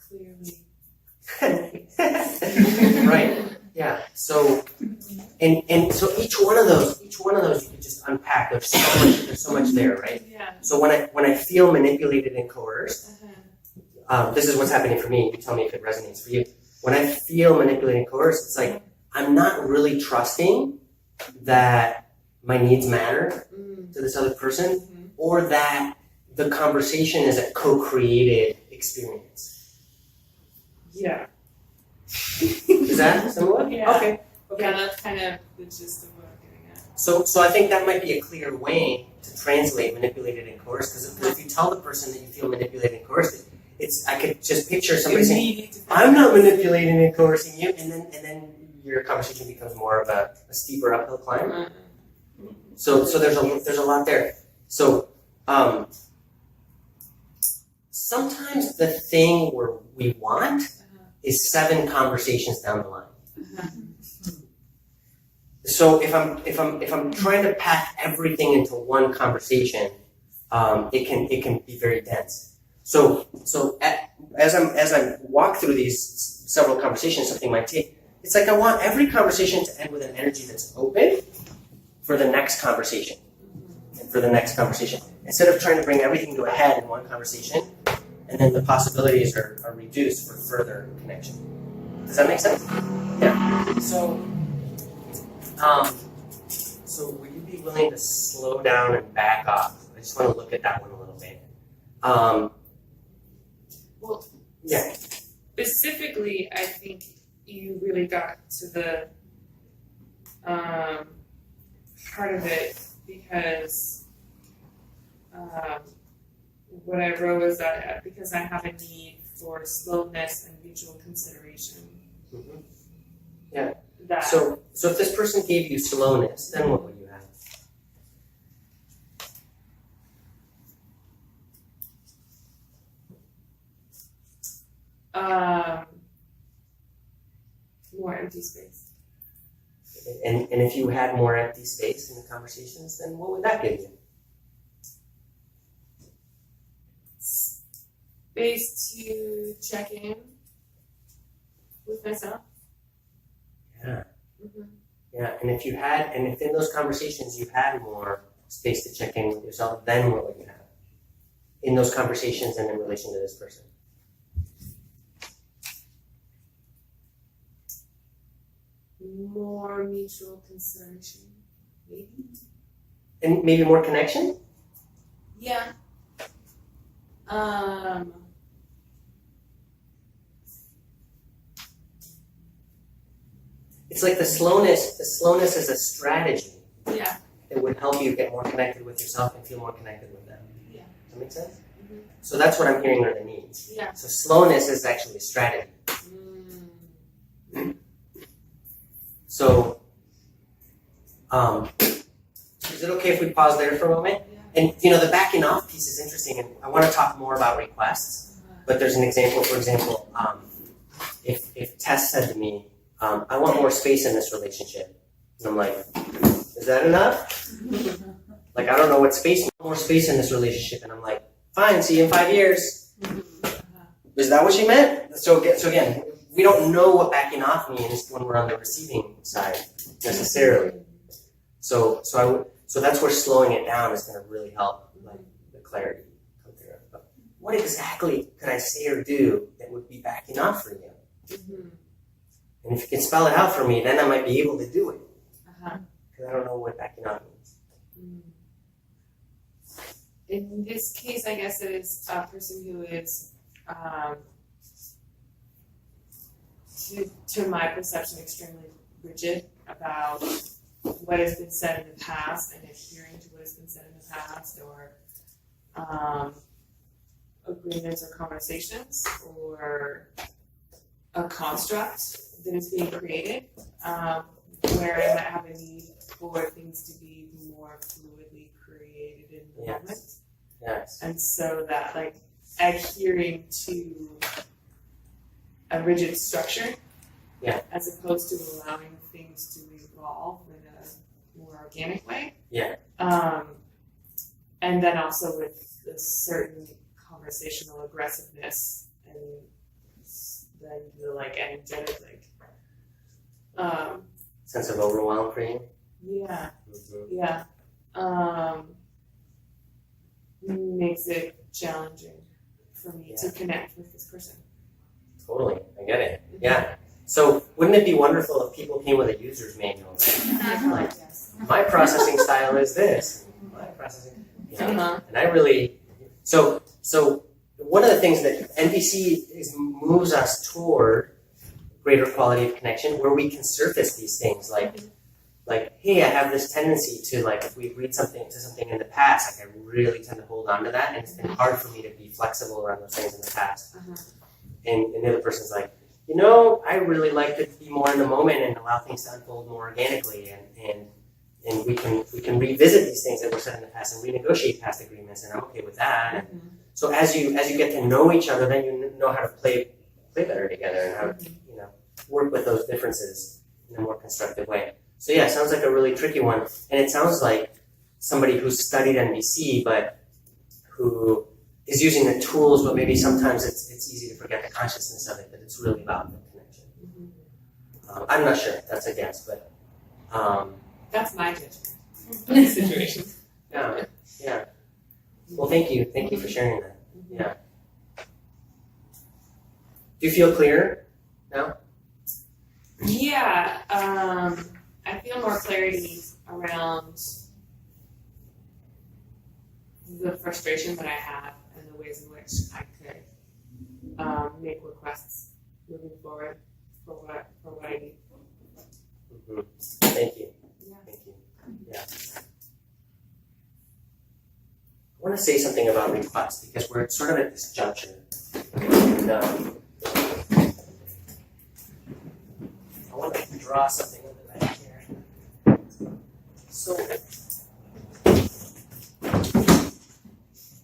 clearly right. Yeah. So, and so each one of those you could just unpack. There's so much there, right? Yeah. So when I feel manipulated and coerced, this is what's happening for me. You tell me if it resonates for you. When I feel manipulated and coerced, it's like I'm not really trusting that my needs matter to this other person, or that the conversation is a co-created experience. Yeah. Is that similar? Yeah. Okay. Yeah, that's kind of the gist of what I'm getting at. So I think that might be a clear way to translate manipulated and coerced, because if you tell the person that you feel manipulated and coerced, I could just picture somebody saying, "I'm not manipulating and coercing you," and then your conversation becomes more of a steeper uphill climb. So there's a lot there. So sometimes the thing where we want is 7 conversations down the line. So if I'm trying to pack everything into one conversation, it can be very dense. So as I walk through these several conversations, something might take. It's like I want every conversation to end with an energy that's open for the next conversation, and for the next conversation, instead of trying to bring everything to a head in one conversation, and then the possibilities are reduced for further connection. Does that make sense? Yeah. So would you be willing to slow down and back off? I just want to look at that one a little bit. Well, yeah. Specifically, I think you really got to the part of it because what I wrote was that because I have a need for slowness and mutual consideration. Mm-hmm. Yeah. That. So if this person gave you slowness, then what would you have? More empty space. And if you had more empty space in the conversations, then what would that give you? Space to check in with myself. Yeah. Yeah, and if in those conversations you had more space to check in with yourself, then what would you have? In those conversations and in relation to this person? More mutual consideration, maybe. And maybe more connection? Yeah. It's like the slowness is a strategy. Yeah. That would help you get more connected with yourself and feel more connected with them. Yeah. Does that make sense? Mm-hmm. So that's what I'm hearing are the needs. Yeah. So slowness is actually a strategy. So, is it okay if we pause there for a moment? Yeah. And the backing off piece is interesting, and I want to talk more about requests. But there's an example. For example, if Tess said to me, "I want more space in this relationship," and I'm like, "Is that enough?" Like, I don't know what space. More space in this relationship, and I'm like, "Fine, see you in 5 years." Is that what she meant? So again. We don't know what backing off means when we're on the receiving side necessarily. So that's where slowing it down is going to really help, like the clarity come through. But what exactly could I say or do that would be backing off for you? Mm-hmm. And if you can spell it out for me, then I might be able to do it. Because I don't know what backing off means. In this case, I guess it is a person who is. To my perception, extremely rigid about what has been said in the past and adhering to what has been said in the past, or agreements or conversations, or a construct that is being created, where I might have a need for things to be more fluidly created in the moment. Yes. And so that, like, adhering to a rigid structure, as opposed to allowing things to evolve in a more organic way. And then also with a certain conversational aggressiveness, and then the like energetic sense of overwhelm for you. Makes it challenging for me to connect with this person. Totally, I get it. Yeah. So wouldn't it be wonderful if people came with a user's manual? Like, my processing style is this. My processing, and I really so one of the things that NVC moves us toward greater quality of connection, where we can surface these things like, hey, I have this tendency to, like, if we agreed to something in the past, like, I really tend to hold on to that, and it's been hard for me to be flexible around those things in the past. And the other person's like, you know, I really like to be more in the moment and allow things to unfold more organically, and we can revisit these things that were said in the past and renegotiate past agreements, and I'm okay with that. And so as you get to know each other, then you know how to play better together and how to work with those differences in a more constructive way. So yeah, it sounds like a really tricky one, and it sounds like somebody who's studied NVC but who is using the tools, but maybe sometimes it's easy to forget the consciousness of it, that it's really about the connection. I'm not sure, that's a guess, but that's my judgment of the situation. Yeah. Well, thank you for sharing that. Yeah. Do you feel clearer now? Yeah, I feel more clarity around the frustration that I have and the ways in which I could make requests moving forward for what I need. Thank you. Thank you. Yeah. I want to say something about requests because we're sort of at this juncture. And, I want to draw something on the back here. So,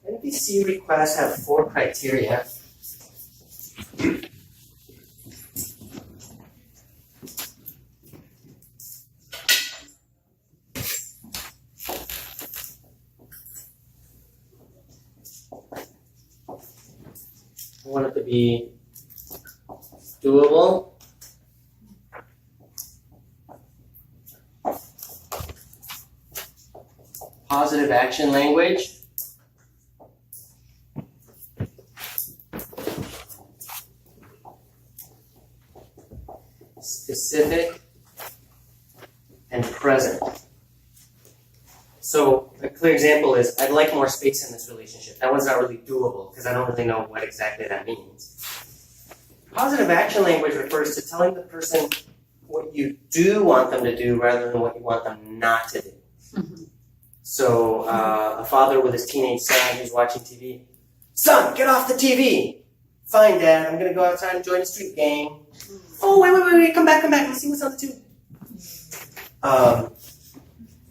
NVC requests have 4 criteria. I want it to be doable, positive action language, specific, and present. So a clear example is, I'd like more space in this relationship. That one's not really doable because I don't really know what exactly that means. Positive action language refers to telling the person what you do want them to do rather than what you want them not to do. So a father with his teenage son who's watching TV, son, get off the TV. Fine, Dad, I'm gonna go outside and join the street gang. Oh, wait, come back, let's see what's on the tube.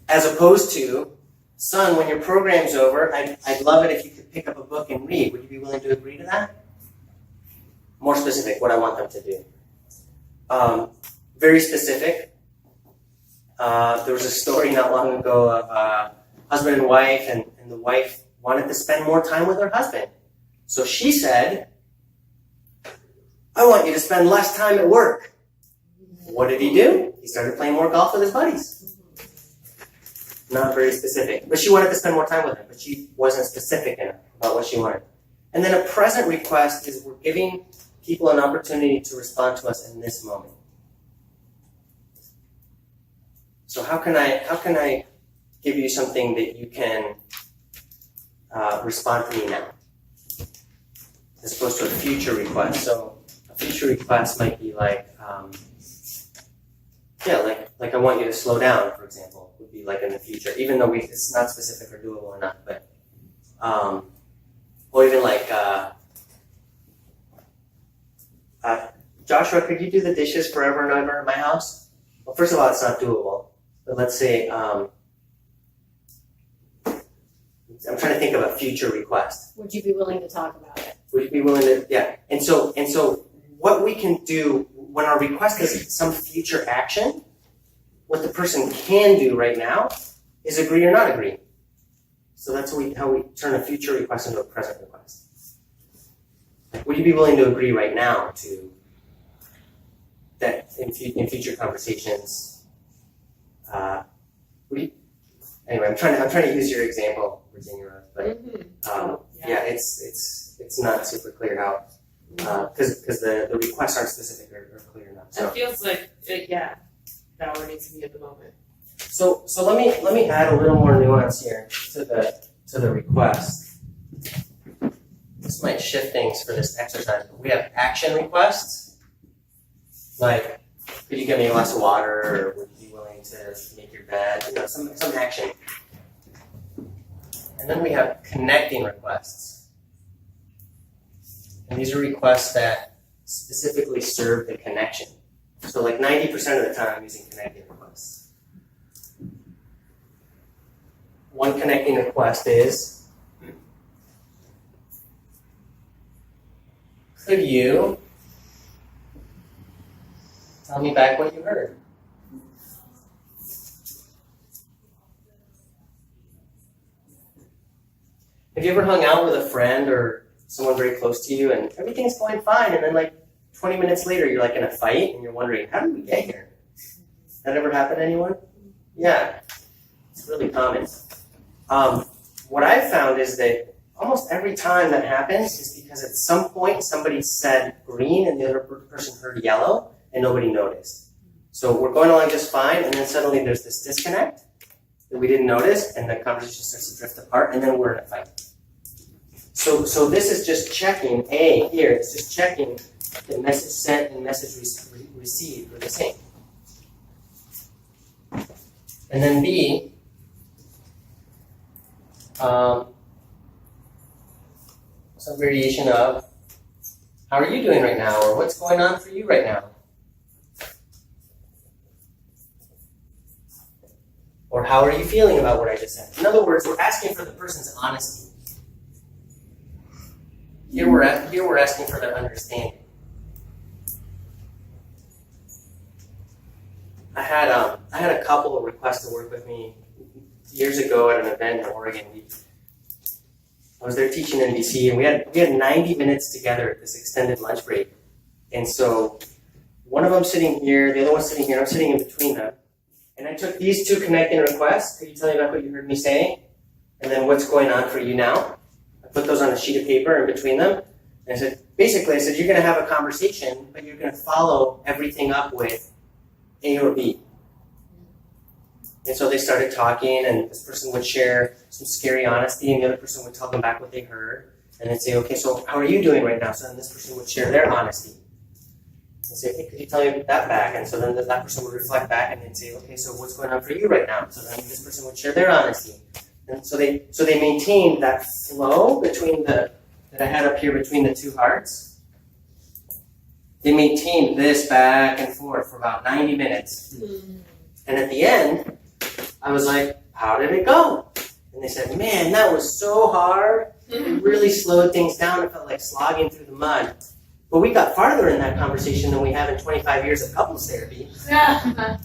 As opposed to, son, when your program's over, I'd love it if you could pick up a book and read. Would you be willing to agree to that? More specific, what I want them to do. Very specific. There was a story not long ago of a husband and wife, and the wife wanted to spend more time with her husband. So she said, I want you to spend less time at work. What did he do? He started playing more golf with his buddies. Not very specific. But she wanted to spend more time with him, but she wasn't specific enough about what she wanted. And then a present request is we're giving people an opportunity to respond to us in this moment. So how can I give you something that you can respond to me now, as opposed to a future request? So a future request might be like, Yeah, like I want you to slow down, for example, would be like in the future, even though it's not specific or doable or not, but or even like Joshua, could you do the dishes forever and ever in my house? Well, first of all, it's not doable. But let's say I'm trying to think of a future request. Would you be willing to talk about it? Would you be willing to? Yeah. And so what we can do when our request is some future action, what the person can do right now is agree or not agree. So that's how we turn a future request into a present request. Like, would you be willing to agree right now to that in future conversations? Anyway, I'm trying to use your example, Virginia, but it's not super clear how because the requests aren't specific or clear enough. So it feels like that one needs to be at the moment. So let me add a little more nuance here to the request. This might shift things for this exercise, but we have action requests, like could you get me a glass of water, or would you be willing to make your bed? You know, some action. And then we have connecting requests. And these are requests that specifically serve the connection. So like 90% of the time I'm using connecting requests. One connecting request is, could you tell me back what you heard? Have you ever hung out with a friend or someone very close to you and everything's going fine, and then like 20 minutes later you're like in a fight and you're wondering, how did we get here? That ever happened to anyone? Yeah, it's really common. What I've found is that almost every time that happens is because at some point somebody said green and the other person heard yellow and nobody noticed. So we're going along just fine, and then suddenly there's this disconnect that we didn't notice, and the conversation starts to drift apart, and then we're in a fight. So this is just checking, A, here, it's just checking the message sent and message received are the same. And then B, some variation of, how are you doing right now, or what's going on for you right now? Or how are you feeling about what I just said? In other words, we're asking for the person's honesty. Here we're asking for their understanding. I had a couple of requests to work with me years ago at an event in Oregon. I was there teaching NVC, and we had 90 minutes together at this extended lunch break. And so one of them sitting here, the other one sitting here, I'm sitting in between them. And I took these two connecting requests. Could you tell me about what you heard me say? And then what's going on for you now? I put those on a sheet of paper in between them. And I said, basically, you're going to have a conversation, but you're going to follow everything up with A or B. And so they started talking, and this person would share some scary honesty, and the other person would tell them back what they heard. And they'd say, okay, so how are you doing right now? So then this person would share their honesty. And say, hey, could you tell me that back? And so then that person would reflect back and they'd say, okay, so what's going on for you right now? So then this person would share their honesty. And so they maintained that flow that I had up here between the two hearts. They maintained this back and forth for about 90 minutes. And at the end, I was like, how did it go? And they said, man, that was so hard. It really slowed things down. It felt like slogging through the mud. But we got farther in that conversation than we have in 25 years of couples therapy. Yeah.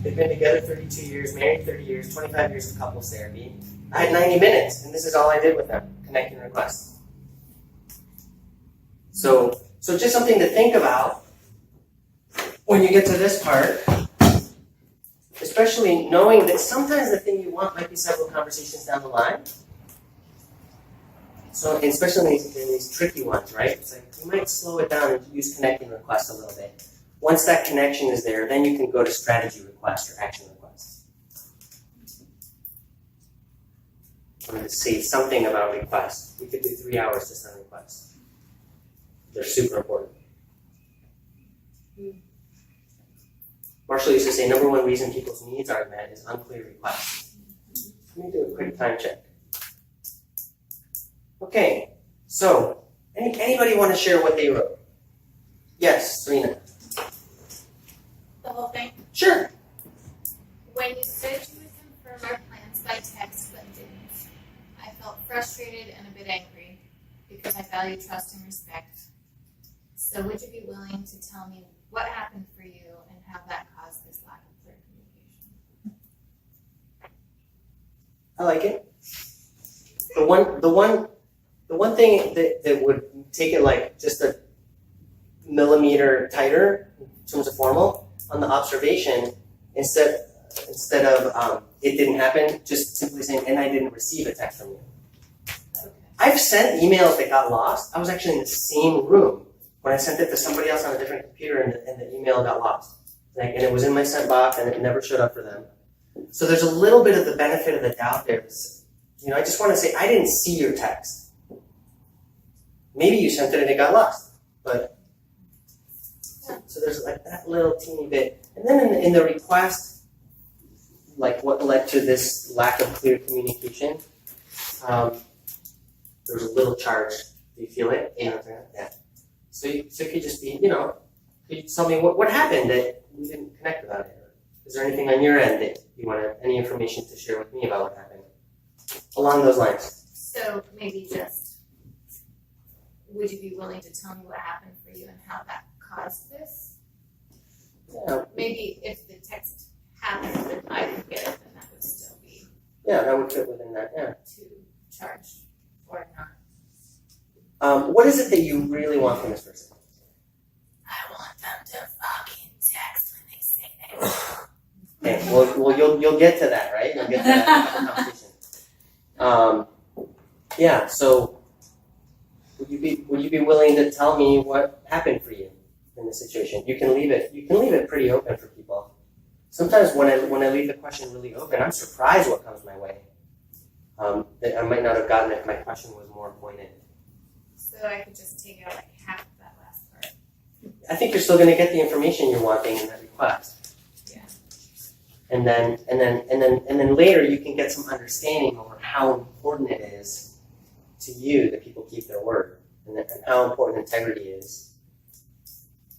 They've been together 32 years, married 30 years, 25 years of couples therapy. I had 90 minutes, and this is all I did with them, connecting requests. So just something to think about when you get to this part, especially knowing that sometimes the thing you want might be several conversations down the line. So especially in these tricky ones, right? It's like you might slow it down and use connecting requests a little bit. Once that connection is there, then you can go to strategy requests or action requests. I'm going to say something about requests. We could do 3 hours just on requests. They're super important. Marshall used to say, number one reason people's needs aren't met is unclear requests. Let me do a quick time check. Okay, so anybody want to share what they wrote? Yes, Serena. The whole thing? Sure. When you said you would confirm our plans by text but didn't, I felt frustrated and a bit angry because I value trust and respect. So would you be willing to tell me what happened for you and how that caused this lack of clear communication? I like it. The one thing that would take it like just a millimeter tighter in terms of formal on the observation, instead of it didn't happen, just simply saying, and I didn't receive a text from you. Okay. I've sent emails that got lost. I was actually in the same room when I sent it to somebody else on a different computer and the email got lost. And it was in my sent box and it never showed up for them. So there's a little bit of the benefit of the doubt there. I just want to say, I didn't see your text. Maybe you sent it and it got lost. But so there's like that little teeny bit. And then in the request, like what led to this lack of clear communication, there's a little charge. Do you feel it? Yeah. So it could just be, could you tell me what happened that we didn't connect about it? Or is there anything on your end that you want any information to share with me about what happened? Along those lines. So maybe just, would you be willing to tell me what happened for you and how that caused this? Yeah. Maybe if the text happened and I didn't get it, then that would still be Yeah, that would fit within that, yeah. too charged or not. What is it that you really want from this person? I want them to fucking text when they say that. Okay, well, you'll get to that, right? You'll get to that in the conversation. Yeah. So, would you be willing to tell me what happened for you in this situation? You can leave it pretty open for people. Sometimes when I leave the question really open, I'm surprised what comes my way. That I might not have gotten if my question was more pointed. So I could just take out like half of that last part. I think you're still going to get the information you're wanting in that request. Yeah. And then later you can get some understanding over how important it is to you that people keep their word, and how important integrity is.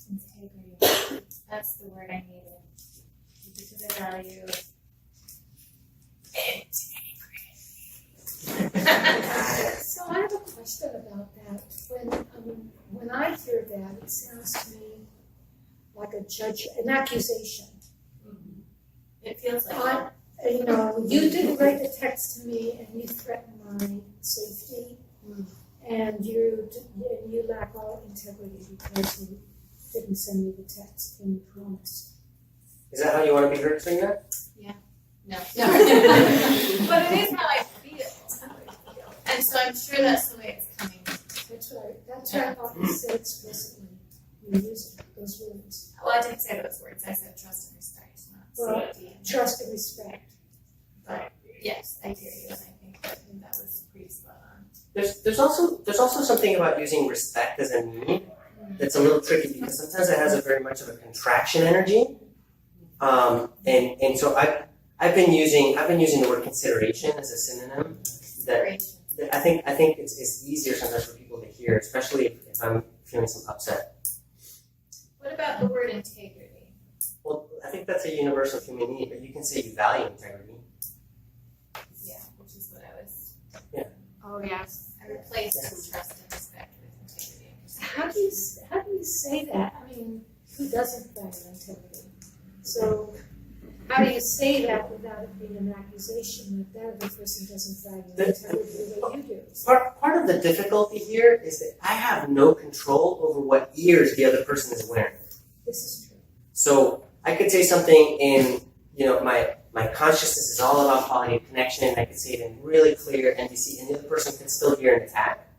Integrity. That's the word I needed. Because I value So I have a question about that. When I hear that, it sounds to me like an accusation. Mm-hmm. It feels like you didn't write the text to me and you threatened my safety, and you lack all integrity because you didn't send me the text when you promised. Is that how you want to be heard saying that? Yeah. No. But it is how I feel. And so I'm sure that's the way it's coming. That's what I thought you said explicitly. You used those words. Well, I didn't say those words. I said trust and respect, not safety. Trust and respect. But yes, I hear you, and I think that was pretty spot on. There's also something about using respect as a need that's a little tricky, because sometimes it has a very much of a contraction energy. And so I've been using the word consideration as a synonym. That I think it's easier sometimes for people to hear, especially if I'm feeling some upset. What about the word integrity? Well, I think that's a universal human need, but you can say you value integrity. Yeah, which is what I was. Yeah. Oh yes, I replaced trust and respect with integrity. How do you say that? I mean, who doesn't value integrity? So how do you say that without it being an accusation that other person doesn't value integrity the way you do? Part of the difficulty here is that I have no control over what ears the other person is wearing. This is true. So I could say something in, my consciousness is all about quality of connection, and I could say it in really clear NVC, and the other person can still hear an attack.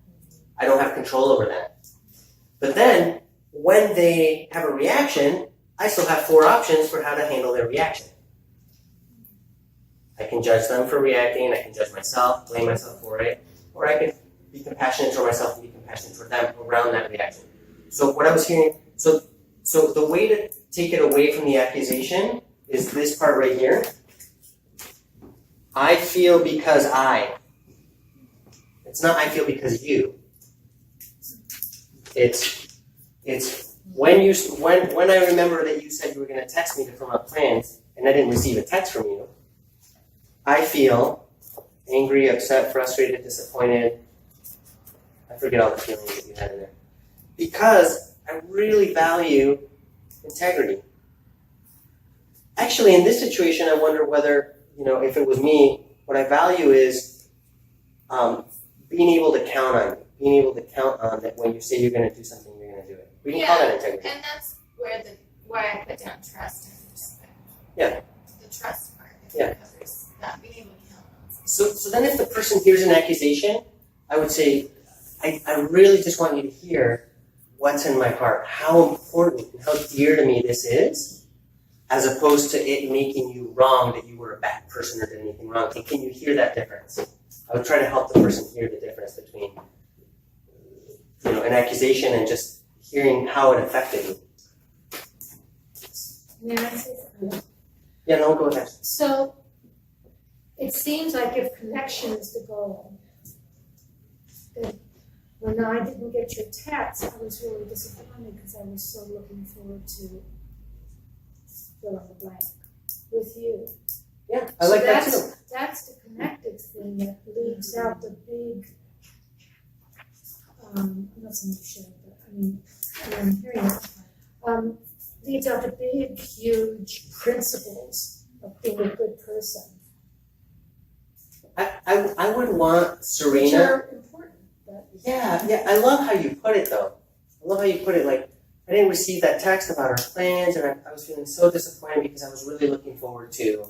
I don't have control over that. But then, when they have a reaction, I still have 4 options for how to handle their reaction. I can judge them for reacting, I can judge myself, blame myself for it, or I can be compassionate toward myself and be compassionate toward them around that reaction. So what I was hearing, so So the way to take it away from the accusation is this part right here. I feel because I. It's not I feel because you. It's when I remember that you said you were going to text me to fill out plans and I didn't receive a text from you. I feel angry, upset, frustrated, disappointed. I forget all the feelings that you had in there. Because I really value integrity. Actually, in this situation, I wonder whether, if it was me, what I value is being able to count on you. Being able to count on that when you say you're going to do something, you're going to do it. We can call that integrity. And that's why I put down trust and respect. Yeah. The trust part. Yeah. Covers that, being able to count on something. So then if the person hears an accusation, I would say, I really just want you to hear what's in my heart, how important and how dear to me this is, as opposed to it making you wrong that you were a bad person or did anything wrong. And can you hear that difference? I would try to help the person hear the difference between an accusation and just hearing how it affected you. May I say something? Yeah, no, go ahead. So it seems like if connection is the goal, that when I didn't get your text, I was really disappointed because I was so looking forward to fill in the blank with you. Yeah, I like that too. That's the connected thing that leaves out the big, I'm not saying you should, but I mean, I'm hearing it. Leads out the big, huge principles of being a good person. I would want Serena. Which are important. Yeah, I love how you put it though. I love how you put it, like, I didn't receive that text about our plans and I was feeling so disappointed because I was really looking forward to.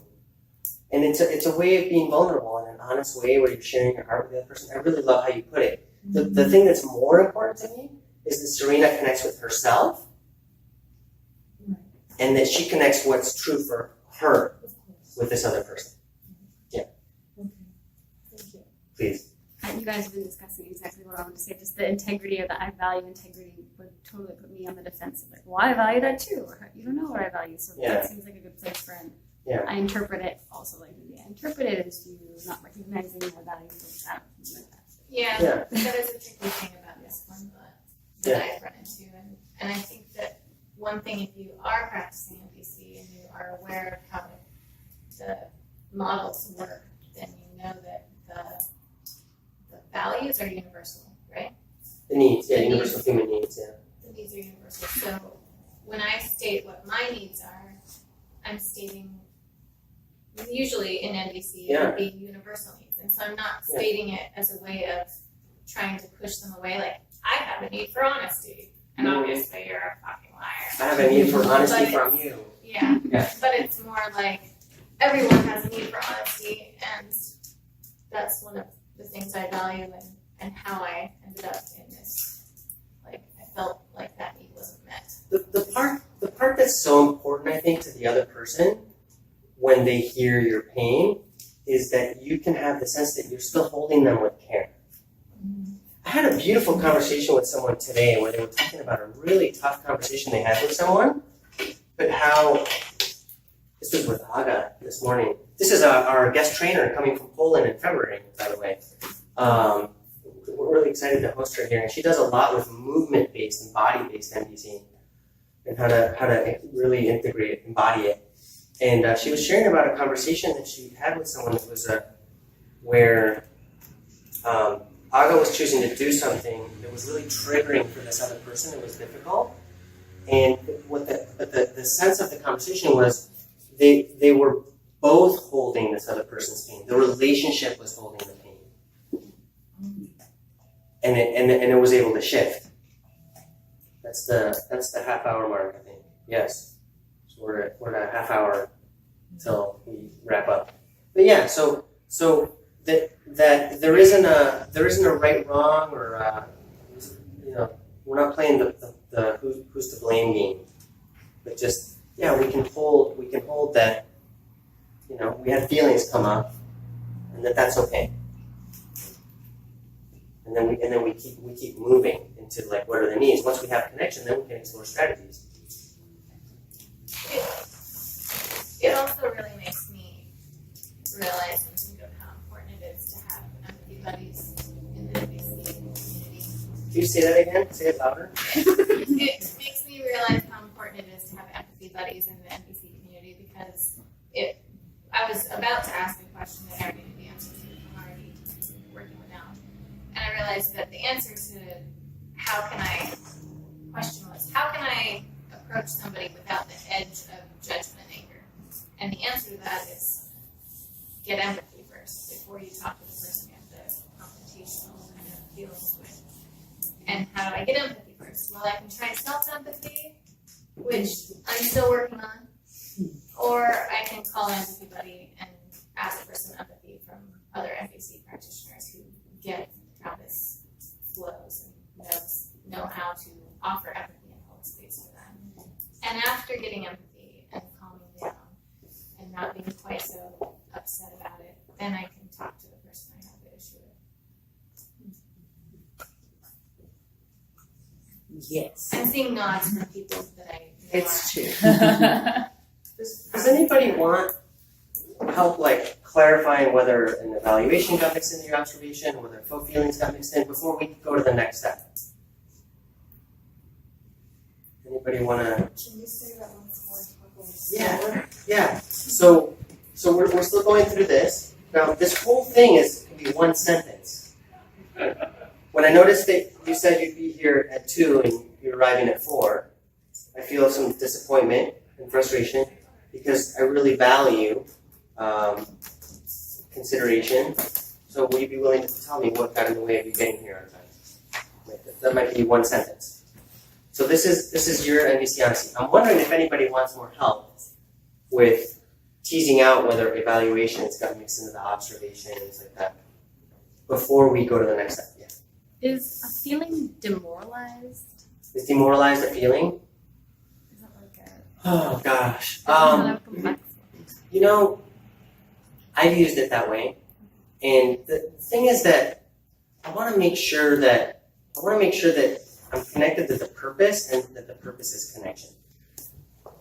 And it's a way of being vulnerable in an honest way where you're sharing your heart with the other person. I really love how you put it. The thing that's more important to me is that Serena connects with herself and that she connects what's true for her with this other person. Yeah. Okay. Thank you. Please. You guys have been discussing exactly what I wanted to say. Just the integrity of the I value integrity would totally put me on the defensive. Like, well, I value that too. Or, you don't know what I value. So that seems like a good place for him. Yeah. I interpret it also like I interpret it as you not recognizing my value of that. Yeah, that is a tricky thing about this one, but that I've run into. And I think that one thing, if you are practicing NVC and you are aware of how the models work, then you know that the values are universal, right? The needs, universal human needs, The needs are universal. So when I state what my needs are, I'm stating, usually in NVC, it would be universal needs. And so I'm not stating it as a way of trying to push them away, like, I have a need for honesty, and obviously you're a fucking liar. I have a need for honesty from you. Yeah, but it's more like everyone has a need for honesty, and that's one of the things I value and how I ended up in this. Like, I felt like that need wasn't met. The part that's so important, I think, to the other person when they hear your pain is that you can have the sense that you're still holding them with care. I had a beautiful conversation with someone today where they were talking about a really tough conversation they had with someone, but how, this was with Aga this morning. This is our guest trainer coming from Poland in February, by the way. We're really excited to host her here, and she does a lot with movement-based and body-based NVC and how to really integrate it, embody it. And she was sharing about a conversation that she had with someone that was where Aga was choosing to do something that was really triggering for this other person. It was difficult. And what the sense of the conversation was they were both holding this other person's pain. The relationship was holding the pain. And it was able to shift. That's the half-hour mark, I think. Yes. So we're at a half hour until we wrap up. But yeah, so that there isn't a right wrong or we're not playing the who's to blame game. But just we can hold that we had feelings come up and that's okay. And then we keep moving into like what are the needs. Once we have connection, then we can explore strategies. it also really makes me realize and think of how important it is to have empathy buddies in the NVC community. Can you say that again? Say it louder. It makes me realize how important it is to have empathy buddies in the NVC community because I was about to ask a question that I already knew the answer to. I'm already working it out. And I realized that the answer to how can I approach somebody without the edge of judgment anger? And the answer to that is get empathy first before you talk to the person you have the confrontational kind of feelings with. And how do I get empathy first? Well, I can try self-empathy, which I'm still working on, or I can call an empathy buddy and ask for some empathy from other NVC practitioners who get how this flows and know how to offer empathy and hold space for them. And after getting empathy and calming down and not being quite so upset about it, then I can talk to the person I have the issue with. Yes. I'm seeing nods from people that I know. It's true. Does anybody want help like clarifying whether an evaluation got mixed into your observation, whether faux feelings got mixed in before we go to the next step? Anybody want to? Can you say that once more? Yeah. So we're still going through this. Now this whole thing can be one sentence. When I noticed that you said you'd be here at 2 and you're arriving at 4, I feel some disappointment and frustration because I really value consideration. So would you be willing to tell me what got in the way of you getting here on time? That might be one sentence. So this is your NVC honesty. I'm wondering if anybody wants more help with teasing out whether evaluations got mixed into the observation and things like that before we go to the next step. Yeah. Is a feeling demoralized? Is demoralized a feeling? Is that like a Oh gosh. complex? You know, I've used it that way. And the thing is that I want to make sure that I'm connected to the purpose and that the purpose is connection.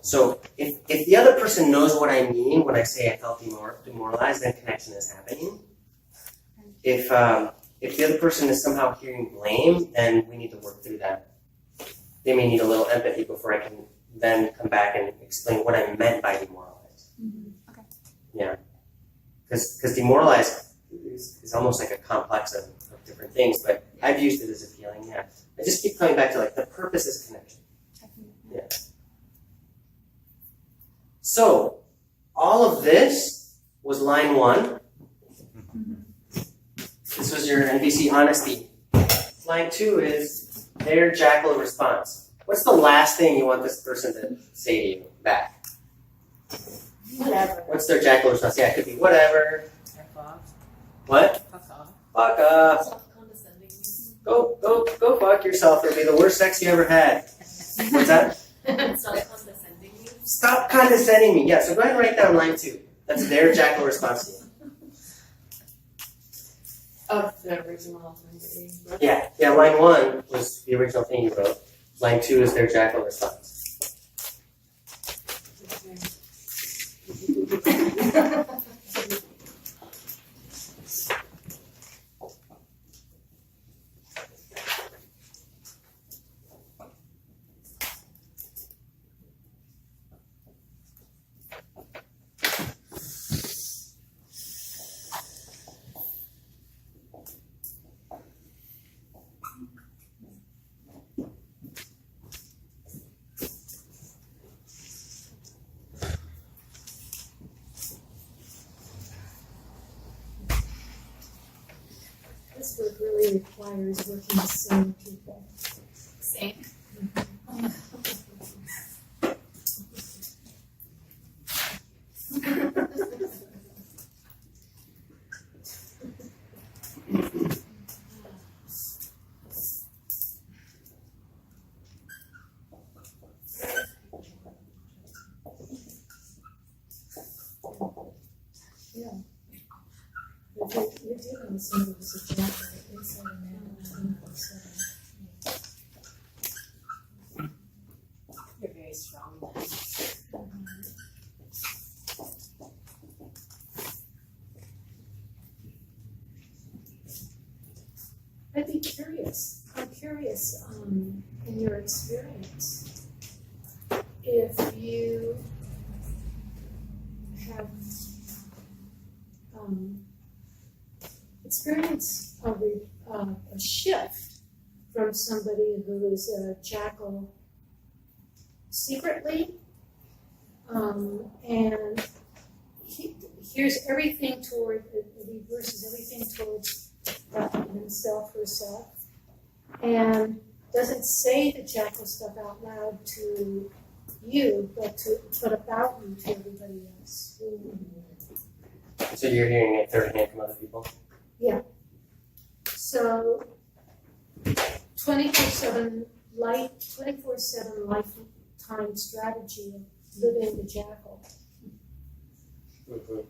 So if the other person knows what I mean when I say I felt demoralized, then connection is happening. If the other person is somehow hearing blame, then we need to work through that. They may need a little empathy before I can then come back and explain what I meant by demoralized. Mm-hmm. Okay. Yeah. Because demoralized is almost like a complex of different things, but I've used it as a feeling, yeah. I just keep coming back to like the purpose is connection. Yeah. So, all of this was line 1. This was your NVC honesty. Line 2 is their jackal response. What's the last thing you want this person to say to you back? Whatever. What's their jackal response? Yeah, it could be whatever. What? Fuck off. Fuck off. Self-condescending. Go fuck yourself. It'll be the worst sex you ever had. What's that? Self-condescending. Stop condescending me. Yeah, so go ahead and write down line 2. That's their jackal response to you. Of the original thing. Yeah, line 1 was the original thing you wrote. Line 2 is their jackal response. This work really requires working with sane people. Same. Yeah. You're dealing with somebody who's a jackal inside and out, 24/7. You're very strong. curious, in your experience, if you have experienced a shift from somebody who is a jackal secretly, and here's everything toward, reverses everything towards himself, herself, and doesn't say the jackal stuff out loud to you, but about you to everybody else. So you're hearing it third hand from other people? Yeah. So 24/7 lifetime strategy of living the jackal. Mm-hmm.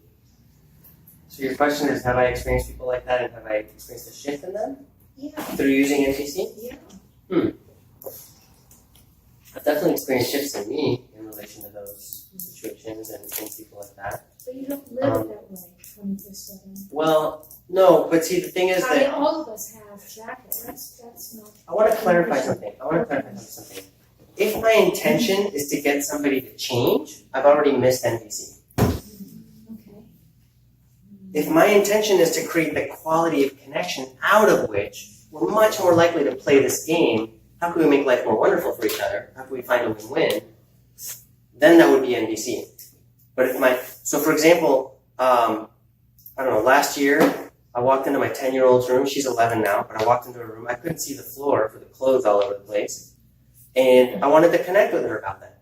So your question is, have I experienced people like that, and have I experienced a shift in them? Yeah. Through using NVC? Yeah. I've definitely experienced shifts in me in relation to those situations and people like that. But you don't live that way 24/7. Well, no, but see, the thing is I mean, that all of us have jackal. That's not. I want to clarify something. If my intention is to get somebody to change, I've already missed NVC. Okay. If my intention is to create the quality of connection out of which we're much more likely to play this game, how can we make life more wonderful for each other? How can we find a win-win? Then that would be NVC. But so for example, I don't know, last year I walked into my 10-year-old's room. She's 11 now, but I walked into her room. I couldn't see the floor for the clothes all over the place. And I wanted to connect with her about that.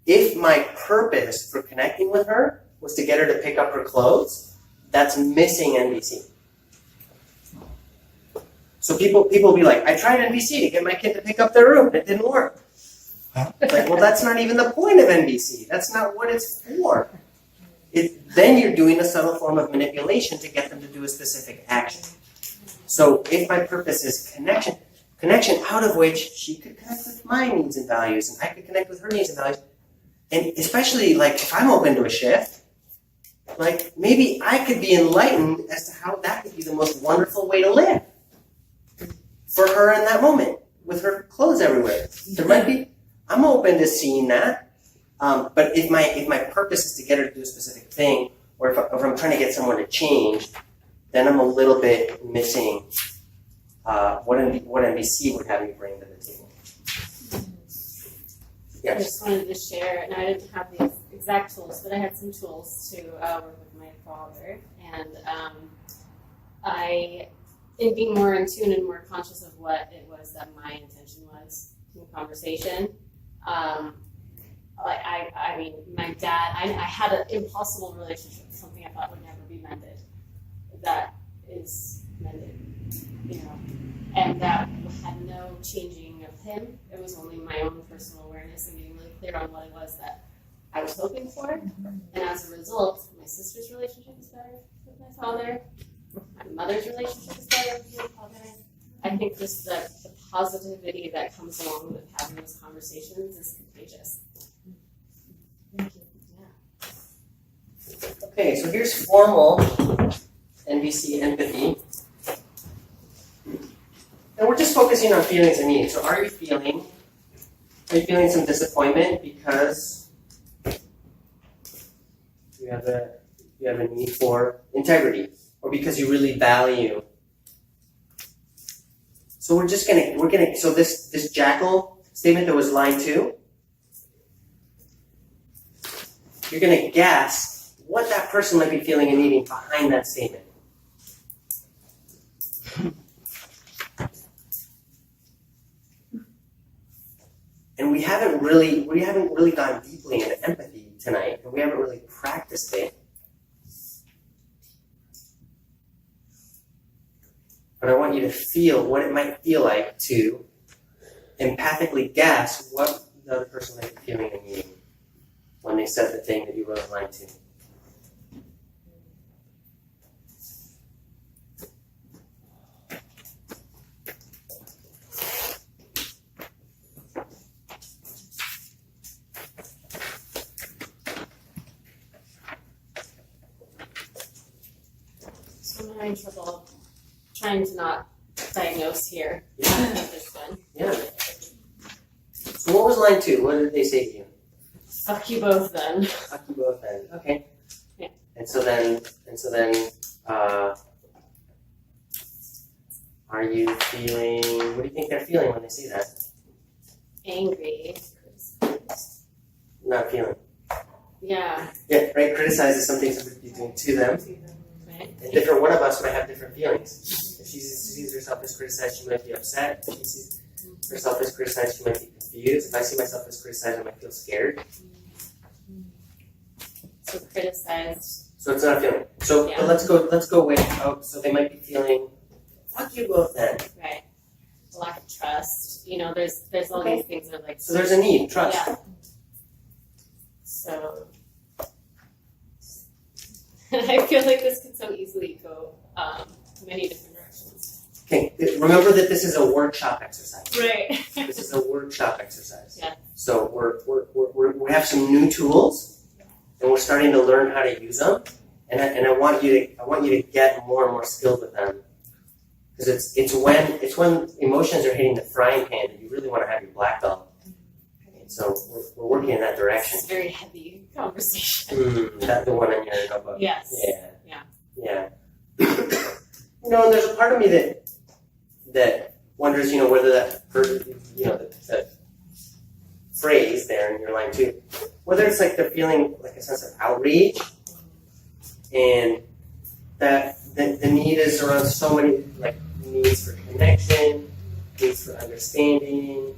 If my purpose for connecting with her was to get her to pick up her clothes, that's missing NVC. So people will be like, I tried NVC to get my kid to pick up their room, and it didn't work. Like, well, that's not even the point of NVC. That's not what it's for. Then you're doing a subtle form of manipulation to get them to do a specific action. So if my purpose is connection out of which she could connect with my needs and values, and I could connect with her needs and values, and especially like if I'm open to a shift, like maybe I could be enlightened as to how that could be the most wonderful way to live for her in that moment, with her clothes everywhere. There might be, I'm open to seeing that. But if my purpose is to get her to do a specific thing, or if I'm trying to get someone to change, then I'm a little bit missing what NVC would have me bring to the table. I just wanted to share, and I didn't have the exact tools, but I had some tools to work with my father, and in being more in tune and more conscious of what it was that my intention was in the conversation. I mean, my dad, I had an impossible relationship, something I thought would never be mended. That is mended, and that had no changing of him. It was only my own personal awareness and getting really clear on what it was that I was hoping for. And as a result, my sister's relationship is better with my father. My mother's relationship is better with my father. I think just the positivity that comes along with having those conversations is contagious. Thank you. Yeah. Okay, so here's formal NVC empathy. And we're just focusing on feelings and needs. So are you feeling some disappointment because you have a need for integrity, or because you really value? So so this jackal statement that was line 2, you're gonna guess what that person might be feeling and needing behind that statement. And we haven't really gone deeply into empathy tonight, and we haven't really practiced it. But I want you to feel what it might feel like to empathically guess what the other person might be feeling and needing when they said the thing that you wrote in line 2. So I'm having trouble trying to not diagnose here. Yeah. This one. Yeah. So what was line 2? What did they say to you? Fuck you both then. Fuck you both then. Okay. Yeah. And so then, are you feeling, what do you think they're feeling when they see that? Angry. Not feeling. Yeah. Yeah, right? Criticize is something somebody's doing to them. Right. And different one of us might have different feelings. If she sees herself as criticized, she might be upset. If she sees herself as criticized, she might be confused. If I see myself as criticized, I might feel scared. So criticized. So it's not a feeling. So Yeah. but let's go with so they might be feeling fuck you both then. Right. Lack of trust. You know, there's all Okay. these things that like. So there's a need, trust. Yeah. So I feel like this could so easily go many different directions. Okay, remember that this is a workshop exercise. Right. This is a workshop exercise. Yeah. So we have some new tools, and we're starting to learn how to use them. And I want you to get more and more skilled with them, because it's when emotions are hitting the frying pan that you really want to have your black belt. And so we're working in that direction. It's a very heavy conversation. That's the one in your notebook. Yes. Yeah. You know, and there's a part of me that wonders, you know, whether that the phrase there in your line 2, whether it's like they're feeling like a sense of outrage, and that the need is around so many like needs for connection, needs for understanding,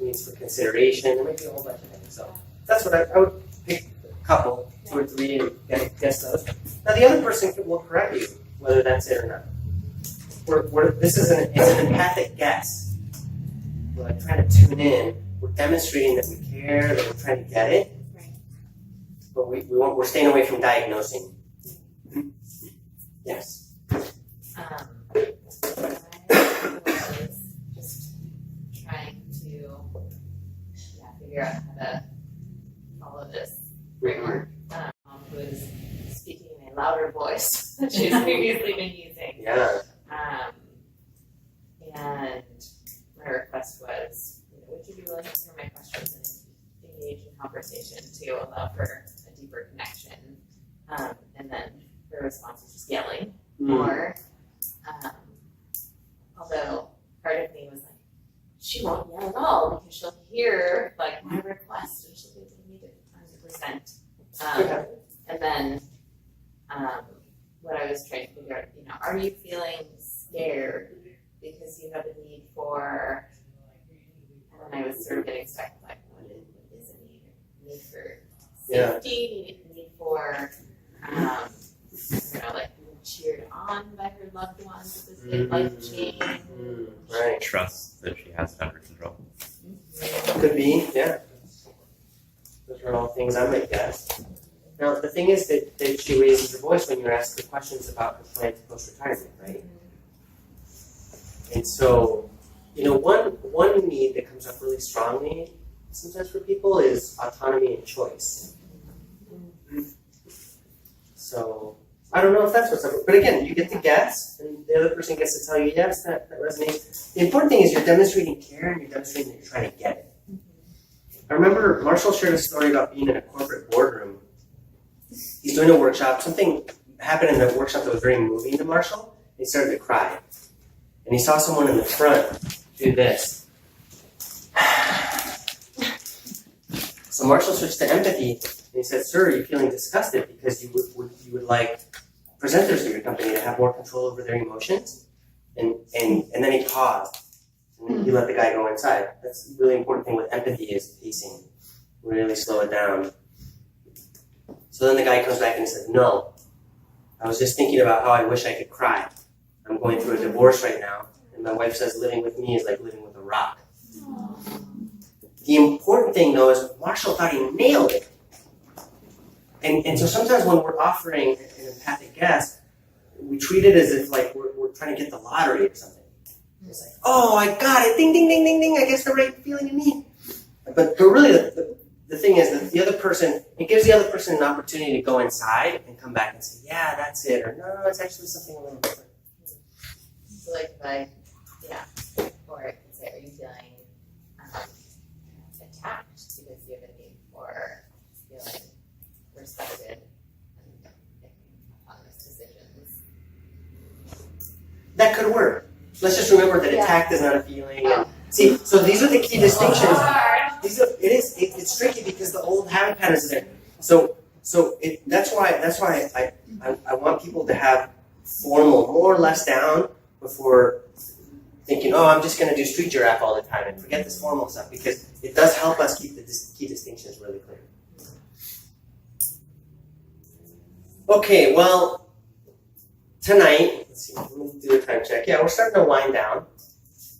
needs for consideration. There might be a whole bunch of things. So that's what I would pick a couple, 2 or 3, and guess those. Now the other person will correct you whether that's it or not. This is it's an empathic guess. We're like trying to tune in. We're demonstrating that we care, that we're trying to get it. Right. But we're staying away from diagnosing. Yes. I was just trying to figure out how to follow this framework. Who is speaking in a louder voice than she's previously been using. Yeah. And my request was, would you be willing to hear my questions and engage in conversation to allow for a deeper connection? And then her response was just yelling more. Although part of me was like, she won't yell at all because she'll hear like my request and she'll be able to meet it 100%. And then what I was trying to figure out, are you feeling scared because you have a need for, and then I was sort of getting stuck like, what is a need? Need for safety, need for, like being cheered on by her loved ones with this big life change. Right. Trust that she has it under control. Could be, yeah. Those are all things I might guess. Now, the thing is that she raises her voice when you ask her questions about her plan to post-retirement, right? And so, one need that comes up really strongly sometimes for people is autonomy and choice. So, I don't know if that's what's up. But again, you get to guess, and the other person gets to tell you, yes, that resonates. The important thing is you're demonstrating care, and you're demonstrating that you're trying to get it. I remember Marshall shared a story about being in a corporate boardroom. He's doing a workshop. Something happened in the workshop that was very moving to Marshall. He started to cry. And he saw someone in the front do this. So Marshall switched to empathy, and he said, "Sir, are you feeling disgusted because you would like presenters of your company to have more control over their emotions?" And then he paused, and he let the guy go inside. That's a really important thing with empathy is pacing. Really slow it down. So then the guy comes back and he says, "No, I was just thinking about how I wish I could cry. I'm going through a divorce right now, and my wife says living with me is like living with a rock." The important thing, though, is Marshall thought he nailed it. And so sometimes when we're offering an empathic guess, we treat it as if like we're trying to get the lottery or something. It's like, oh, I got it, ding, ding, ding, ding, ding, I guess the right feeling you need. But really the thing is that the other person, it gives the other person an opportunity to go inside and come back and say, yeah, that's it, or no, it's actually something a little different. So like if I Yeah. Or it could say, are you feeling attacked because you have a need for feeling respected and making autonomous decisions? That could work. Let's just remember that attacked is not a feeling. See, so these are the key distinctions. It's tricky because the old habit patterns are there. That's why I want people to have formal, more or less down before thinking, oh, I'm just going to do street giraffe all the time and forget this formal stuff, because it does help us keep the key distinctions really clear. Okay, well, tonight, let's see, let me do a time check. Yeah, we're starting to wind down.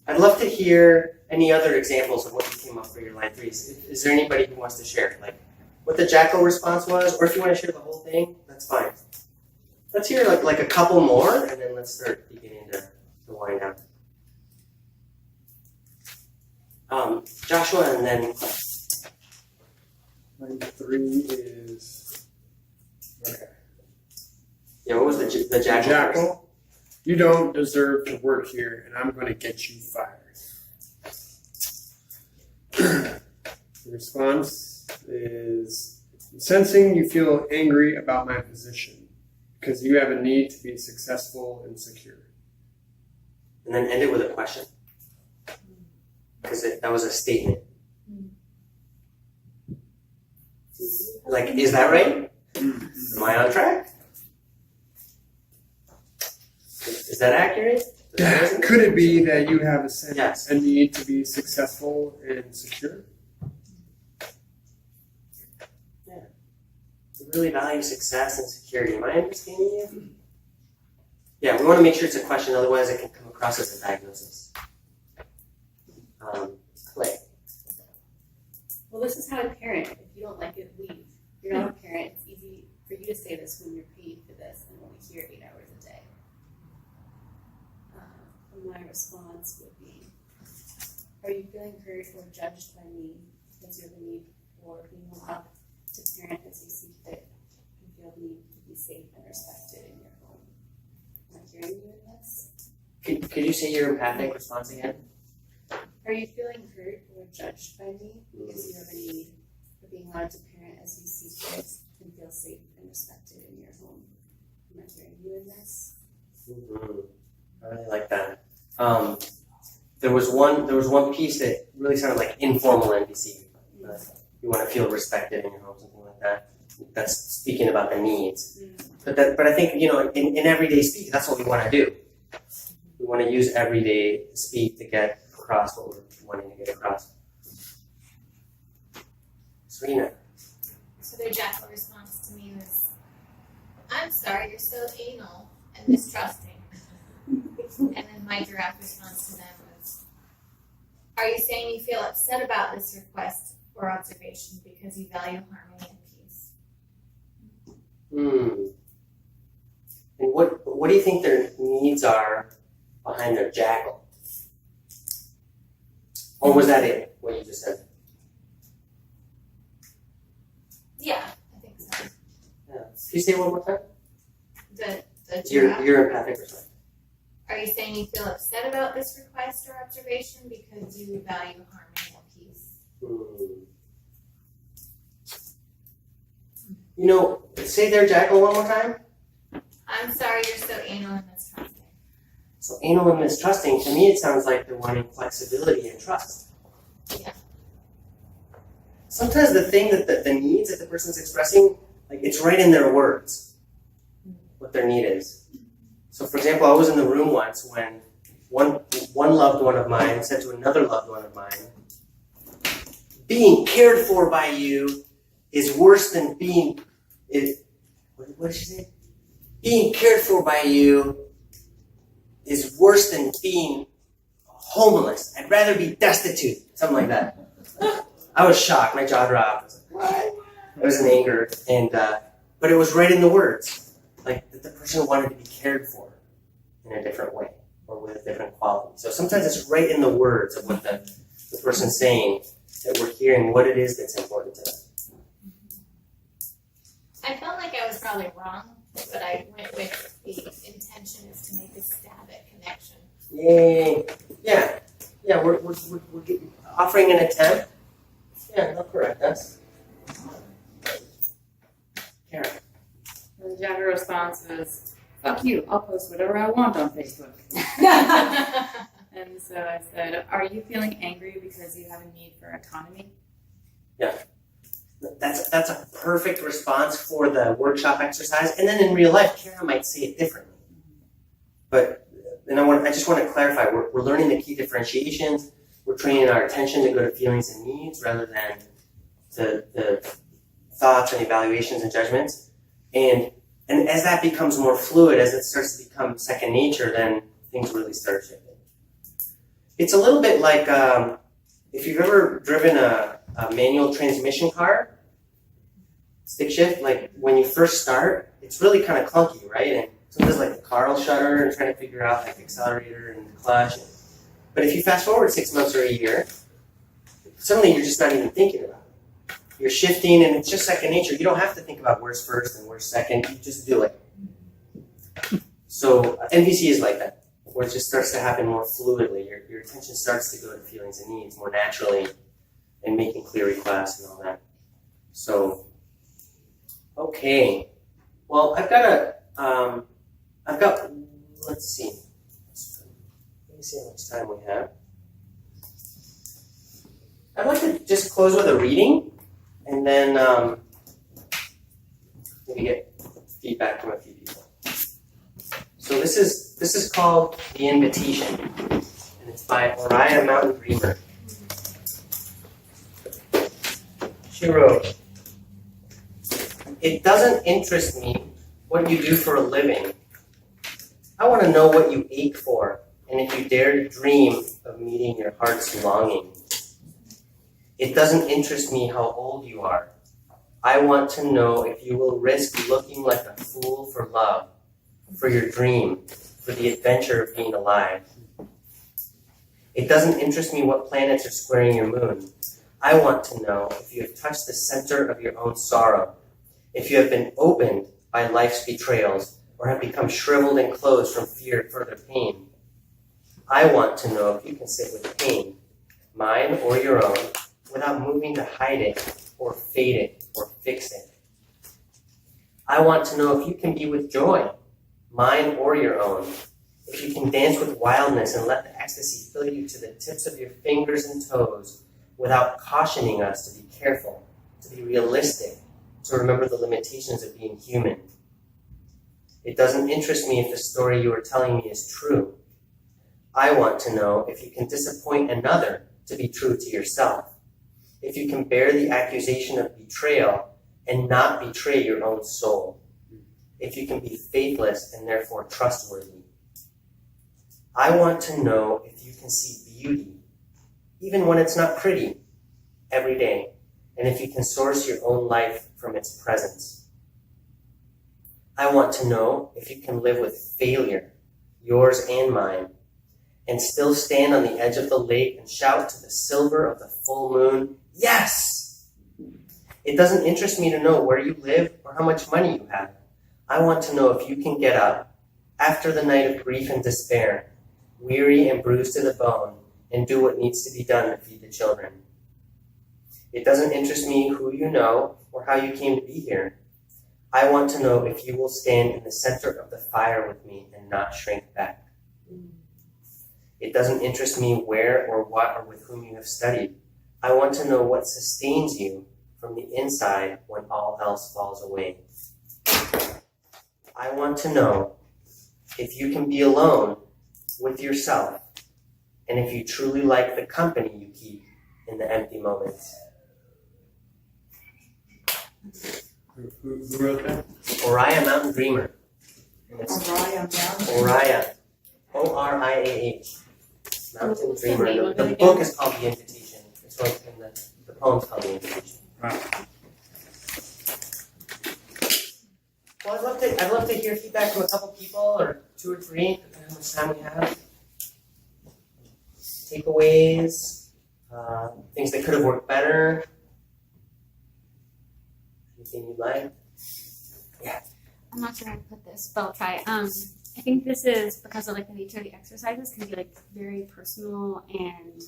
I'd love to hear any other examples of what you came up for your line 3. Is there anybody who wants to share, like what the jackal response was, or if you want to share the whole thing, that's fine. Let's hear like a couple more, and then let's start beginning to wind down. Joshua, and then line 3 is okay. Yeah, what was the jackal? The jackal. You don't deserve to work here, and I'm going to get you fired. The response is, sensing you feel angry about my position because you have a need to be successful and secure. And then end it with a question, because that was a statement. Like, is that right? Am I on track? Is that accurate? Could it be that you have Yes. a need to be successful and secure? Yeah. You really value success and security. Am I understanding you? Yeah, we want to make sure it's a question, otherwise it can come across as a diagnosis. Clay. Well, this is how I parent. If you don't like it, leave. If you're not a parent, it's easy for you to say this when you're paid for this and only here 8 hours a day. My response would be, are you feeling hurt or judged by me because you have a need for being allowed to parent as you see fit and feel the need to be safe and respected in your home? Am I hearing you in this? Could you say your empathic response again? Are you feeling hurt or judged by me because you have a need for being allowed to parent as you see fit and feel safe and respected in your home? Am I hearing you in this? Mm-hmm. I really like that. There was one piece that really sounded like informal NVC. You want to feel respected in your home, something like that. That's speaking about the needs. But I think, in everyday speak, that's what we want to do. We want to use everyday speak to get across what we're wanting to get across. Serena. So their jackal response to me was, I'm sorry, you're so anal and mistrusting. And then my direct response to them was, are you saying you feel upset about this request or observation because you value harmony and peace? And what do you think their needs are behind their jackal? Or was that it, what you just said? Yeah, I think so. Yeah. Can you say it one more time? The Your empathic response. Are you saying you feel upset about this request or observation because you value harmony and peace? Say their jackal one more time. I'm sorry, you're so anal and mistrusting. So anal and mistrusting, to me it sounds like they're wanting flexibility and trust. Yeah. Sometimes the thing that the needs that the person's expressing, like it's right in their words, what their need is. So for example, I was in the room once when one loved one of mine said to another loved one of mine, being cared for by you is worse than being, what did she say? Being cared for by you is worse than being homeless. I'd rather be destitute. Something like that. I was shocked. My jaw dropped. I was like, what? I was in anger. But it was right in the words. Like that the person wanted to be cared for in a different way or with a different quality. So sometimes it's right in the words of what the person's saying that we're hearing what it is that's important to them. I felt like I was probably wrong, but I went with the intention is to make a static connection. Yay. Yeah, we're offering an attempt. Yeah, they'll correct us. Karen. The general response is, fuck you, I'll post whatever I want on Facebook. And so I said, are you feeling angry because you have a need for autonomy? Yeah. That's a perfect response for the workshop exercise. And then in real life, Karen might say it differently. But and I just want to clarify, we're learning the key differentiations. We're training our attention to go to feelings and needs rather than the thoughts and evaluations and judgments. And as that becomes more fluid, as it starts to become second nature, then things really start shifting. It's a little bit like if you've ever driven a manual transmission car, stick shift, like when you first start, it's really kind of clunky, right? And sometimes like the car will shudder and trying to figure out like the accelerator and the clutch. But if you fast forward 6 months or a year, suddenly you're just not even thinking about it. You're shifting and it's just second nature. You don't have to think about where's first and where's second. You just do it. So NVC is like that, where it just starts to happen more fluidly. Your attention starts to go to feelings and needs more naturally and making clear requests and all that. So, okay. Well, let's see. Let me see how much time we have. I'd like to just close with a reading and then maybe get feedback from a few people. So this is called The Invitation, and it's by Oriah Mountain Dreamer. She wrote, "It doesn't interest me what you do for a living. I want to know what you ache for, and if you dare to dream of meeting your heart's longing. It doesn't interest me how old you are. I want to know if you will risk looking like a fool for love, for your dream, for the adventure of being alive. It doesn't interest me what planets are squaring your moon. I want to know if you have touched the center of your own sorrow, if you have been opened by life's betrayals, or have become shriveled and closed from fear of further pain. I want to know if you can sit with pain, mine or your own, without moving to hide it, or fade it, or fix it. I want to know if you can be with joy, mine or your own, if you can dance with wildness and let the ecstasy fill you to the tips of your fingers and toes, without cautioning us to be careful, to be realistic, to remember the limitations of being human. It doesn't interest me if the story you are telling me is true. I want to know if you can disappoint another to be true to yourself, if you can bear the accusation of betrayal and not betray your own soul, if you can be faithless and therefore trustworthy. I want to know if you can see beauty, even when it's not pretty, every day, and if you can source your own life from its presence. I want to know if you can live with failure, yours and mine, and still stand on the edge of the lake and shout to the silver of the full moon, yes! It doesn't interest me to know where you live or how much money you have. I want to know if you can get up after the night of grief and despair, weary and bruised to the bone, and do what needs to be done to feed the children. It doesn't interest me who you know or how you came to be here. I want to know if you will stand in the center of the fire with me and not shrink back. It doesn't interest me where or what or with whom you have studied. I want to know what sustains you from the inside when all else falls away. I want to know if you can be alone with yourself and if you truly like the company you keep in the empty moments. Who wrote that? Oriah Mountain Dreamer. Oriah. O-R-I-A-H. Mountain Dreamer. The book is called The Invitation. It's like in the poem's called The Invitation. Wow. Well, I'd love to hear feedback from a couple people, or 2 or 3, depending on how much time we have. Takeaways, things that could have worked better. Anything you'd like? Yeah. I'm not sure how to put this, but I'll try. I think this is because of like the nature of the exercises can be like very personal and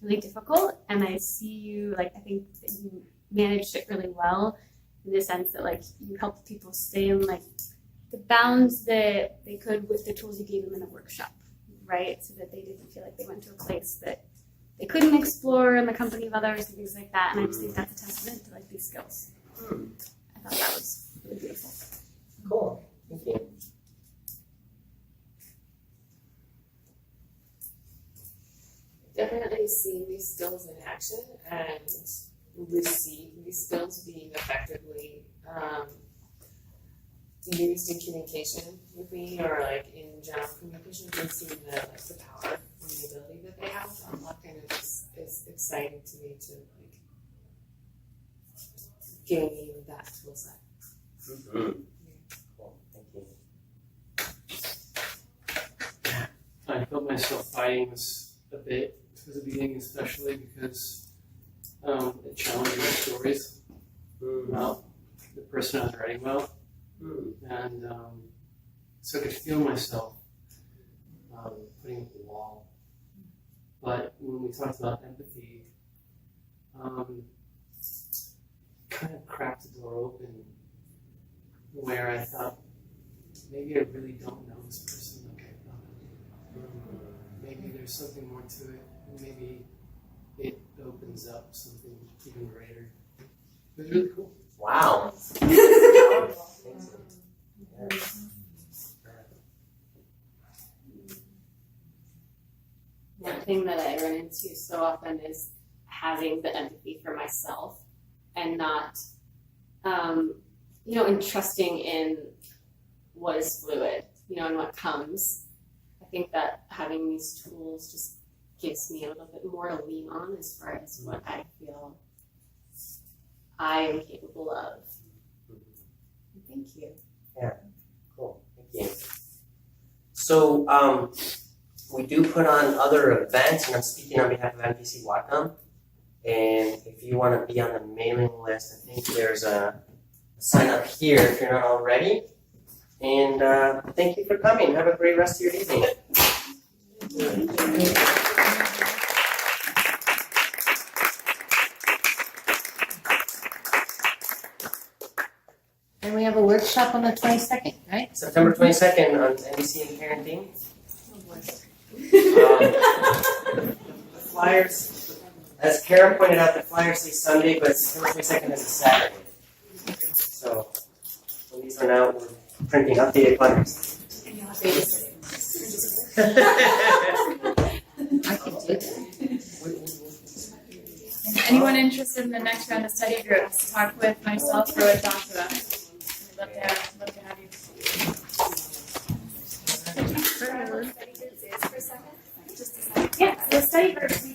really difficult. And I see you like I think that you managed it really well in the sense that like you helped people stay in like the bounds that they could with the tools you gave them in a workshop, right? So that they didn't feel like they went to a place that they couldn't explore in the company of others and things like that. And I just think that's a testament to like these skills. I thought that was really beautiful. Cool. Thank you. Definitely seeing these skills in action and receive these skills being effectively used in communication with me or like in general communication, and seeing the power and the ability that they have to unlock kind of is exciting to me to like gain that tool set. Mm-hmm. Cool. Thank you. I felt myself fighting this a bit at the beginning, especially because it challenged my stories about the person I was writing about. And so I could feel myself putting up a wall. But when we talked about empathy, kind of cracked the door open where I thought, maybe I really don't know this person like I thought. Maybe there's something more to it. Maybe it opens up something even greater. It was really cool. Wow. One thing that I run into so often is having the empathy for myself and not, and trusting in what is fluid, and what comes. I think that having these tools just gives me a little bit more to lean on as far as what I feel I am capable of. Thank you. Yeah, cool. Thank you. So we do put on other events, and I'm speaking on behalf of NVC Whatcom. And if you want to be on the mailing list, I think there's a sign up here if you're not already. And thank you for coming. Have a great rest of your evening. And we have a workshop on the 22nd, right? September 22nd on NVC and Parenting. The flyers, as Kara pointed out, the flyers say Sunday, but September 22nd is a Saturday. So when these are out, we're printing updated flyers. I can do that. And anyone interested in the next round of study groups, talk with myself or with Joshua. We'd love to have you. Study groups is for a second? Just a second. Yeah, so the study groups,